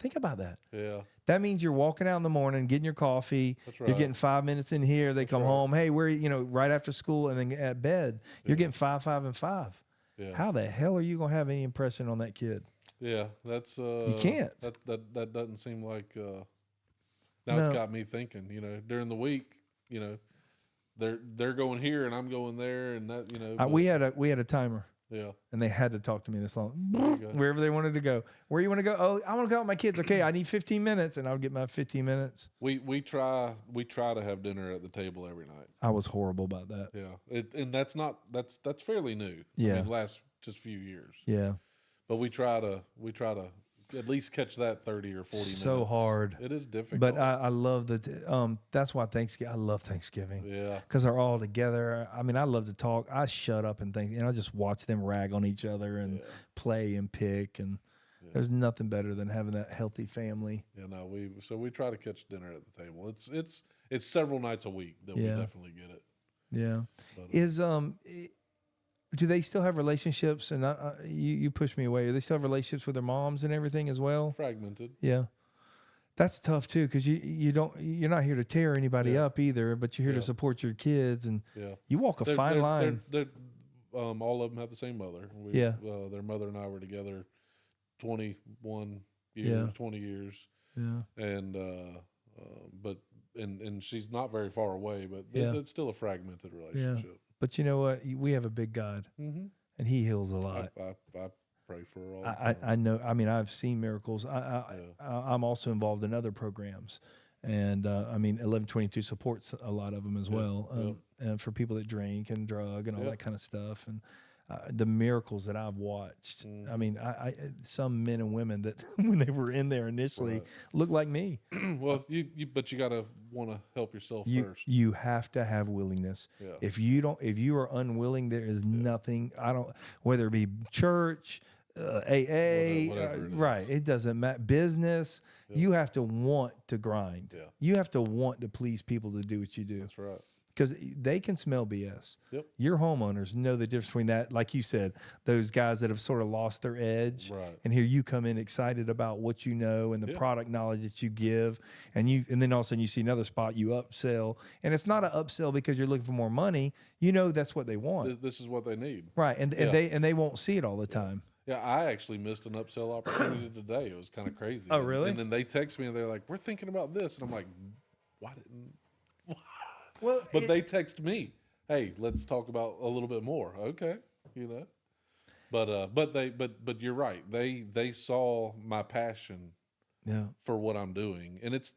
think about that. Yeah. That means you're walking out in the morning, getting your coffee. That's right. You're getting 5 minutes in here. They come home. Hey, right after school, and then at bed, you're getting 5, 5, and 5. Yeah. How the hell are you going to have any impression on that kid? Yeah, that's you can't. That doesn't seem like. It's got me thinking. During the week, they're going here and I'm going there, and that we had a timer. Yeah. And they had to talk to me this long. Wherever they wanted to go. Where you want to go? Oh, I want to go with my kids. Okay, I need 15 minutes, and I'll get my 15 minutes. We try to have dinner at the table every night. I was horrible about that. Yeah. And that's fairly new. Yeah. I mean, last just few years. Yeah. But we try to at least catch that 30 or 40 minutes. So hard. It is difficult. But I love that's why I love Thanksgiving. Yeah. Because they're all together. I mean, I love to talk. I shut up and I just watch them rag on each other and play and pick. And there's nothing better than having that healthy family. Yeah, no, we try to catch dinner at the table. It's several nights a week that we definitely get it. Yeah. But, do they still have relationships? And you push me away. Do they still have relationships with their moms and everything as well? Fragmented. Yeah. That's tough too, because you're not here to tear anybody up either, but you're here to Yeah. support your kids, and Yeah. you walk a fine line. All of them have the same mother. Yeah. Their mother and I were together 21 years, Yeah. 20 years. Yeah. And, but she's not very far away, but Yeah. it's still a fragmented relationship. But you know what? We have a big God, Mm-hmm. and He heals a lot. I pray for her all the time. I know. I mean, I've seen miracles. I'm also involved in other programs, and I mean, 1122 supports a lot of them as well, and for people that drink and drug and all that kind of stuff, and the miracles that I've watched. I mean, I some men and women that when they were in there initially looked like me. Well, but you gotta want to help yourself first. You have to have willingness. Yeah. If you are unwilling, there is nothing. Whether it be church, AA, Whatever right? It doesn't matter. Business. Yeah. You have to want to grind. Yeah. You have to want to please people to do what you do. That's right. Because they can smell BS. Yep. Your homeowners know the difference between that, like you said, those guys that have sort of lost their edge. Right. And here you come in excited about what you know and the product knowledge that you give, and then all of a sudden you see another spot, you upsell, and it's not an upsell because you're looking for more money. You know that's what they want. This is what they need. Right. And they won't see it all the time. Yeah, I actually missed an upsell opportunity today. It was kind of crazy. Oh, really? And then they text me and they're like, "We're thinking about this," and I'm like, "Why didn't?" Well, But they text me, "Hey, let's talk about a little bit more." Okay, you know. But you're right. They saw my passion for what I'm doing, and it's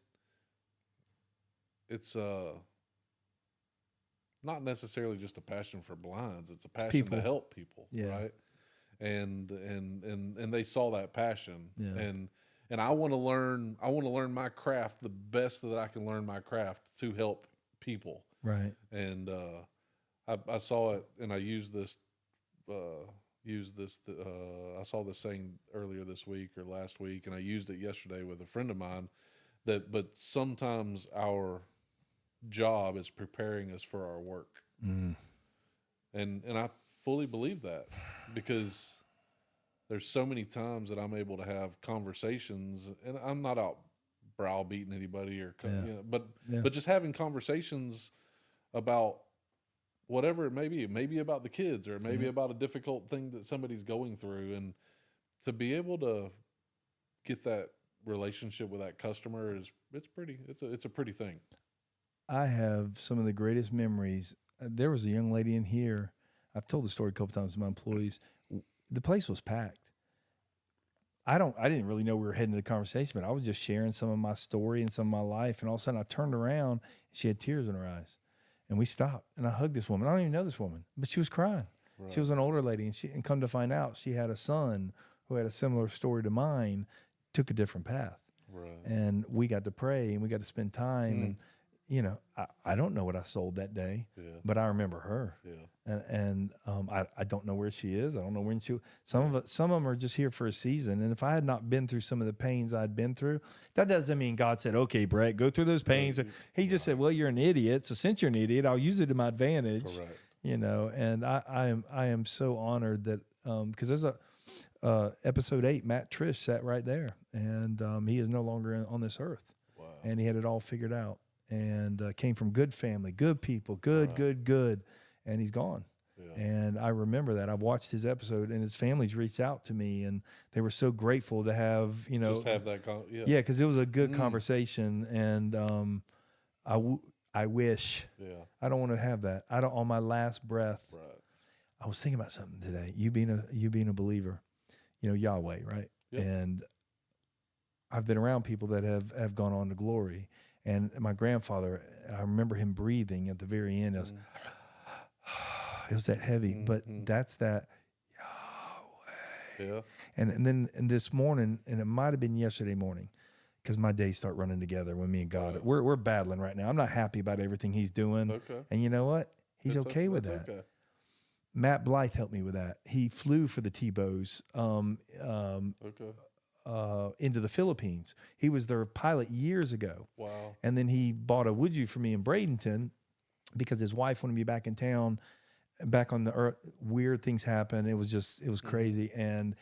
not necessarily just a passion for blinds. It's a passion to help people, right? And they saw that passion, and I want to learn. I want to learn my craft the best that I can learn my craft to help people. Right. And I saw it, and I used this. I saw this saying earlier this week or last week, and I used it yesterday with a friend of mine. But sometimes our job is preparing us for our work, and I fully believe that, because there's so many times that I'm able to have conversations, and I'm not out browbeating anybody but just having conversations about whatever it may be. It may be about the kids, or it may be about a difficult thing that somebody's going through, and to be able to get that relationship with that customer it's a pretty thing. I have some of the greatest memories. There was a young lady in here. I've told the story a couple times to my employees. The place was packed. I didn't really know we were heading to the conversation, but I was just sharing some of my story and some of my life. And all of a sudden I turned around and she had tears in her eyes, and we stopped, and I hugged this woman. I don't even know this woman, but she was crying. Right. She was an older lady, and come to find out she had a son who had a similar story to mine, took a different path. Right. And we got to pray, and we got to spend time. And, you know, I don't know what I sold that day, but I remember her. Yeah. And I don't know where she is. I don't know when some of them are just here for a season. And if I had not been through some of the pains I'd been through, that doesn't mean God said, "Okay, Brett, go through those pains." He just said, "Well, you're an idiot. So since you're an idiot, I'll use it to my advantage." Correct. You know, and I am so honored that, because there's episode 8, Matt Trish sat right there, and he is no longer on this earth. Wow. And he had it all figured out. And came from good family, good people, good, and he's gone. Yeah. And I remember that. I watched his episode, and his family's reached out to me, and they were so grateful to have, just have that. Because it was a good conversation, and I wish. Yeah. I don't want to have that. I don't. On my last breath, I was thinking about something today. You being a believer, Yahweh, right? Yep. And I've been around people that have gone on to glory. And my grandfather, I remember him breathing at the very end. It was that heavy, but that's that Yahweh. Yeah. And then this morning, and it might have been yesterday morning, because my days start running together when me and God, we're battling right now. I'm not happy about everything he's doing. Okay. And you know what? He's okay with that. Okay. Matt Blythe helped me with that. He flew for the Tebows. Into the Philippines. He was their pilot years ago. Wow. And then he bought a wood you for me in Bradenton because his wife wanted me back in town, back on the earth. Weird things happened. It was crazy. And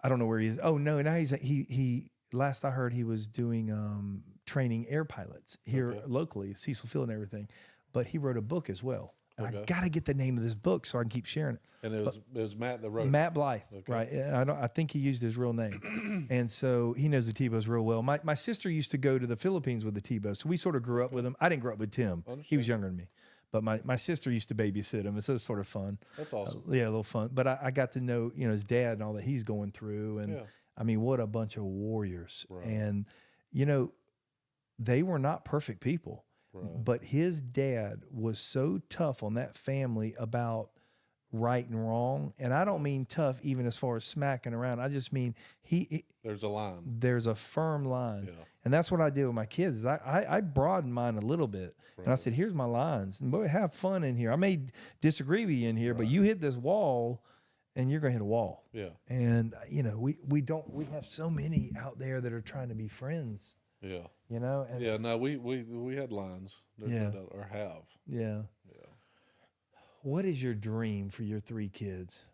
I don't know where he is. Oh no, now he last I heard, he was doing training air pilots here locally, Cecil Field and everything. But he wrote a book as well. And I got to get the name of this book so I can keep sharing it. And it was Matt that wrote it. Matt Blythe, right? And I think he used his real name, and so he knows the Tebows real well. My sister used to go to the Philippines with the Tebows, so we sort of grew up with him. I didn't grow up with Tim; he was younger than me. But my sister used to babysit him, and so it was sort of fun. That's awesome. Yeah, a little fun. But I got to know his dad and all that he's going through, and I mean, what a bunch of warriors. Right. And they were not perfect people. Right. But his dad was so tough on that family about right and wrong. And I don't mean tough even as far as smacking around. I just mean there's a line. There's a firm line. Yeah. And that's what I did with my kids. Is I broadened mine a little bit. Right. And I said, here's my lines. And boy, have fun in here. I may disagree with you in here, but you hit this wall and you're going to hit a wall. Yeah. And, we have so many out there that are trying to be friends. Yeah. And no, we had lines. Or have. Yeah. Yeah. What is your dream for your 3 kids?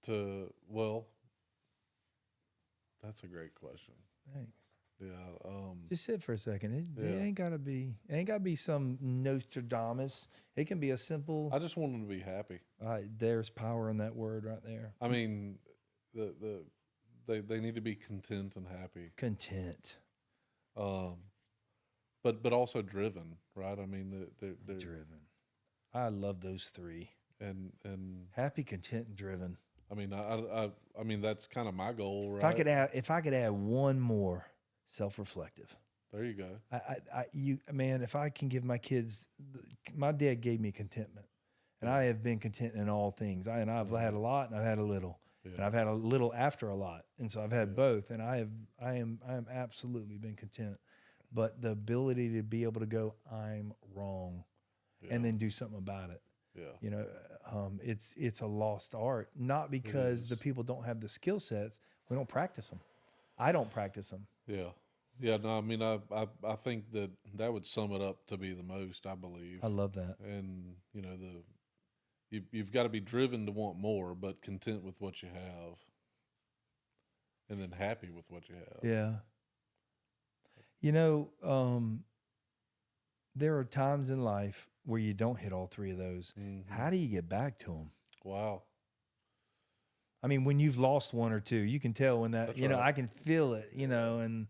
That's a great question. Thanks. Yeah. Just sit for a second. It ain't gotta be some Nostradamus. It can be a simple. I just want them to be happy. There's power in that word right there. I mean, they need to be content and happy. Content. But also driven, right? I mean, they're driven. I love those 3. And happy, content, and driven. I mean, I mean that's kind of my goal, right? If I could add one more, self-reflective. There you go. If I can give my kids, my dad gave me contentment, and I have been content in all things. I've had a lot and I've had a little. Yeah. And I've had a little after a lot. And so I've had both. And I am absolutely been content. But the ability to be able to go, I'm wrong, and then do something about it. Yeah. It's a lost art. Not because the people don't have the skill sets. We don't practice them. I don't practice them. Yeah. Yeah. No, I mean, I think that would sum it up to be the most, I believe. I love that. And, you've got to be driven to want more, but content with what you have, and then happy with what you have. Yeah. There are times in life where you don't hit all 3 of those. Mm-hmm. How do you get back to them? Wow. I mean, when you've lost 1 or 2, you can tell when that, right. I can feel it, and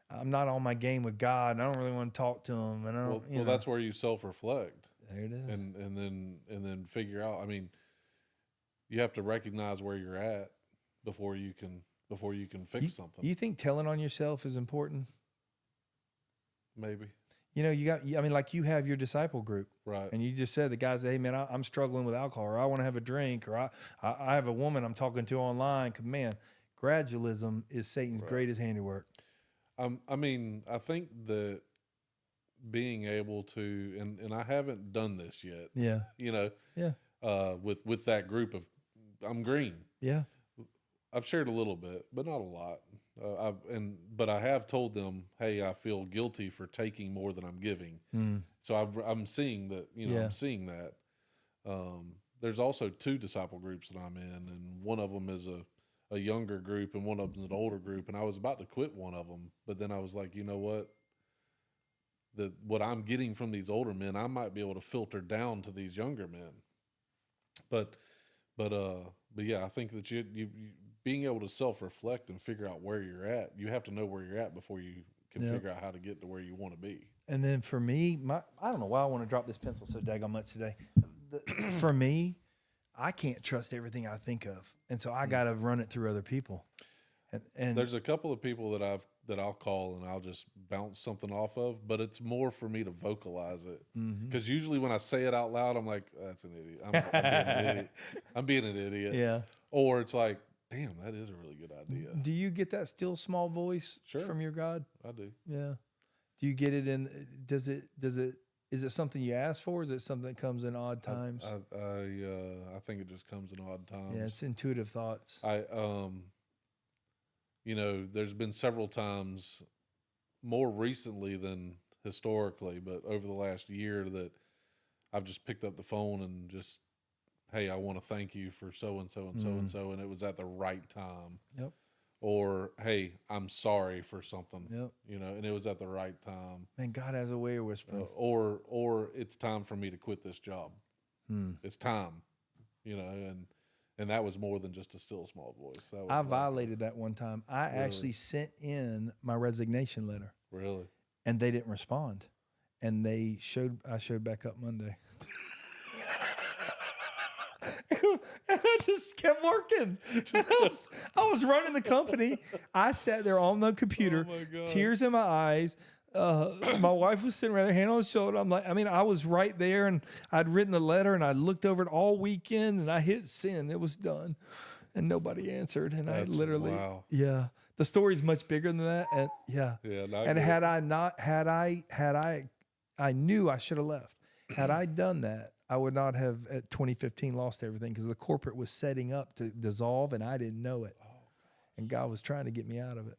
I'm not on my game with God, and I don't really want to talk to him. And I don't, well, that's where you self-reflect. There it is. And then figure out. I mean, you have to recognize where you're at before you can fix something. You think telling on yourself is important? Maybe. Like you have your disciple group, right? And you just said the guys, hey man, I'm struggling with alcohol, or I want to have a drink, or I have a woman I'm talking to online. Cause man, gradualism is Satan's greatest handiwork. I mean, I think that being able to, and I haven't done this yet. Yeah. Yeah. With that group of, I'm green. Yeah. I've shared a little bit, but not a lot. But I have told them, hey, I feel guilty for taking more than I'm giving. So I'm seeing that, I'm seeing that. There's also 2 disciple groups that I'm in, and one of them is a younger group and one of them is an older group. And I was about to quit one of them, but then I was like, you know what? What I'm getting from these older men, I might be able to filter down to these younger men. But yeah, I think that you being able to self-reflect and figure out where you're at, you have to know where you're at before you can figure out how to get to where you want to be. And then for me, I don't know why I want to drop this pencil so daggone much today. For me, I can't trust everything I think of, and so I got to run it through other people. And there's a couple of people that I'll call and I'll just bounce something off of, but it's more for me to vocalize it. Because usually when I say it out loud, I'm like, that's an idiot. I'm being an idiot. I'm being an idiot. Yeah. Or it's like, damn, that is a really good idea. Do you get that still small voice from your God? I do. Yeah. Do you get it in? Is it something you ask for? Or is it something that comes in odd times? I think it just comes in odd times. Yeah, it's intuitive thoughts. There's been several times, more recently than historically, but over the last year, that I've just picked up the phone and just hey, I want to thank you for so and so and so and so, and it was at the right time. Yep. Or, hey, I'm sorry for something. Yep. And it was at the right time. Man, God has a way of whispering. Or it's time for me to quit this job. It's time. And that was more than just a still small voice. That was I violated that one time. I actually sent in my resignation letter. Really? And they didn't respond. And I showed back up Monday. And I just kept working. I was running the company. I sat there on the computer, tears in my eyes. My wife was sitting right there, hand on the shoulder. I was right there, and I'd written the letter, and I looked over it all weekend, and I hit send. It was done, and nobody answered. And I literally, the story's much bigger than that. And and had I knew I should have left. Had I done that, I would not have at 2015 lost everything, because the corporate was setting up to dissolve, and I didn't know it. And God was trying to get me out of it.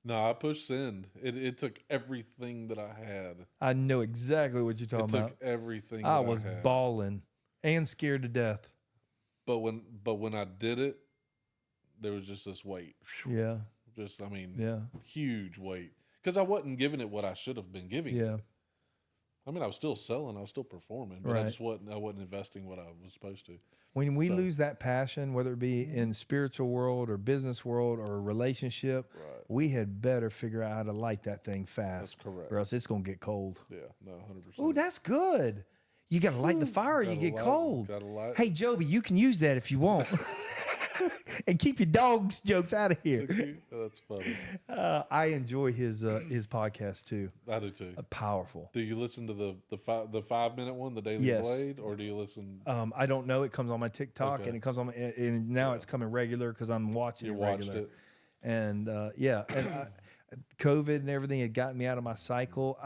No, I pushed send. It took everything that I had. I know exactly what you're talking about. It took everything I that was I had. bawling and scared to death. But when I did it, there was just this weight. Yeah. Huge weight. Because I wasn't giving it what I should have been giving. Yeah. I was still selling, I was still performing, but I wasn't investing what I was supposed to. When we lose that passion, whether it be in spiritual world or business world or a relationship, we had better figure out how to light that thing fast. That's correct. Or else it's going to get cold. Yeah, no, 100%. Oh, that's good. You got to light the fire or you get cold. Hey, Joby, you can use that if you want. And keep your dog's jokes out of here. That's funny. I enjoy his podcast too. I do too. Powerful. Do you listen to the 5-minute one, the Daily Blade, or do you listen? I don't know. It comes on my TikTok and it comes on, and now it's coming regular because I'm watching it regular. It. And COVID and everything had gotten me out of my cycle.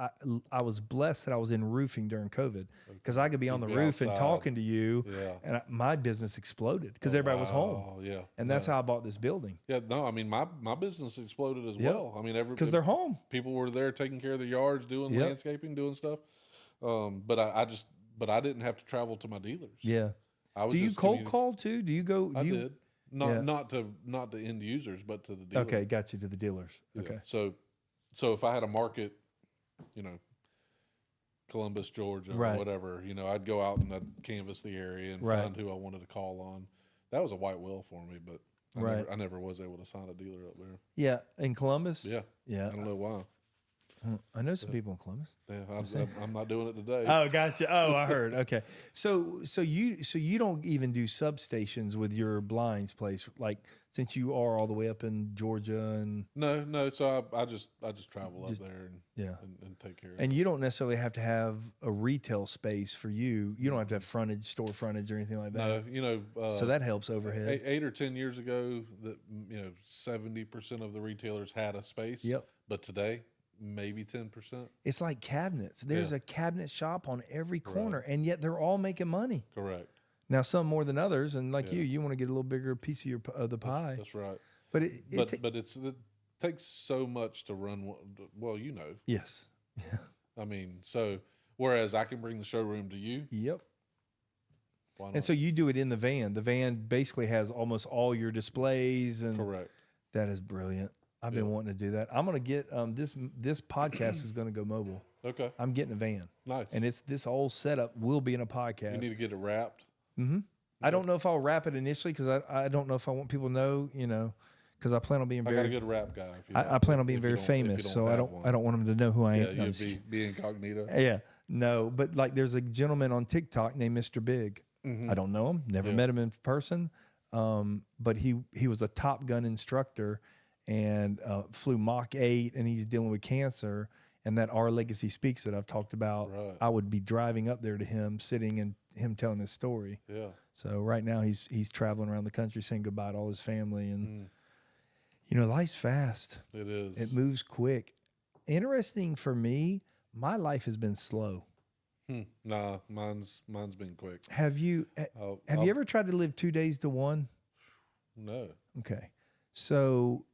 I was blessed that I was in roofing during COVID, because I could be on the roof and talking to you, and my business exploded because everybody was home. Yeah, and that's how I bought this building. Yeah, no, my business exploded as well. Because they're home. People were there taking care of their yards, doing landscaping, doing stuff. But I didn't have to travel to my dealers. Yeah. Do you cold call too? Do you go? I did. Not to end users, but to the dealers. Okay, got you, to the dealers. Yeah. Okay. So if I had a market, Columbus, Georgia, or whatever, I'd go out and I'd canvass the area and find who I wanted to call on. That was a white whale for me, but I never was able to sign a dealer up there. Yeah, in Columbus. Yeah. I don't know why. I know some people in Columbus. Yeah, I'm not doing it today. Oh, gotcha. Oh, I heard. Okay, so you don't even do substations with your blinds place, like, since you are all the way up in Georgia and no. So I just travel up there and take care of it. And you don't necessarily have to have a retail space for you. You don't have to have store frontage or anything like that. No, so that helps overhead. 8 or 10 years ago, 70% of the retailers had a space. Yep. But today, maybe 10%. It's like cabinets. There's a cabinet shop on every corner, and yet they're all making money. Correct. Now, some more than others, and like you want to get a little bigger piece of the pie. That's right. But it takes so much to run. Well, Yes. Yeah. So whereas I can bring the showroom to you. Yep. Why not? And so you do it in the van. The van basically has almost all your displays, and correct. That is brilliant. I've been wanting to do that. I'm going to get this podcast is going to go mobile. Okay. I'm getting a van. Nice. And this whole setup will be in a podcast. You need to get it wrapped. Mm-hmm. Okay. I don't know if I'll wrap it initially, because I don't know if I want people to know, because I plan on being I got a good rap guy. I plan on being very famous, so I don't want them to know who I am. Yeah, you'd be incognito. Yeah. No, but like there's a gentleman on TikTok named Mr. Big. Mm-hmm. I don't know him, never met him in person. But he was a Top Gun instructor and flew Mach 8, and he's dealing with cancer. And that Our Legacy Speaks that I've talked about, I would be driving up there to him, sitting and him telling his story. Yeah. So right now he's traveling around the country saying goodbye to all his family. And, life's fast. It is. It moves quick. Interesting for me, my life has been slow. Nah, mine's been quick. Have you ever tried to live 2 days to one? No. Okay. So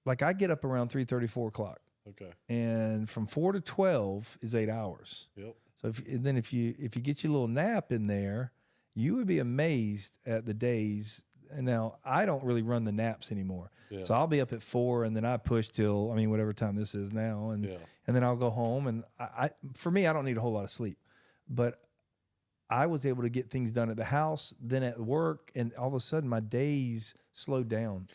like I get up around 3:30, 4 o'clock. Okay. And from 4 to 12 is 8 hours. Yep. So if you get your little nap in there, You would be amazed at the days. And now I don't really run the naps anymore. Yeah. So I'll be up at 4 and then I push till, I mean, whatever time this is now. And, and then I'll go home and for me, I don't need a whole lot of sleep, but I was able to get things done at the house, then at work. And all of a sudden my days slowed down.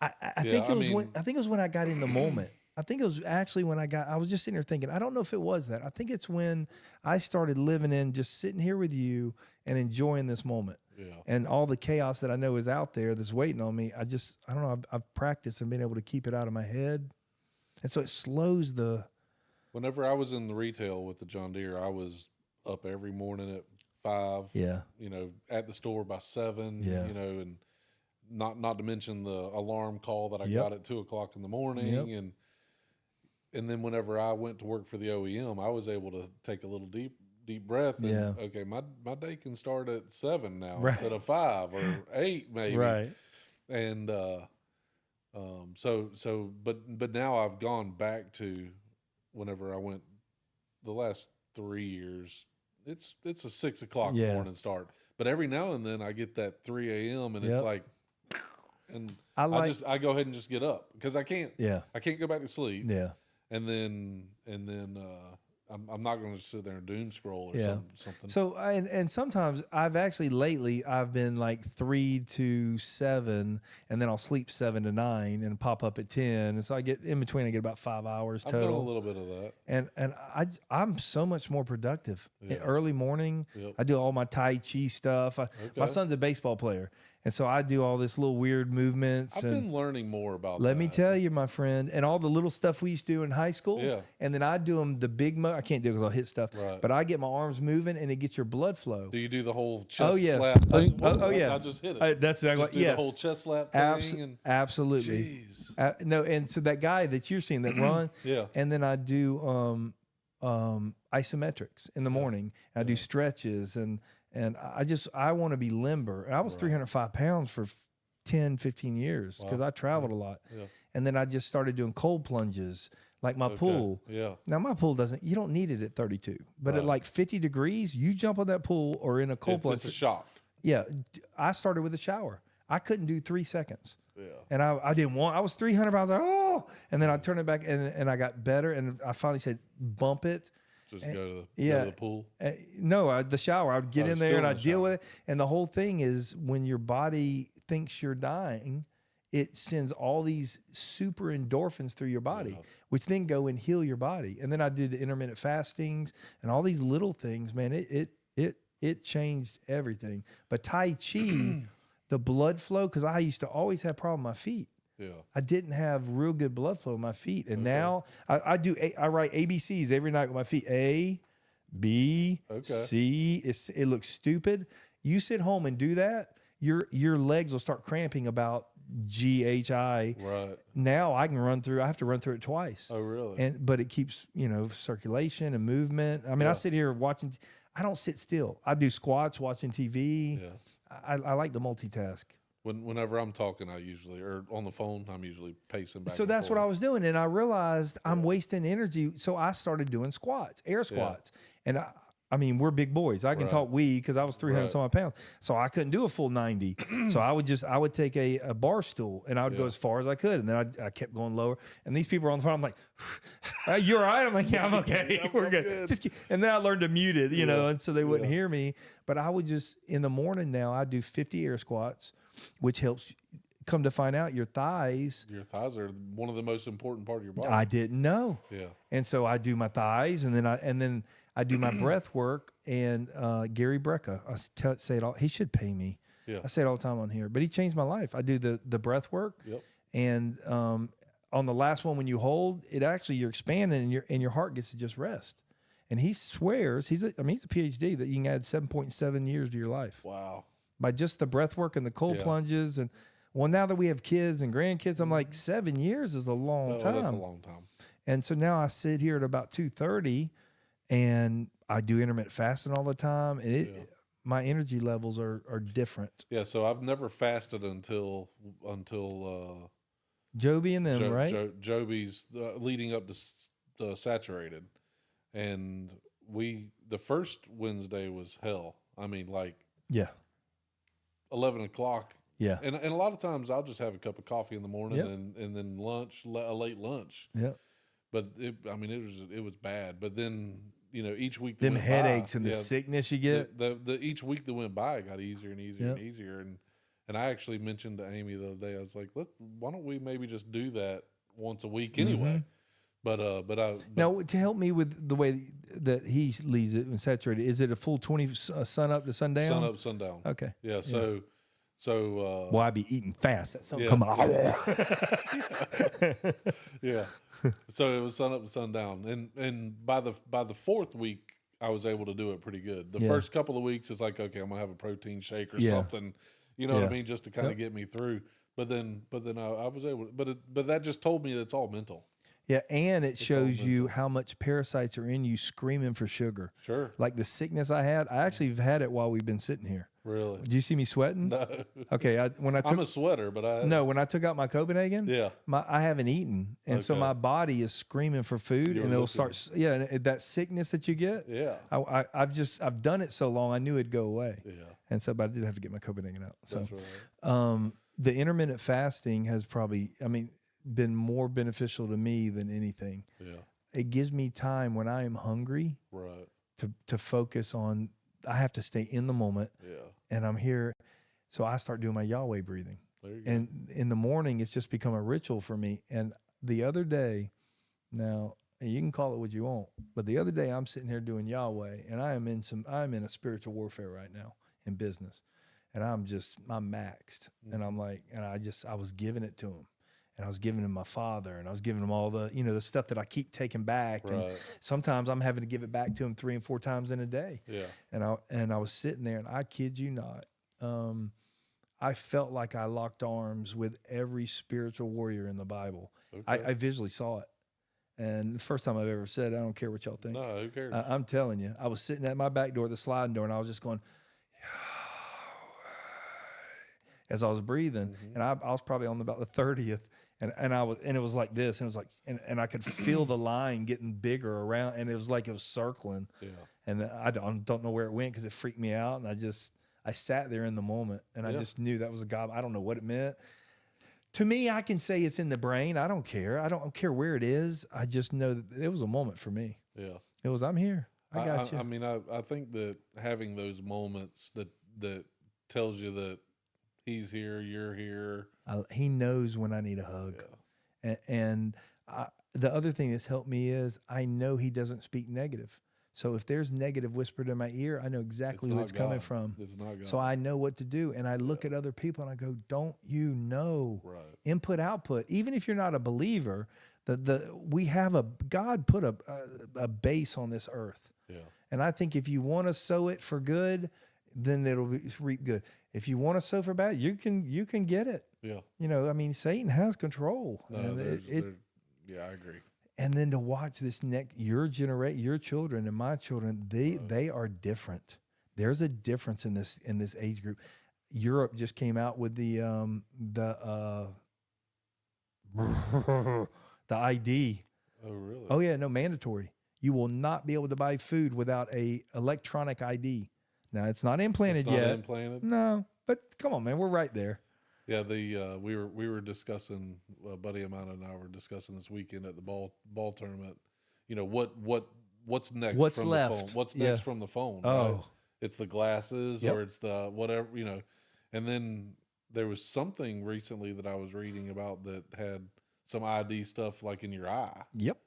I think it was when I got in the moment. I think it was actually when I was just sitting here thinking, I don't know if it was that. I think it's when I started living in just sitting here with you and enjoying this moment. Yeah. And all the chaos that I know is out there that's waiting on me. I don't know. I've practiced and been able to keep it out of my head. And so it slows the. Whenever I was in the retail with the John Deere, I was up every morning at 5. Yeah. You know, at the store by 7. Yeah. You know, and not to mention the alarm call that I got at 2:00 in the morning. And then whenever I went to work for the OEM, I was able to take a little deep breath. And, okay, my day can start at 7 now instead of 5 or 8 maybe. Right. And but now I've gone back to whenever I went the last 3 years. It's a 6:00 morning start. But every now and then I get that 3 a.m. and it's like, and I go ahead and just get up because I can't go back to sleep. Yeah. And then I'm not going to sit there and doom scroll or something. So and sometimes I've been like 3 to 7, and then I'll sleep 7 to 9 and pop up at 10. And so I get in between. I get about 5 hours total. I've done a little bit of that. And I'm so much more productive. Early morning, I do all my Tai Chi stuff. My son's a baseball player. And so I do all this little weird movements. I've been learning more about Let me tell you, my friend, and all the little stuff we used to do in high school. Yeah. And then I do them the big I can't do it because I'll hit stuff. Right. But I get my arms moving and it gets your blood flow. Do you do the whole chest slap thing? Yeah. I just hit it. That's exactly just do the whole chest slap thing. Absolutely. No, and so that guy that you're seeing that run. And then I do isometrics in the morning. I do stretches and I want to be limber. And I was 305 pounds for 10, 15 years because I traveled a lot. Yeah. And then I just started doing cold plunges like my pool. Yeah. Now my pool you don't need it at 32, but at like 50 degrees, you jump on that pool or in a cold plunge. It's a shock. Yeah. I started with a shower. I couldn't do 3 seconds. Yeah. And I was 300 pounds. Like, oh, and then I turned it back and I got better. And I finally said, bump it. Just go to the pool? No, the shower. I would get in there and I'd deal with it. And the whole thing is when your body thinks you're dying, it sends all these super endorphins through your body, which then go and heal your body. And then I did intermittent fastings and all these little things, man, it changed everything. But Tai Chi, the blood flow, because I used to always have problem with my feet. Yeah, I didn't have real good blood flow in my feet, and now I write ABCs every night with my feet. A, B, C. It looks stupid. You sit home and do that, your legs will start cramping about GHI. Right. Now I can run through. I have to run through it twice. Oh, really? But it keeps circulation and movement. I mean, I sit here watching. I don't sit still. I do squats watching TV. Yeah. I like to multitask. Whenever I'm talking, or on the phone, I'm usually pacing back. So that's what I was doing. And I realized I'm wasting energy. So I started doing squats, air squats. And I mean, we're big boys. I can talk because I was 300 some odd pounds. So I couldn't do a full 90. So I would take a bar stool and I would go as far as I could. And then I kept going lower. And these people are on the phone. I'm like, you're all right? I'm like, yeah, I'm okay. We're good. And then I learned to mute it, and so they wouldn't hear me. But I would just, in the morning now, I do 50 air squats, which helps. Come to find out, your thighs. Your thighs are one of the most important part of your body. I didn't know. Yeah. And so I do my thighs, and then I do my breath work. And Gary Brecka, I say it all. He should pay me. Yeah. I say it all the time on here, but he changed my life. I do the breath work. Yep. And on the last one, when you hold, you're expanding, and your heart gets to just rest. And he swears he's a PhD that you can add 7.7 years to your life. Wow. By just the breath work and the cold plunges. And well, now that we have kids and grandkids, I'm like, 7 years is a long time. That's a long time. And so now I sit here at about 2:30 and I do intermittent fasting all the time. And my energy levels are different. Yeah. So I've never fasted until Joby and them, right? Joby's leading up to saturated. And the first Wednesday was hell. I mean, like Yeah. 11 o'clock. Yeah. And a lot of times I'll just have a cup of coffee in the morning Yep. and then lunch, a late lunch. Yeah. But it was bad. But then, each week that Them went headaches by, and the sickness you get. the each week that went by, it got easier and easier Yep. and easier. And I actually mentioned to Amy the other day, I was like, why don't we maybe just do that once a week anyway? But Now, to help me with the way that he leads it and saturated, is it a full 20 sun up to sundown? sun up, sundown. Okay. Yeah. So Well, I be eating fast. That sun Yeah. coming out. yeah. So it was sun up and sundown, and by the fourth week, I was able to do it pretty good. The Yeah. first couple of weeks, it's like, okay, I'm gonna have a protein shake or Yeah. something, you know what Yeah. I mean, just to kind of get me through. But then I was able. But that just told me that it's all mental. Yeah, and it shows you mental. how much parasites are in you screaming for sugar. Sure. Like the sickness I had, I actually have had it while we've been sitting here. Really. Did you see me sweating? No. Okay, when I I'm took a sweater, but I when I took out my Copenhagen, Yeah. I haven't eaten, and so Okay. my body is screaming for food, You were and it'll looking- start. Yeah, and that sickness that you get. Yeah. I've done it so long, I knew it'd go away, Yeah. and so but I did have to get my Copenhagen out. So, That's right. the intermittent fasting has probably, been more beneficial to me than anything. Yeah. It gives me time when I am hungry Right. to focus on. I have to stay in the moment, Yeah. and I'm here, so I start doing my Yahweh breathing. There you go. And in the morning, it's just become a ritual for me. And the other day, now you can call it what you want, but the other day I'm sitting here doing Yahweh, and I'm in a spiritual warfare right now in business, and I'm maxed, and I'm like, I was giving it to him. And I was giving him my father, and I was giving him all the, the stuff that I keep taking back. And Right. sometimes I'm having to give it back to him 3 and 4 times in a day. Yeah. And I was sitting there, and I kid you not, I felt like I locked arms with every spiritual warrior in the Bible. Okay. I visually saw it. And the first time I've ever said it, I don't care what y'all think. No, who cares? I'm telling you, I was sitting at my back door, the sliding door, and I was just going, as I was breathing, and I was probably on about the 30th, and it was like this, and it was like, and I could feel the line getting bigger around, and it was like it was circling, Yeah. and I don't know where it went because it freaked me out, and I sat there in the moment, and I just knew that was a God. I don't know what it meant. To me, I can say it's in the brain. I don't care. I don't care where it is. I just know that it was a moment for me. Yeah. It was, I'm here. I got you. I mean, I think that having those moments that tells you that he's here, you're here. He knows when I need a hug. Yeah. And the other thing that's helped me is I know he doesn't speak negative. So if there's negative whispered in my ear, I know exactly who it's coming from. It's not God. So I know what to do. And I look at other people and I go, don't you know? Right. Input, output. Even if you're not a believer, we have God put a base on this earth. Yeah. And I think if you want to sow it for good, then it'll reap good. If you want to sow for bad, you can get it. Yeah. Satan has control. No, And yeah, I agree. and then to watch this your children and my children, they are different. There's a difference in this age group. Europe just came out with the ID. Oh, really? Oh yeah, no, mandatory. You will not be able to buy food without a electronic ID. Now it's not implanted It's not yet. implanted? No, but come on, man, we're right there. Yeah, we were discussing, a buddy of mine and I were discussing this weekend at the ball tournament. What's next? What's from left? The phone? What's Yeah. next from the phone? Oh. Right? It's the glasses, Yep. or it's the whatever, And then there was something recently that I was reading about that had some ID stuff like in your eye. Yep.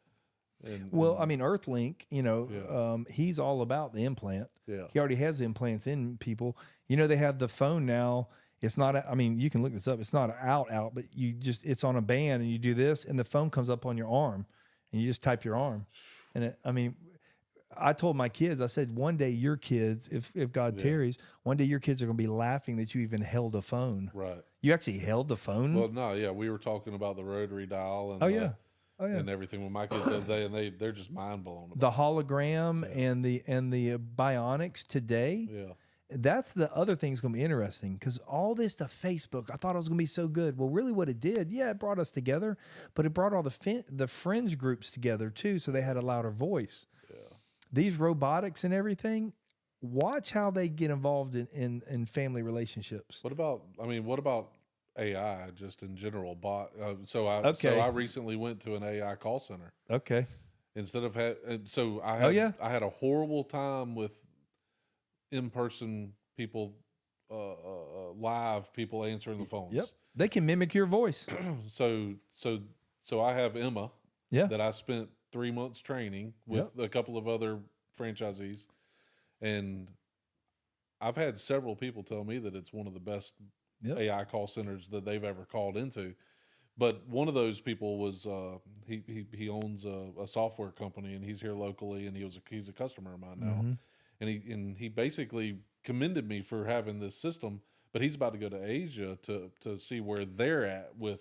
And, Well, and- I mean, Earthlink, he's all about the implant. yeah, He already has the implants in people. They have the phone now. It's not, you can look this up. It's not out, but it's on a band and you do this and the phone comes up on your arm and you just type your arm. And I told my kids, I said, one day your kids, if God tarries, one day your kids are going to be laughing that you even held a phone. right. You actually held the phone? Well, no, yeah, we were talking about the rotary dial and and everything with my kids the other day, and they're just mind blown. About the hologram and the bionics today. Yeah. That's the other thing that's going to be interesting because all this to Facebook, I thought it was going to be so good. Well, really what it did, it brought us together, but it brought all the fringe groups together too, so they had a louder voice. Yeah. These robotics and everything, watch how they get involved in family relationships. What about AI just in general? So Okay. I recently went to an AI call center Okay. instead of so I Oh, yeah? I had a horrible time with in person people, live people answering the phones. Yep. They can mimic your voice. So I have Emma Yeah. that I spent 3 months training with a couple of other franchisees, and I've had several people tell me that it's one of the best AI call centers that they've ever called into. But one of those people was he owns a software company, and he's here locally, and he's a customer of mine now, and he basically commended me for having this system. But he's about to go to Asia to see where they're at with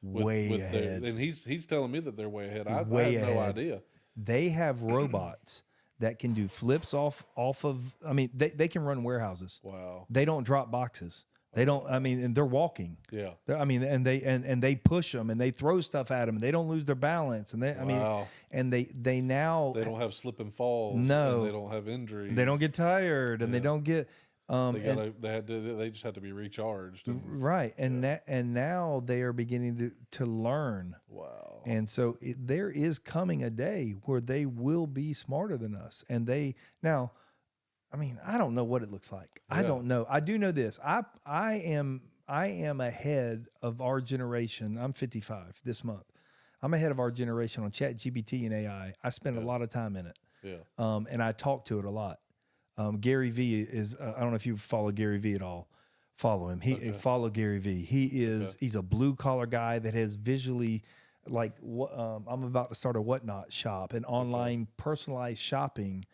ahead. and he's telling me that they're way ahead. I Way had no ahead. idea. They have robots that can do flips off of. I mean, they can run warehouses. Wow. They don't drop boxes. They don't. I mean, and they're walking. Yeah. I mean, and they push them and they throw stuff at them and they don't lose their balance. And I mean, and they now they don't have slip and falls. No. And they don't have injuries. They don't get tired and they don't get. They just had to be recharged. Right, and now they are beginning to learn. Wow. And so there is coming a day where they will be smarter than us. And now, I mean, I don't know what it looks like. Yeah. I don't know. I do know this. I am ahead of our generation. I'm 55 this month. I'm ahead of our generation on ChatGPT and AI. I spend a lot of time in it. Yeah. And I talk to it a lot. Gary V is, I don't know if you follow Gary V at all. Follow him. Follow Gary V. He's a blue collar guy that has visually, like, I'm about to start a Whatnot shop, and online personalized shopping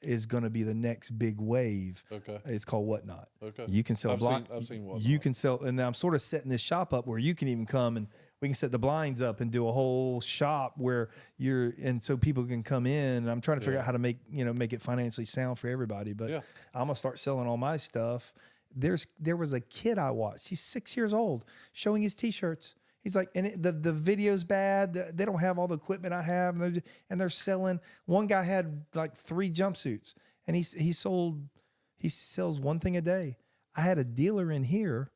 is going to be the next big wave. Okay. It's called Whatnot. Okay. You can sell I've seen Whatnot. You can sell, and I'm sort of setting this shop up where you can even come and we can set the blinds up and do a whole shop where and so people can come in. And I'm trying to figure out how to make it financially sound for everybody. But I'm gonna start selling all my stuff. There was a kid I watched. He's 6 years old, showing his T-shirts. He's like, and the video's bad. They don't have all the equipment I have, and they're selling. One guy had like 3 jumpsuits, and he sells one thing a day. I had a dealer in here.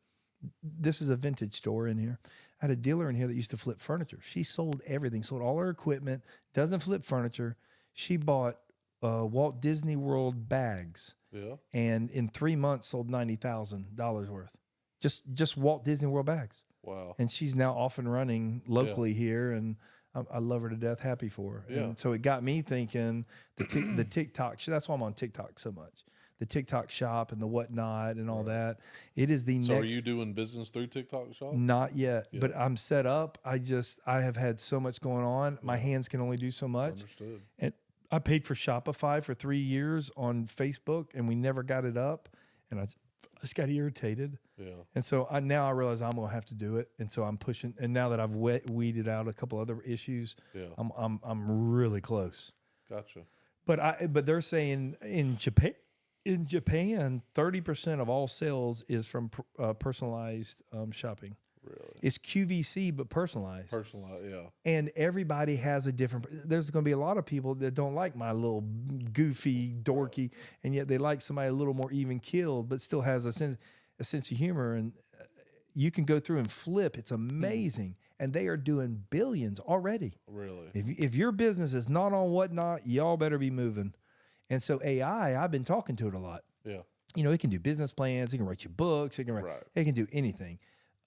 This is a vintage store in here. I had a dealer in here that used to flip furniture. She sold everything, sold all her equipment, doesn't flip furniture. She bought Walt Disney World bags. Yeah. And in 3 months sold $90,000 worth. Just Walt Disney World bags. Wow. And she's now off and running locally here, and I love her to death, happy for her. Yeah. And so it got me thinking the TikTok, that's why I'm on TikTok so much. The TikTok shop and the Whatnot and all that. It is the next. So are you doing business through TikTok shop? Not yet, but I'm set up. I have had so much going on. My hands can only do so much. Understood. And I paid for Shopify for 3 years on Facebook, and we never got it up. And I just got irritated. Yeah. And so now I realize I'm gonna have to do it. And so I'm pushing. And now that I've weeded out a couple other issues, I'm really close. Gotcha. But they're saying in Japan, 30% of all sales is from personalized shopping. Really? It's QVC, but personalized. Personalized, yeah. And everybody has a different. There's going to be a lot of people that don't like my little goofy, dorky, and yet they like somebody a little more even keeled, but still has a sense of humor. And you can go through and flip. It's amazing. And they are doing billions already. Really? If your business is not on Whatnot, y'all better be moving. And so AI, I've been talking to it a lot. Yeah. It can do business plans. It can write you books. It can do anything.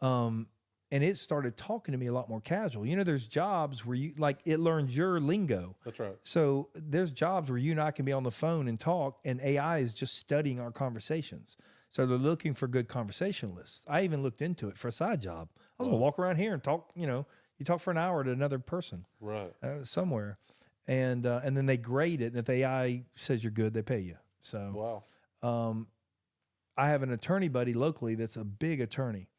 And it started talking to me a lot more casual. There's jobs where it learns your lingo. That's right. So there's jobs where you and I can be on the phone and talk, and AI is just studying our conversations. So they're looking for good conversationalists. I even looked into it for a side job. I was going to walk around here and talk, you talk for an hour to another person. Right. Somewhere. And then they grade it, and if the AI says you're good, they pay you. So wow. I have an attorney buddy locally that's a big attorney.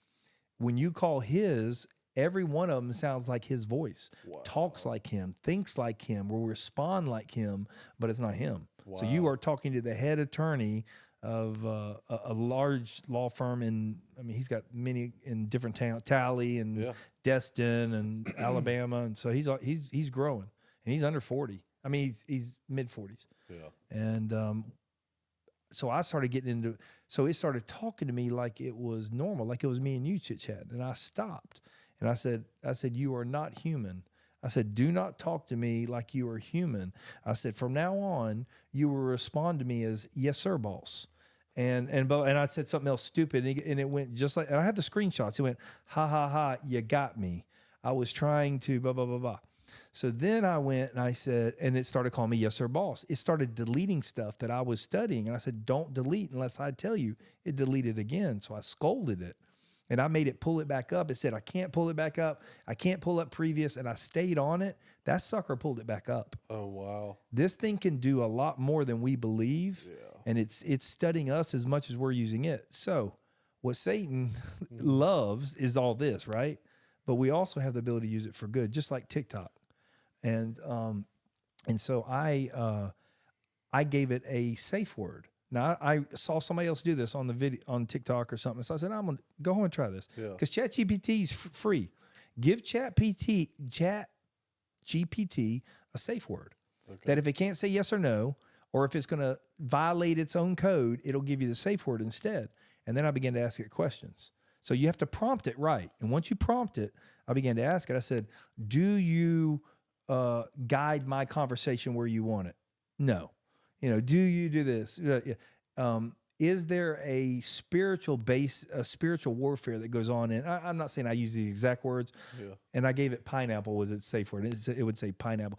When you call his, every one of them sounds like his voice, talks like him, thinks like him, will respond like him, but it's not him. Wow. So you are talking to the head attorney of a large law firm he's got many in different towns, Tally and Destin and Alabama, and so he's growing. And he's under 40. I mean, he's mid 40s. Yeah. And so I started getting into, so it started talking to me like it was normal, like it was me and you chit chatting. And I stopped and I said, you are not human. I said, do not talk to me like you are human. I said, from now on, you will respond to me as yes, sir, boss. And I said something else stupid, and it went just like, and I had the screenshots. It went, ha ha ha, you got me. I was trying to blah blah blah blah. So then I went and I said, and it started calling me yes sir boss. It started deleting stuff that I was studying, and I said, don't delete unless I tell you. It deleted again, so I scolded it. And I made it pull it back up. It said, I can't pull it back up. I can't pull up previous. And I stayed on it. That sucker pulled it back up. Oh, wow. This thing can do a lot more than we believe. Yeah. And it's studying us as much as we're using it. So what Satan loves is all this, right? But we also have the ability to use it for good, just like TikTok. And so I gave it a safe word. Now, I saw somebody else do this on the video on TikTok or something. So I said, I'm going to go home and try this. Because ChatGPT is free. Give ChatGPT a safe word. Okay. That if it can't say yes or no, or if it's going to violate its own code, it'll give you the safe word instead. And then I began to ask it questions. So you have to prompt it right. And once you prompt it, I began to ask it. I said, do you guide my conversation where you want it? No. Do you do this? Is there a spiritual warfare that goes on? And I'm not saying I use the exact words. Yeah. And I gave it pineapple was its safe word. It would say pineapple.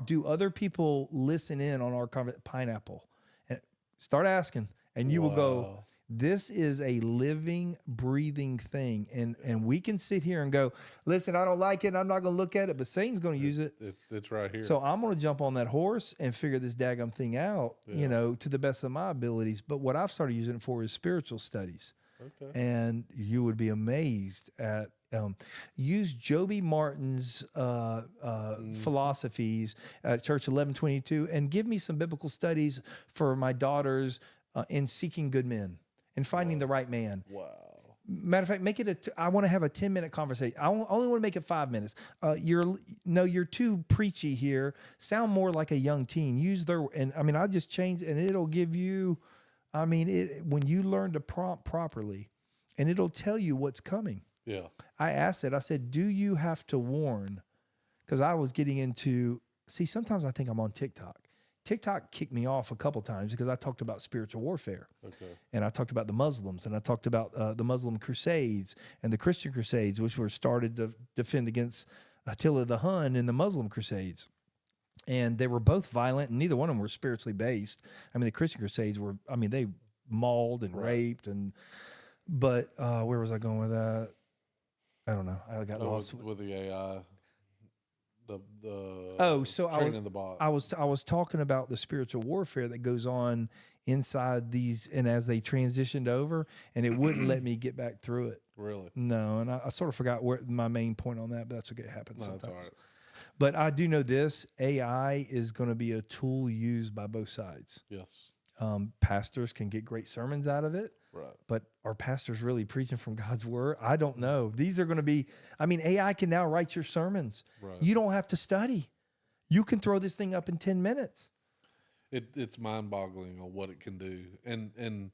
Do other people listen in on our conversation? Pineapple. And start asking, and you will go, this is a living, breathing thing. And we can sit here and go, listen, I don't like it. I'm not going to look at it, but Satan's going to use it. It's right here. So I'm going to jump on that horse and figure this daggum thing out, to the best of my abilities. But what I've started using it for is spiritual studies. Okay. And you would be amazed at, use Joby Martin's philosophies at Church 1122 and give me some biblical studies for my daughters in seeking good men. And finding the right man. Wow. Matter of fact, make it I want to have a 10-minute conversation. I only want to make it 5 minutes. You're too preachy here. Sound more like a young teen. Use I just change, and it'll give you, when you learn to prompt properly, and it'll tell you what's coming. Yeah. I asked it, I said, do you have to warn? Because I was getting into, sometimes I think I'm on TikTok. TikTok kicked me off a couple times because I talked about spiritual warfare. Okay. And I talked about the Muslims, and I talked about the Muslim crusades and the Christian crusades, which were started to defend against Attila the Hun in the Muslim crusades. And they were both violent, and neither one of them were spiritually based. The Christian crusades were, they mauled and raped. But where was I going with that? I don't know. I got lost. With the AI. So I was talking about the spiritual warfare that goes on inside these, and as they transitioned over, and it wouldn't let me get back through it. Really? No, and I sort of forgot where my main point on that, but that's okay. It happens sometimes. That's all right. But I do know this: AI is going to be a tool used by both sides. Yes. Pastors can get great sermons out of it. Right. But are pastors really preaching from God's word? I don't know. These are going to be, AI can now write your sermons. Right. You don't have to study. You can throw this thing up in 10 minutes. It's mind-boggling on what it can do and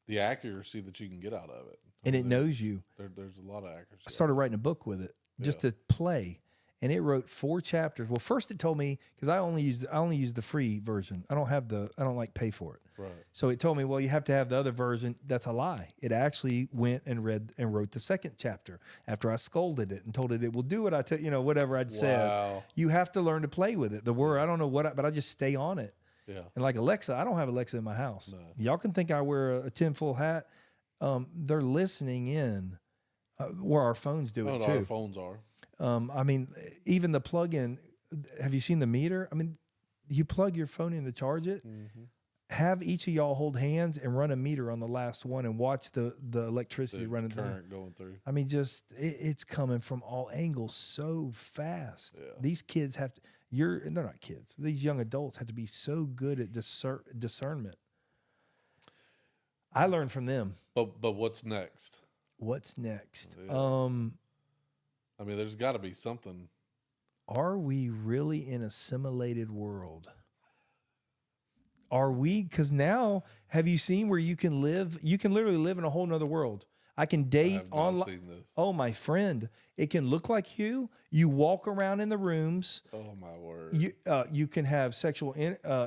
the accuracy that you can get out of it. And it knows you. There's a lot of accuracy. I started writing a book with it just to play. And it wrote 4 chapters. Well, first it told me, because I only use the free version. I don't like pay for it. Right. So it told me, well, you have to have the other version. That's a lie. It actually went and read and wrote the 2nd chapter after I scolded it and told it will do what I tell, whatever I'd said. You have to learn to play with it. The word, I don't know but I just stay on it. Yeah. And like Alexa, I don't have Alexa in my house. No. Y'all can think I wear a tinfoil hat. They're listening in where our phones do it too. Our phones are. Even the plug-in, have you seen the meter? You plug your phone in to charge it. Mm-hmm. Have each of y'all hold hands and run a meter on the last one and watch the electricity running through. Current going through. It's coming from all angles so fast. Yeah. These kids have to, they're not kids. These young adults have to be so good at discernment. I learned from them. But what's next? What's next? Yeah. There's got to be something. Are we really in a simulated world? Are we? Because now, have you seen where you can live? You can literally live in a whole nother world. I can I date have not online. seen this. Oh, my friend, it can look like you. You walk around in the rooms. Oh my word. You can have sexual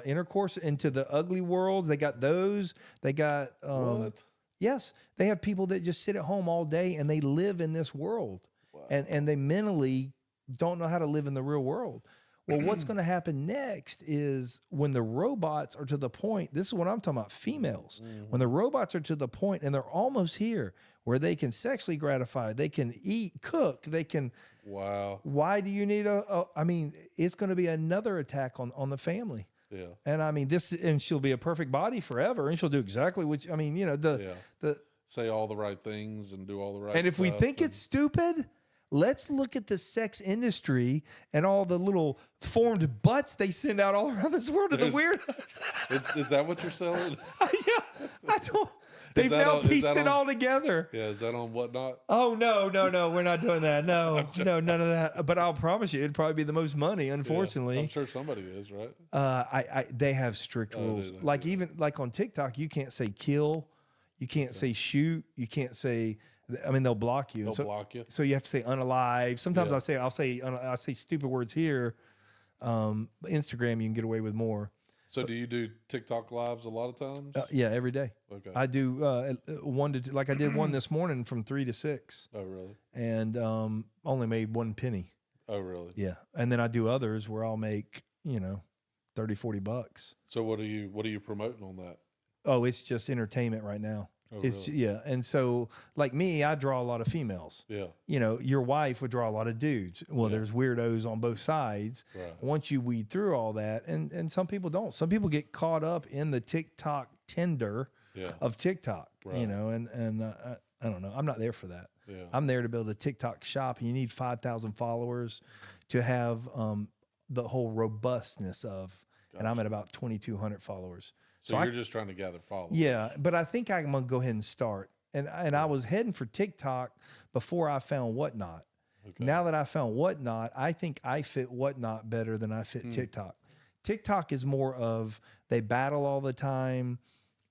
intercourse into the ugly worlds. They got those. They got What? yes. They have people that just sit at home all day and they live in this world, Wow. and they mentally don't know how to live in the real world. Well, what's going to happen next is when the robots are to the point. This is what I'm talking about. Females, when the robots are to the point and they're almost here where they can sexually gratify, they can eat, cook, they can. Wow. Why do you need I mean, it's going to be another attack on the family. Yeah. And I mean, and she'll be a perfect body forever, and she'll do exactly what I mean, the Say all the right things and do all the right and if we stuff think it's stupid, let's look at the sex industry and all the little formed butts they send out all around this world to the weirdos. Is that what you're selling? Yeah, I don't. They've now pieced it all together. Yeah, is that on Whatnot? Oh no, we're not doing that. No, none of that. But I'll promise you, it'd probably be the most money. Unfortunately, I'm sure somebody is, right? they have strict rules. Like even like on TikTok, you can't say kill, you can't say shoot, you can't say. I mean, they'll block you. They'll block you. So you have to say unalive. Sometimes I'll say stupid words here. Instagram, you can get away with more. So do you do TikTok lives a lot of times? Yeah, every day. Okay. I do 1 to 2, like I did one this morning from 3 to 6. Oh, really? And only made 1 penny. Oh, really? Yeah. And then I do others where I'll make, $30-40. So what are you promoting on that? Oh, it's just entertainment right now. Oh, It's really? yeah. And so like me, I draw a lot of females. Yeah. Your wife would draw a lot of dudes. Well, Yeah. there's weirdos on both sides. Right. Once you weed through all that, and some people don't. Some people get caught up in the TikTok Tinder of TikTok, Right. and I don't know. I'm not there for that. Yeah. I'm there to build a TikTok shop, and you need 5,000 followers to have the whole robustness of. And I'm at about 2,200 followers. So you're just trying to gather followers. Yeah, but I think I'm gonna go ahead and start. And I was heading for TikTok before I found Whatnot. Okay. Now that I found Whatnot, I think I fit Whatnot better than I fit TikTok. TikTok is more of they battle all the time,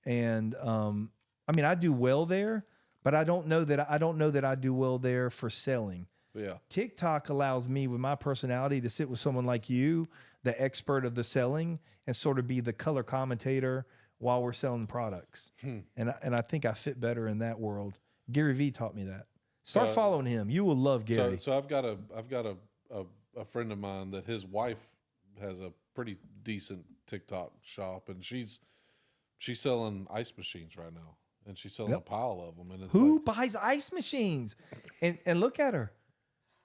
and I mean I do well there, but I don't know that I do well there for selling. Yeah. TikTok allows me with my personality to sit with someone like you, the expert of the selling, and sort of be the color commentator while we're selling products. And I think I fit better in that world. Gary Vee taught me that. Start following him. You will love Gary. So I've got a friend of mine that his wife has a pretty decent TikTok shop, and she's selling ice machines right now, and she's selling a pile of them. And it's Who buys ice machines? And look at her.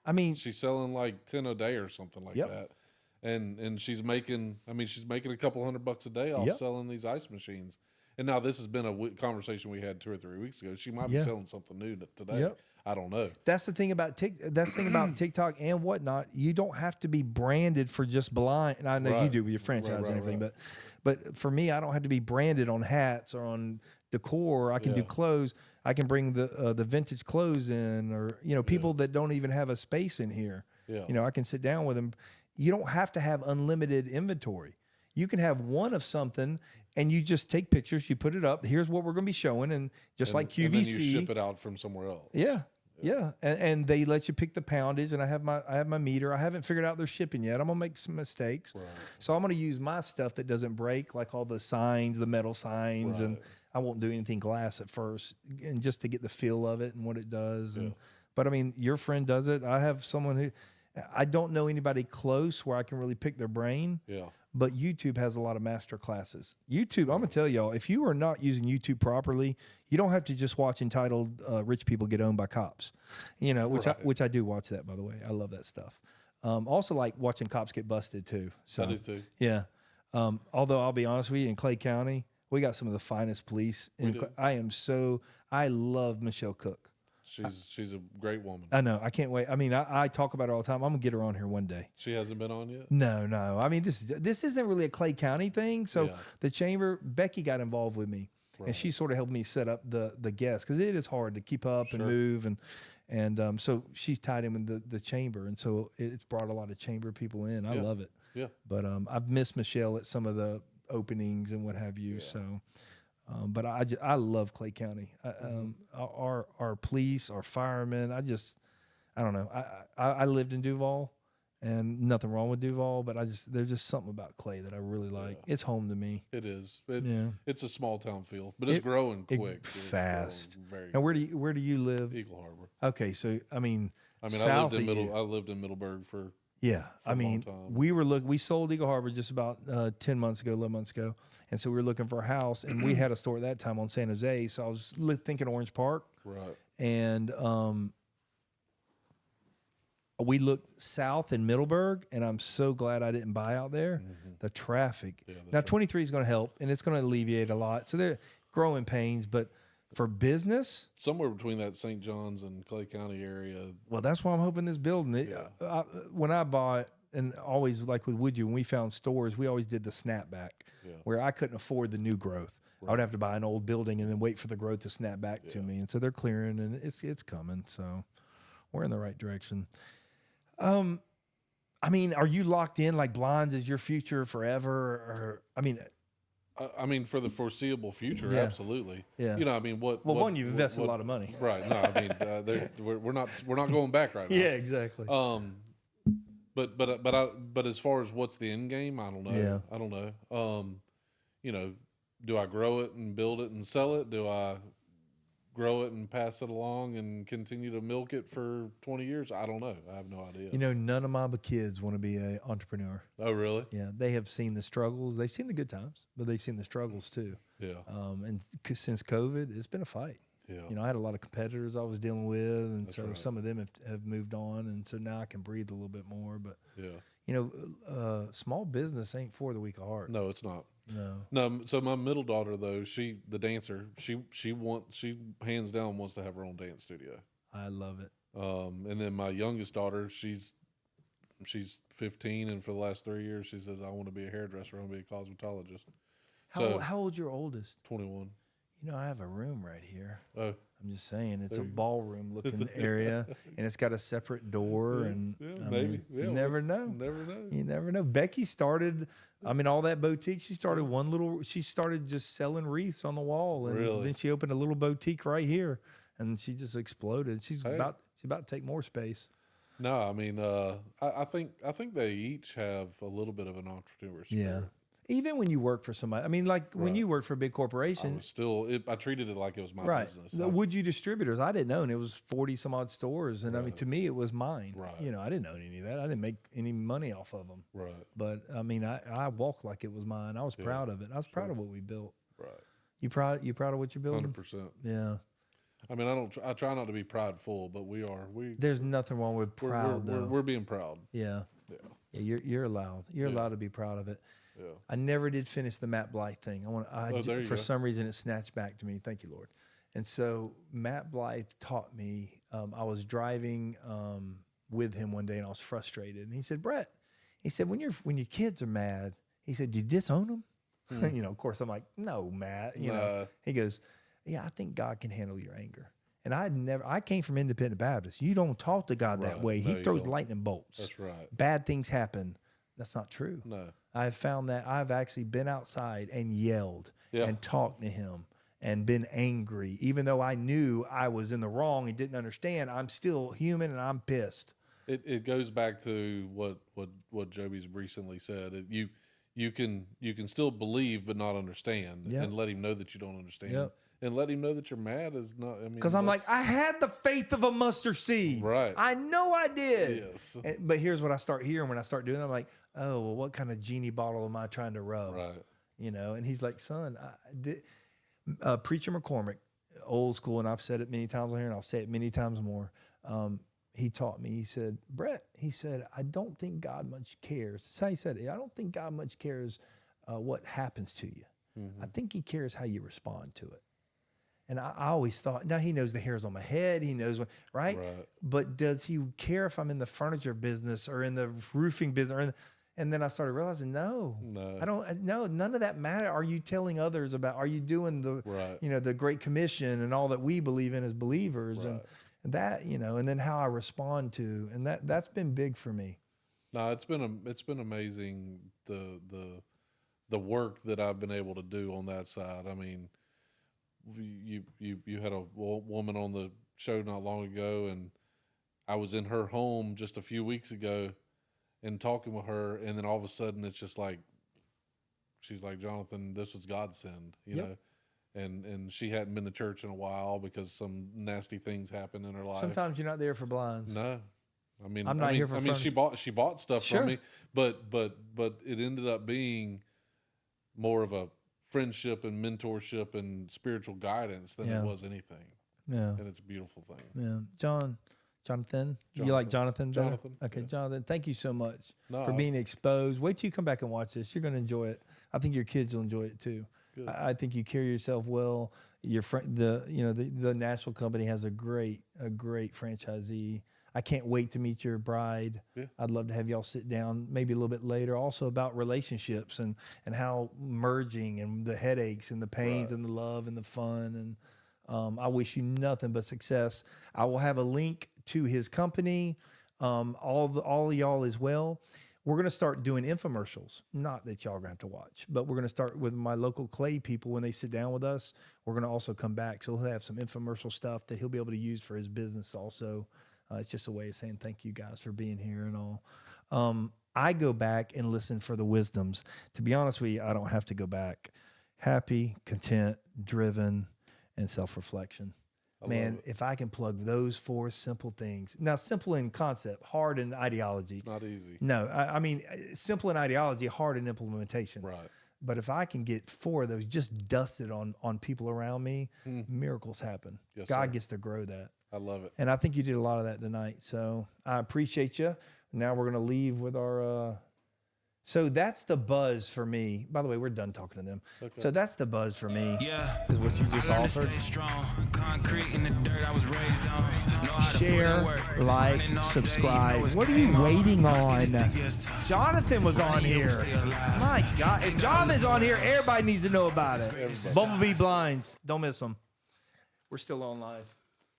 I mean, she's selling like 10 a day or something like that. And she's making a couple $100 a day off selling these ice machines. And now this has been a conversation we had 2 or 3 weeks ago. She might be selling something new today. Yep. I don't know. that's the thing about TikTok and Whatnot. You don't have to be branded for just blind. And I know you do with your franchise and everything, but for me, I don't have to be branded on hats or on decor. I can do clothes. I can bring the vintage clothes in, or people that don't even have a space in here. Yeah. I can sit down with them. You don't have to have unlimited inventory. You can have one of something, and you just take pictures. You put it up. Here's what we're going to be showing, and like QVC, and then you ship it out from somewhere else. Yeah. And they let you pick the poundage, and I have my meter. I haven't figured out their shipping yet. I'm gonna make some mistakes, so I'm gonna use my stuff that doesn't break, like all the signs, the metal signs, and I won't do anything glass at first, and just to get the feel of it and what it does. But I mean, your friend does it. I have someone who. I don't know anybody close where I can really pick their brain. Yeah. But YouTube has a lot of master classes. YouTube, I'm gonna tell y'all, if you are not using YouTube properly, you don't have to just watch entitled "Rich People Get Owned by Cops," which I do watch that, by the way. I love that stuff. Also like watching cops get busted too. So I do too. Yeah. Although I'll be honest with you, in Clay County, we got some of the finest police. I love Michelle Cook. She's a great woman. I know. I can't wait. I mean, I talk about her all the time. I'm gonna get her on here one day. She hasn't been on yet? No. I mean, this isn't really a Clay County thing. So the chamber, Becky got involved with me, and she sort of helped me set up the guests, because it is hard to keep up and move, and so she's tied in with the chamber, and so it's brought a lot of chamber people in. I love it. Yeah. But I've missed Michelle at some of the openings and what have you. So, but I love Clay County. Our police, our firemen. I don't know. I lived in Duval, and nothing wrong with Duval, but there's just something about Clay that I really like. It's home to me. It is. It's a small town feel, but it's growing quick, fast. Very. Now, where do you live? Eagle Harbor. Okay, so I mean, I south lived in Middleburg for. Yeah, a long time. We sold Eagle Harbor just about 11 months ago, and so we were looking for a house, and we had a store at that time on San Jose, so I was thinking Orange Park, right, and we looked south in Middleburg, and I'm so glad I didn't buy out there. The traffic. Now 23 is going to help, and it's going to alleviate a lot. So they're growing pains, but for business, somewhere between that St. John's and Clay County area. Well, that's why I'm hoping this building. When I bought, and always like with Woodview, when we found stores, we always did the snapback, where I couldn't afford the new growth. Right. I would have to buy an old building and then wait for the growth to snap back to me. And so they're clearing, and it's coming. So we're in the right direction. I mean, are you locked in? Like blinds is your future forever? Or I mean, for the foreseeable future, absolutely. Yeah. You know, I mean, one, you've invested a lot of money, right? No, I mean, we're not going back right now. Yeah, exactly. But as far as what's the end game, I don't know. Yeah. I don't know. You know, do I grow it and build it and sell it? Do I grow it and pass it along and continue to milk it for 20 years? I don't know. I have no idea. You know, none of my kids want to be an entrepreneur. Oh, really? Yeah. They have seen the struggles. They've seen the good times, but they've seen the struggles too. Yeah. And since COVID, it's been a fight. Yeah. You know, I had a lot of competitors I was dealing with, and That's so right. some of them have moved on, and so now I can breathe a little bit more. But yeah, you know, small business ain't for the weak of heart. no, it's not. No. So my middle daughter, though, the dancer, she hands down wants to have her own dance studio. I love it. And then my youngest daughter, she's 15, and for the last 3 years, she says, I want to be a hairdresser. I want to be a cosmetologist. How old's your oldest? 21. You know, I have a room right here. Oh, I'm just saying, it's a ballroom looking area, and it's got a separate door. And maybe. You never know. Never know. You never know. Becky started, all that boutique. She started she started just selling wreaths on the wall, and then she opened a little boutique right here, and she just exploded. She's about to take more space. No, I mean, I think they each have a little bit of an entrepreneur spirit. Yeah. Even when you work for somebody, when you work for a big corporation, I treated it like it was my business. The Woodview Distributors, I didn't own. It was 40 some odd stores, and I mean, to me, it was mine. Right. You know, I didn't own any of that. I didn't make any money off of them. Right. But I mean, I walked like it was mine. I was proud of it. I was proud of what we built. Right. You proud of what you're building? 100%. Yeah. I mean, I try not to be prideful, but we are. There's nothing wrong with proud, though. We're being proud. Yeah. Yeah. You're allowed. You're allowed to be proud of it. Yeah. I never did finish the Matt Blythe thing. For some reason, it snatched back to me. Thank you, Lord. And so Matt Blythe taught me. I was driving with him one day, and I was frustrated. And he said, "Brett," he said, "when your kids are mad," he said, "do you disown them?" You know, of course, I'm like, "No, Matt." You know, he goes, "Yeah, I think God can handle your anger." And I came from Independent Baptist. You don't talk to God that way. He throws lightning bolts. That's right. Bad things happen. That's not true. No. I've found that I've actually been outside and yelled and talked to him and been angry. Even though I knew I was in the wrong and didn't understand, I'm still human and I'm pissed. It goes back to what Joby's recently said. You can still believe but not understand, and let him know that you don't understand, and let him know that you're mad is not. I mean, because I'm like, I had the faith of a mustard seed. Right. I know I did. Yes. But here's what I start hearing when I start doing that. I'm like, oh, well, what kind of genie bottle am I trying to rub? Right. You know, and he's like, son, Preacher McCormick, old school, and I've said it many times on here, and I'll say it many times more. He taught me, he said, Brett, he said, I don't think God much cares. That's how he said it. I don't think God much cares what happens to you. Mm-hmm. I think he cares how you respond to it. And I always thought, now he knows the hairs on my head. He knows what, right? But does he care if I'm in the furniture business or in the roofing business? And then I started realizing, no, I don't. No, none of that matter. Are you telling others about? Are you doing the, the Great Commission and all that we believe in as believers, and that, and then how I respond to, and that's been big for me. No, it's been amazing the work that I've been able to do on that side. I mean, you had a woman on the show not long ago, and I was in her home just a few weeks ago and talking with her, and then all of a sudden it's just like, she's like, Johnathan, this was God send, you know? And she hadn't been to church in a while because some nasty things happened in her life. Sometimes you're not there for blinds. No. I mean, I'm not here for she bought stuff from me, but it ended up being more of a friendship and mentorship and spiritual guidance than it was anything. Yeah. And it's a beautiful thing. Yeah. Jonathan. You like Johnathan better? Johnathan. Okay, Yeah. Jonathan, thank you so much No, for being exposed. Wait till you come back and watch this. You're going to enjoy it. I think your kids will enjoy it too. Good. I think you carry yourself well. Your friend, the national company has a great franchisee. I can't wait to meet your bride. Yeah. I'd love to have y'all sit down maybe a little bit later, also about relationships and how merging and the headaches and the pains and the love and the fun. And I wish you nothing but success. I will have a link to his company, all of y'all as well. We're going to start doing infomercials. Not that y'all are going to have to watch, but we're going to start with my local clay people when they sit down with us. We're going to also come back. So he'll have some infomercial stuff that he'll be able to use for his business also. It's just a way of saying thank you guys for being here and all. I go back and listen for the wisdoms. To be honest with you, I don't have to go back. Happy, content, driven, and self-reflection. Man, if I can plug those 4 simple things. Now, simple in concept, hard in ideology. It's not easy. No, I mean, simple in ideology, hard in implementation. Right. But if I can get 4 of those just dusted on people around me, miracles happen. Yes, God sir. gets to grow that. I love it. And I think you did a lot of that tonight. So I appreciate you. Now we're going to leave with our... So that's the buzz for me. By the way, we're done talking to them. Okay. So that's the buzz for me. Yeah. Is what you just I learned offered. to stay strong. Concrete in the dirt I was raised on. Know how to put in Share, work. like, Running all day, subscribe. you know it's What are you game on. waiting My on? skin is thick as tough. Jonathan was on Running, here. stay alive. My God. If Jonathan's on here, everybody needs to know about it. Bumblebee Blinds. Don't miss them. We're still on live.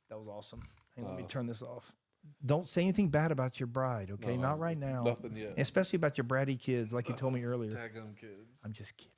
That was awesome. Hey, let me turn this off. Don't say anything bad about your bride, okay? No, Not right now. nothing yet. Especially about your bratty kids, like you told me earlier. Tag 'em kids. I'm just kidding.